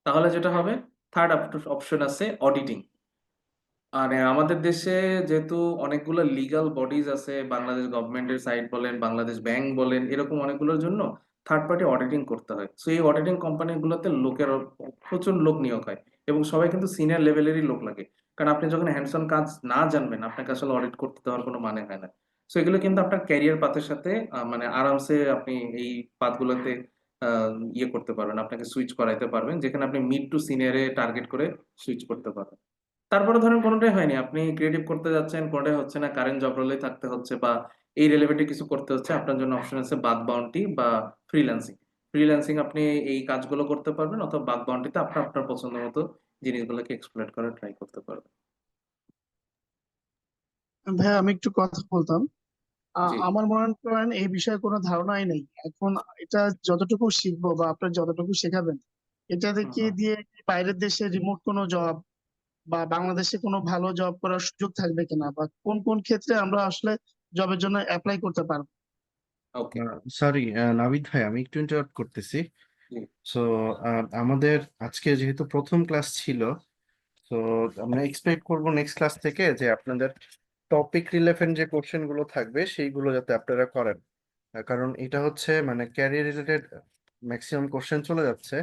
তাহলে যেটা হবে, থার্ড অপশন আছে অডিটিং। আর আমাদের দেশে যেহেতু অনেকগুলো লিগ্যাল বডিজ আছে, বাংলাদেশ গভর্নমেন্টের সাইট বলেন, বাংলাদেশ ব্যাংক বলেন, এরকম অনেকগুলোর জন্য থার্ড পার্টি অডিটিং করতে হয়। সো এই অডিটিং কোম্পানিগুলোতে প্রচুর লোক নিয়োগ হয়, এবং সবাই কিন্তু সিনিয়র লেভেলেরই লোক লাগে। কারণ আপনি যখন হ্যান্ডস অন কাজ না জানবেন আপনাকে আসলে অডিট করতে দেওয়ার কোনো মানে হয় না। সো এগুলো কিন্তু আপনার ক্যারিয়ার পাথের সাথে মানে আরামসে আপনি এই পাথগুলোতে ইয়ে করতে পারবেন, আপনাকে সুইচ করাইতে পারবেন, যেখানে আপনি মিড টু সিনিয়রে টার্গেট করে সুইচ করতে পারবেন। তারপরে ধরেন কোনোটাই হয়নি, আপনি ক্রিয়েটিভ করতে যাচ্ছেন, কোনোটাই হচ্ছে না, কারেন্ট জব রোলেই থাকতে হচ্ছে বা এই রিলেভেন্টে কিছু করতে হচ্ছে, আপনার জন্য অপশন আছে বাগ বাউন্টি বা ফ্রিল্যান্সিং। ফ্রিল্যান্সিং আপনি এই কাজগুলো করতে পারবেন, অথবা বাগ বাউন্টিতে আপনি আপনার পছন্দ মতো জিনিসগুলোকে এক্সপ্লয়েট করার ট্রাই করতে পারবেন। ভাই আমি একটু কথা বলতাম। জি। আমার মনে করেন এই বিষয়ে কোনো ধারণাই নেই এখন। এটা যতটুকু শিখবো বা আপনার যতটুকু শেখাবেন, এটা হুম থেকে হুম। দিয়ে কি বাইরের দেশে রিমোট কোনো জব বা বাংলাদেশে কোনো ভালো জব করার সুযোগ থাকবে কিনা, বা কোন কোন ক্ষেত্রে আমরা আসলে জবের জন্য অ্যাপ্লাই করতে পারবো? ওকে। সরি নাবিদ ভাই, আমি একটু ইন্টারাপ্ট করতেছি। জি। সো আমাদের আজকে যেহেতু প্রথম ক্লাস ছিল, তো আমরা এক্সপেক্ট করব নেক্সট ক্লাস থেকে যে আপনাদের টপিক রিলেভেন্ট যে কোশ্চেন গুলো থাকবে সেইগুলো যাতে আপনারা করেন। কারণ এটা হচ্ছে মানে ক্যারিয়ার রিলেটেড ম্যাক্সিমাম কোশ্চেন চলে যাচ্ছে।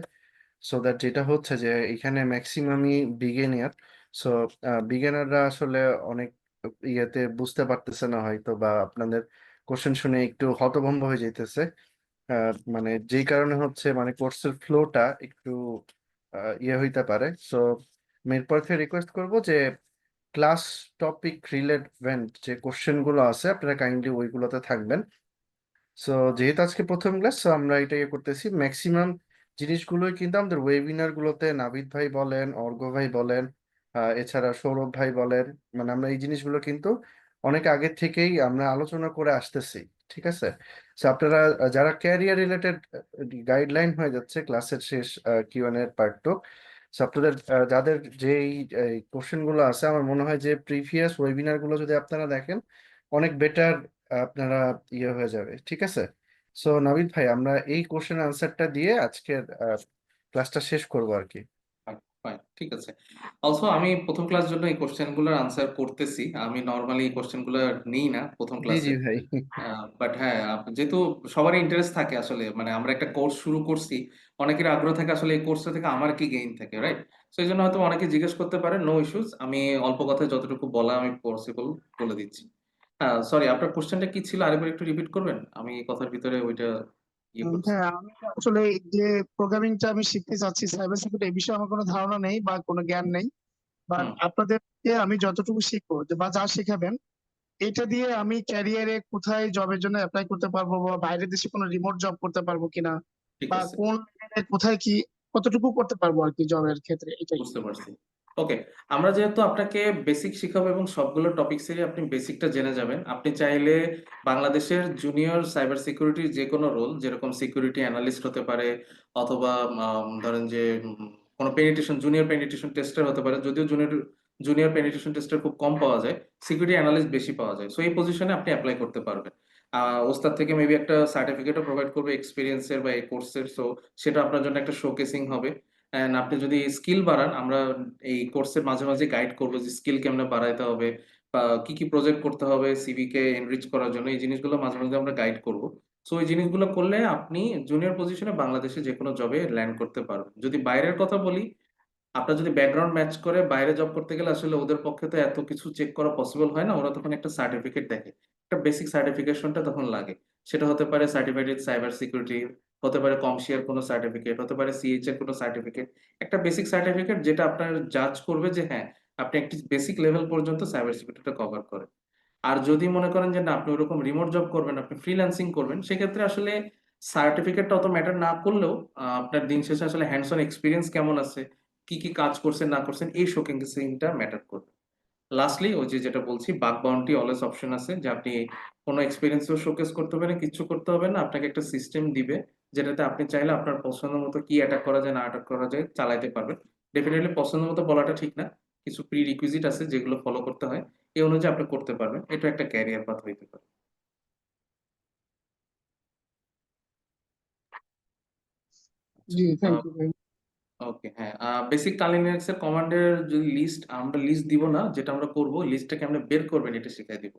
সো দ্যাট যেটা হচ্ছে যে এখানে ম্যাক্সিমামই বিগিনার। সো বিগিনাররা আসলে অনেক ইয়েতে বুঝতে পারতেছে না হয়তো, বা আপনাদের কোশ্চেন শুনে একটু হতভম্ব হয়ে যাইতেছে। মানে যেই কারণে হচ্ছে মানে কোর্সের ফ্লোটা একটু ইয়ে হইতে পারে। সো এরপর থেকে রিকোয়েস্ট করবো যে ক্লাস টপিক রিলেভেন্ট যে কোশ্চেন গুলো আছে আপনারা কাইন্ডলি ওইগুলোতে থাকবেন। সো যেহেতু আজকে প্রথম ক্লাস, আমরা এটা ইয়ে করতেছি ম্যাক্সিমাম জিনিসগুলোই কিন্তু আমাদের ওয়েবিনার গুলোতে নাভিদ ভাই বলেন, অর্ঘ ভাই বলেন, এছাড়া সৌরভ ভাই বলেন, মানে আমরা এই জিনিসগুলো কিন্তু অনেক আগে থেকেই আমরা আলোচনা করে আসতেছি। ঠিক আছে? তো আপনারা যারা ক্যারিয়ার রিলেটেড গাইডলাইন হয়ে যাচ্ছে ক্লাসের শেষ কিউএন এর পার্ট টু, আপনাদের যাদের যেই কোশ্চেন গুলো আছে, আমার মনে হয় যে প্রিভিয়াস ওয়েবিনার গুলো যদি আপনারা দেখেন অনেক বেটার আপনারা ইয়ে হয়ে যাবে। ঠিক আছে? সো নাবিদ ভাই, আমরা এই কোশ্চেন আনসারটা দিয়ে আজকের ক্লাসটা শেষ করবো আর কি। ফাইন, ঠিক আছে। অলসো আমি প্রথম ক্লাস জন্য এই কোশ্চেন গুলোর আনসার করতেছি। আমি নর্মালি এই কোশ্চেন গুলো নিই না প্রথম জি জি ক্লাসে। ভাই। বাট হ্যাঁ, যেহেতু সবারই ইন্টারেস্ট থাকে আসলে, মানে আমরা একটা কোর্স শুরু করছি, অনেকের আগ্রহ থাকে আসলে এই কোর্সটা থেকে আমার কি গেইন থাকে, রাইট? সো এই জন্য হয়তো অনেকে জিজ্ঞেস করতে পারে, নো ইস্যুস। আমি অল্প কথায় যতটুকু বলা আমি পসিবল বলে দিচ্ছি। হ্যাঁ, সরি, আপনার কোশ্চেনটা কি ছিল আরেকবার একটু রিপিট করবেন? আমি কথার ভিতরে ওইটা ইয়ে করছি। হ্যাঁ, আমি আসলে এই যে প্রোগ্রামিংটা আমি শিখতে চাচ্ছি, সাইবার সিকিউরিটি, এই বিষয়ে আমার কোনো ধারণা নেই বা কোনো জ্ঞান নেই। বাট হুম। আপনাদেরকে আমি যতটুকু শিখবো বা যা শেখাবেন, এটা দিয়ে আমি ক্যারিয়ারে কোথায় জবের জন্য অ্যাপ্লাই করতে পারবো, বা বাইরের দেশে কোনো রিমোট জব করতে পারবো কিনা, ঠিক বা আছে, কোন level এ কোথায় কি কতটুকু করতে পারবো আর কি জবের ক্ষেত্রে, এটাই। বুঝতে পারছি। ওকে, আমরা যেহেতু আপনাকে বেসিক শিখাবো এবং সবগুলো টপিক্সেরই আপনি বেসিকটা জেনে যাবেন, আপনি চাইলে বাংলাদেশের জুনিয়র সাইবার সিকিউরিটির যে কোনো রোল, যেরকম সিকিউরিটি অ্যানালিস্ট হতে পারে, অথবা ধরেন যে কোনো পেনিট্রেশন, জুনিয়র পেনিট্রেশন টেস্টার হতে পারে, যদিও জুনিয়র পেনিট্রেশন টেস্টার খুব কম পাওয়া যায়, সিকিউরিটি অ্যানালিস্ট বেশি পাওয়া যায়। সো এই পজিশনে আপনি অ্যাপ্লাই করতে পারবেন। ওস্তাদ থেকে মেবি একটা সার্টিফিকেটও প্রোভাইড করবে এক্সপিরিয়েন্সের বা এই কোর্সের, সো সেটা আপনার জন্য একটা শোকেসিং হবে। এন্ড আপনি যদি স্কিল বাড়ান, আমরা এই কোর্সের মাঝে মাঝে গাইড করবো যে স্কিল কেমনে বাড়াইতে হবে বা কি কি প্রজেক্ট করতে হবে সিভি কে এনরিচ করার জন্য, এই জিনিসগুলো মাঝে মাঝে আমরা গাইড করব। সো এই জিনিসগুলো করলে আপনি জুনিয়র পজিশনে বাংলাদেশে যে কোনো জবে ল্যান্ড করতে পারবেন। যদি বাইরের কথা বলি, আপনার যদি ব্যাকগ্রাউন্ড ম্যাচ করে বাইরে জব করতে গেলে আসলে ওদের পক্ষে তো এত কিছু চেক করা পসিবল হয় না। ওরা তখন একটা সার্টিফিকেট দেখে, একটা বেসিক সার্টিফিকেশনটা তখন লাগে। সেটা হতে পারে সার্টিফাইড ইন সাইবার সিকিউরিটি, হতে পারে কমশিয়ার কোনো সার্টিফিকেট, হতে পারে সিএইচ এর কোনো সার্টিফিকেট। একটা বেসিক সার্টিফিকেট যেটা আপনার জাজ করবে যে হ্যাঁ, আপনি একটি বেসিক লেভেল পর্যন্ত সাইবার সিকিউরিটিটা কভার করেন। আর যদি মনে করেন যে না, আপনি ওরকম রিমোট জব করবেন, আপনি ফ্রিল্যান্সিং করবেন, সেক্ষেত্রে আসলে সার্টিফিকেটটা অত ম্যাটার না করলেও আপনার দিন শেষে আসলে হ্যান্ডস অন এক্সপিরিয়েন্স কেমন আছে, কি কি কাজ করছেন না করছেন, এই শোকেসিংটা ম্যাটার করবে। লাস্টলি ওই যে যেটা বলছি, বাগ বাউন্টি অলওয়েজ অপশন আছে, যে আপনি কোনো এক্সপিরিয়েন্সও শোকেস করতে হবে না, কিচ্ছু করতে হবে না, আপনাকে একটা সিস্টেম দিবে যেটাতে আপনি চাইলে আপনার পছন্দ মতো কি অ্যাটাক করা যায় না অ্যাটাক করা যায় চালাইতে পারবেন। ডেফিনেটলি পছন্দ মতো বলাটা ঠিক না, কিছু প্রি রিকুইজিট আছে যেগুলো ফলো করতে হয়, এই অনুযায়ী আপনি করতে পারবেন। এটা একটা ক্যারিয়ার পাথ হইতে পারে। জি, থ্যাংক ইউ। ওকে, হ্যাঁ, বেসিক কালি লিনাক্স এর কমান্ডের যদি লিস্ট, আমরা লিস্ট দিব না, যেটা আমরা করব লিস্টটাকে আমরা বের করবেন এটা শিখাই দিব।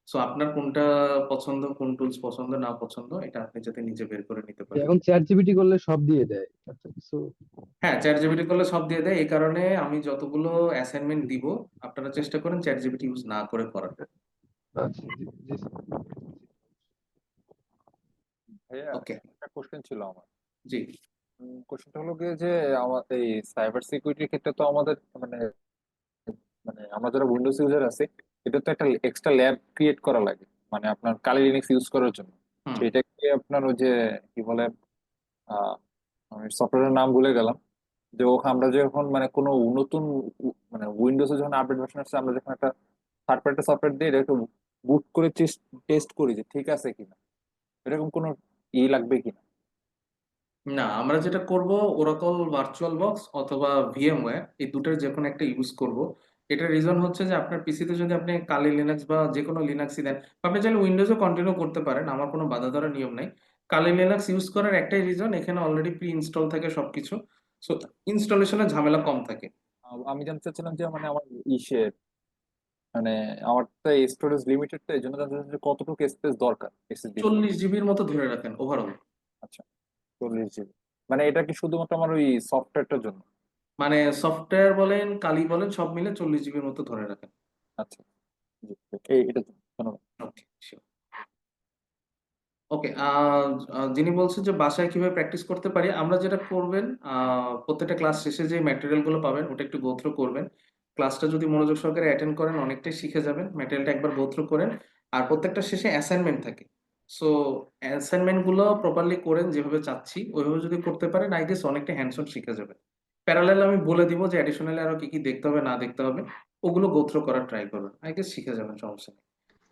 সো আপনার কোনটা পছন্দ, কোন টুলস পছন্দ না পছন্দ, এটা আপনি যাতে নিজে বের করে নিতে পারেন। এখন চ্যাট জিপিটি করলে সব দিয়ে দেয়, আচ্ছা কিছু হ্যাঁ, চ্যাট জিপিটি করলে সব দিয়ে দেয়। এই কারণে আমি যতগুলো অ্যাসাইনমেন্ট দিব আপনারা চেষ্টা করেন চ্যাট জিপিটি ইউজ না করে করার। আচ্ছা, জি জি স্যার। ভাইয়া ওকে, একটা কোশ্চেন ছিল আমার। জি। কোশ্চেনটা হলো গিয়ে যে আমাদের এই সাইবার সিকিউরিটির ক্ষেত্রে তো আমাদের মানে মানে আমরা যারা উইন্ডোজ ইউজার আছি, এটা তো একটা এক্সট্রা ল্যাব ক্রিয়েট করা লাগে, মানে আপনার কালি লিনাক্স ইউজ করার জন্য। হুম। সেটা কি আপনার ওই যে কি বলে, আমি সফটওয়্যারের নাম ভুলে গেলাম, যে ওখানে আমরা যখন মানে কোনো নতুন মানে উইন্ডোজে যখন আপডেট ভার্সন আসছে, আমরা যখন একটা থার্ড পার্টি সফটওয়্যার দিয়ে এটাকে বুট করে টেস্ট করি যে ঠিক আছে কিনা, এরকম কোনো লাগবে কিনা? না, আমরা যেটা করব ওরাকল ভার্চুয়াল বক্স অথবা ভিএমওয়্যার, এই দুটোর যে কোনো একটা ইউজ করব। এটার রিজন হচ্ছে যে আপনার পিসিতে যদি আপনি কালি লিনাক্স বা যে কোনো লিনাক্সই দেন, বা আপনি চাইলে উইন্ডোজও কন্টিনিউ করতে পারেন, আমার কোনো বাধা ধরার নিয়ম নাই। কালি লিনাক্স ইউজ করার একটাই রিজন, এখানে অলরেডি প্রি ইনস্টল থাকে সবকিছু, সো ইনস্টলেশনের ঝামেলা কম থাকে। আমি জানতে চাচ্ছিলাম যে মানে আমার ইসে মানে আমার তো স্টোরেজ লিমিটেড, তো এই জন্য জানতে চাচ্ছি যে কতটুকু স্পেস দরকার এসএসডি। 40 জিবির মতো ধরে রাখেন ওভারঅল। আচ্ছা, 40 জিবি। মানে এটা কি শুধুমাত্র আমার ওই সফটওয়্যারটার জন্য? মানে সফটওয়্যার বলেন কালি বলেন সব মিলে 40 জিবির মতো ধরে রাখেন। আচ্ছা, জি, এটা ধন্যবাদ। ওকে, ওকে। যিনি বলছেন যে বাসায় কিভাবে প্র্যাকটিস করতে পারি, আমরা যেটা করবেন, প্রত্যেকটা ক্লাস শেষে যে ম্যাটেরিয়াল গুলো পাবেন ওটা একটু গো থ্রু করবেন। ক্লাসটা যদি মনোযোগ সহকারে অ্যাটেন্ড করেন অনেকটাই শিখে যাবেন। ম্যাটেরিয়ালটা একবার গো থ্রু করেন। আর প্রত্যেকটা শেষে অ্যাসাইনমেন্ট থাকে, সো অ্যাসাইনমেন্ট গুলো প্রপারলি করেন, যেভাবে চাচ্ছি ওইভাবে যদি করতে পারেন আই গেস অনেকটা হ্যান্ডস অন শিখে যাবে। প্যারালাল আমি বলে দিব যে অ্যাডিশনালি আরো কি কি দেখতে হবে না দেখতে হবে, ওগুলো গো থ্রু করার ট্রাই করবেন, আই গেস শিখে যাবেন, সমস্যা নেই।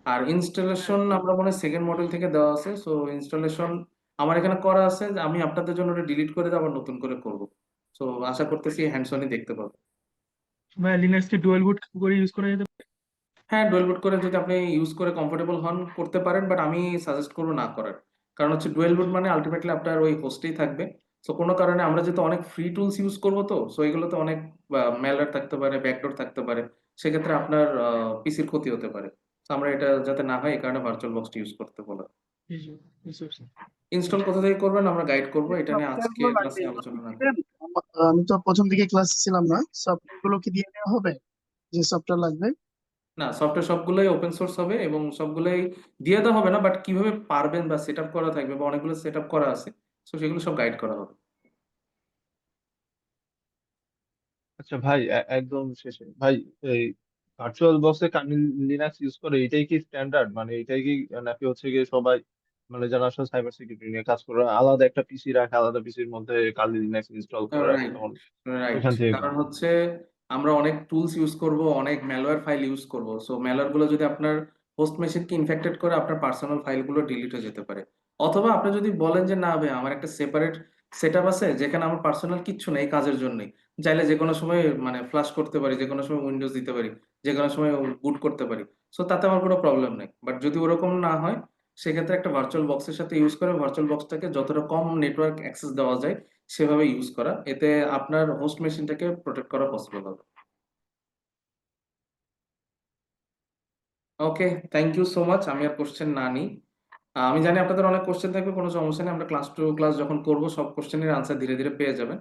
আর ইনস্টলেশন আমরা মনে হয় সেকেন্ড মডেল থেকে দেওয়া আছে, সো ইনস্টলেশন আমার এখানে করা আছে, যে আমি আপনাদের জন্য ওটা ডিলিট করে দিয়ে আবার নতুন করে করব। সো আশা করতেছি হ্যান্ডস অনই দেখতে পাবো। ভাই লিনাক্স কি ডুয়াল বুট করে ইউজ করা যেতে পারে? হ্যাঁ, ডুয়েল বুট করে যদি আপনি ইউজ করে কমফোর্টেবল হন করতে পারেন, বাট আমি সাজেস্ট করবো না করার। কারণ হচ্ছে ডুয়েল বুট মানে আলটিমেটলি আপনার ওই হোস্টেই থাকবে। সো কোনো কারণে আমরা যেহেতু অনেক ফ্রি টুলস ইউজ করবো, তো সো এগুলোতে অনেক ম্যালওয়্যার থাকতে পারে, ব্যাকডোর থাকতে পারে, সেক্ষেত্রে আপনার পিসির ক্ষতি হতে পারে। তো আমরা এটা যাতে না হয় এই কারণে ভার্চুয়াল বক্সটি ইউজ করতে বলা। জি জি বুঝতে পারছি। ইনস্টল কোথা থেকে করবেন আমরা গাইড করবো, এটা নিয়ে সফটওয়্যার আজকে গুলো লাগবে ক্লাসে এগুলো আলোচনা কি না করি। দিবেন? আমি তো প্রথম দিকে ক্লাসে ছিলাম না, সফটওয়্যার গুলো কি দিয়ে দেওয়া হবে, যে সফটওয়্যার লাগবে? না, সফটওয়্যার সবগুলোই ওপেন সোর্স হবে এবং সবগুলোই দিয়ে দেওয়া হবে না, বাট কিভাবে পারবেন বা সেট আপ করা থাকবে বা অনেকগুলো সেট আপ করা আছে, তো সেগুলো সব গাইড করা হবে। আচ্ছা ভাই, একদম শেষে ভাই, এই ভার্চুয়াল বক্সে কার্নেল লিনাক্স ইউজ করে এটাই কি স্ট্যান্ডার্ড, মানে এটাই কি, নাকি হচ্ছে গিয়ে সবাই মানে যারা আসলে সাইবার সিকিউরিটি নিয়ে কাজ করে আলাদা একটা পিসি রাখে, আলাদা পিসির মধ্যে কার্নেল লিনাক্স ইনস্টল করে রাখে, রাইট, তখন রাইট। ওইখান থেকে কারণ হচ্ছে আমরা অনেক টুলস ইউজ করব, অনেক ম্যালওয়্যার ফাইল ইউজ করব, সো ম্যালওয়্যার গুলো যদি আপনার হোস্ট মেশিনকে ইনফেক্টেড করে আপনার পার্সোনাল ফাইলগুলো ডিলিট হয়ে যেতে পারে। অথবা আপনি যদি বলেন যে না ভাই আমার একটা সেপারেট সেটআপ আছে যেখানে আমার পার্সোনাল কিচ্ছু নেই কাজের জন্যই, চাইলে যে কোনো সময় মানে ফ্লাশ করতে পারি, যে কোনো সময় উইন্ডোজ দিতে পারি, যে কোনো সময় বুট করতে পারি, সো তাতে আমার কোনো প্রবলেম নেই। বাট যদি ওরকম না হয় সেক্ষেত্রে একটা ভার্চুয়াল বক্সের সাথে ইউজ করে ভার্চুয়াল বক্সটাকে যতটা কম নেটওয়ার্ক অ্যাক্সেস দেওয়া যায় সেভাবে ইউজ করা, এতে আপনার হোস্ট মেশিনটাকে প্রোটেক্ট করা পসিবল হবে। ওকে, থ্যাংক ইউ সো মাচ। আমি আর কোশ্চেন না নিই। আমি জানি আপনাদের অনেক কোশ্চেন থাকবে, কোনো সমস্যা নেই, আমরা ক্লাস টু ক্লাস যখন করব সব কোশ্চেনের আনসার ধীরে ধীরে পেয়ে যাবেন।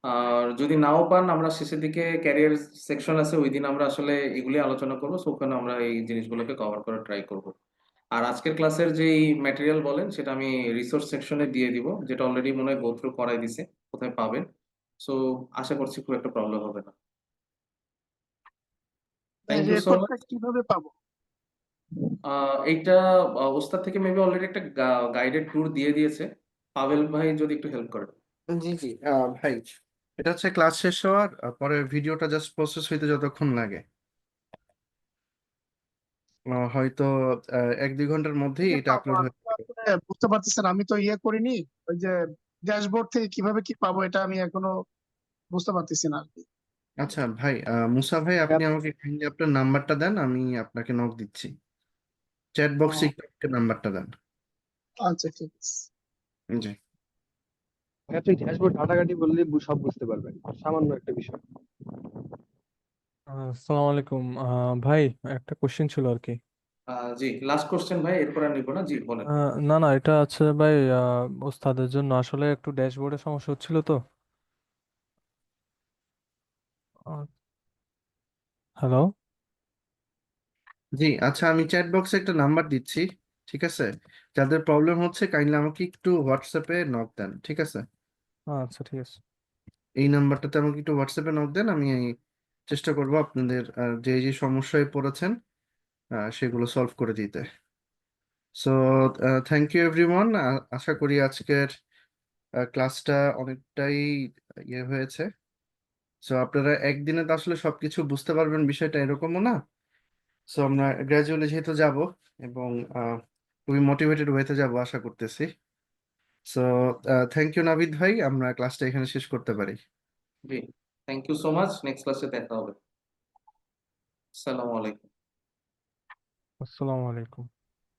আর যদি নাও পান আমরা শেষের দিকে ক্যারিয়ার সেকশন আছে, ওই দিন আমরা আসলে এগুলি আলোচনা করবো, সো ওখানে আমরা এই জিনিসগুলোকে কভার করার ট্রাই করব। আর আজকের ক্লাসের যেই ম্যাটেরিয়াল বলেন সেটা আমি রিসোর্স সেকশনে দিয়ে দিব, যেটা অলরেডি মনে হয় গো থ্রু করাই দিছে, কোথায় পাবেন। সো আশা করছি খুব একটা প্রবলেম হবে না। এই থ্যাংক যে ইউ সো কোডটা মাচ। কিভাবে পাবো? এইটা ওস্তাদ থেকে মেবি অলরেডি একটা গাইডেড ট্যুর দিয়ে দিয়েছে, পাভেল ভাই যদি একটু হেল্প করেন। জি জি, ভাই, এটা হচ্ছে ক্লাস শেষ হওয়ার পরে ভিডিওটা জাস্ট প্রসেস হইতে যতক্ষণ লাগে, হয়তো 1-2 ঘন্টার মধ্যেই কিভাবে এটা পাবো আপলোড আমি হয়ে তো যাবে। আসলে বুঝতে পারতেছি না, আমি তো ইয়ে করিনি, ওই যে ড্যাশবোর্ড থেকে কিভাবে কি পাবো এটা আমি এখনো বুঝতে পারতেছি না আর কি। আচ্ছা ভাই, মুসা ভাই, আপনি আমাকে কাইন্ডলি আপনার নাম্বারটা দেন, আমি আপনাকে নক দিচ্ছি। চ্যাট বক্সে একটু নাম্বারটা দেন। আচ্ছা ঠিক আছে। জি। তুই ড্যাশবোর্ড ঘাটাঘাটি বললে সব বুঝতে পারবেন, সামান্য একটা বিষয়। আসসালামু আলাইকুম ভাই, একটা কোশ্চেন ছিল আর কি। জি, লাস্ট কোশ্চেন ভাই, এরপর আর নিব না, জি বলেন। না না, এটা আছে ভাই ওস্তাদের জন্য আসলে একটু ড্যাশবোর্ডে সমস্যা হচ্ছিল তো। হ্যালো। জি আচ্ছা, আমি চ্যাট বক্সে একটা নাম্বার দিচ্ছি, ঠিক আছে? যাদের প্রবলেম হচ্ছে কাইন্ডলি আমাকে একটু হোয়াটসঅ্যাপে নক দেন, ঠিক আছে? আচ্ছা, ঠিক আছে। এই নাম্বারটাতে আমাকে একটু হোয়াটসঅ্যাপে নক দেন, আমি চেষ্টা করব আপনাদের যে যে সমস্যায় পড়েছেন সেগুলো সলভ করে দিতে। So thank you everyone. আশা করি আজকের ক্লাসটা অনেকটাই ইয়ে হয়েছে। সো আপনারা একদিনে তো আসলে সবকিছু বুঝতে পারবেন বিষয়টা এরকমও না। সো আমরা গ্র্যাজুয়ালি যেহেতু যাব এবং খুবই মোটিভেটেড ওয়েতে যাব আশা করতেছি। সো থ্যাংক ইউ নাবিদ ভাই, আমরা ক্লাসটা এখানে শেষ করতে পারি। জি, thank you so much. Next ক্লাসে দেখা হবে। আসসালামু আলাইকুম। আসসালামু আলাইকুম।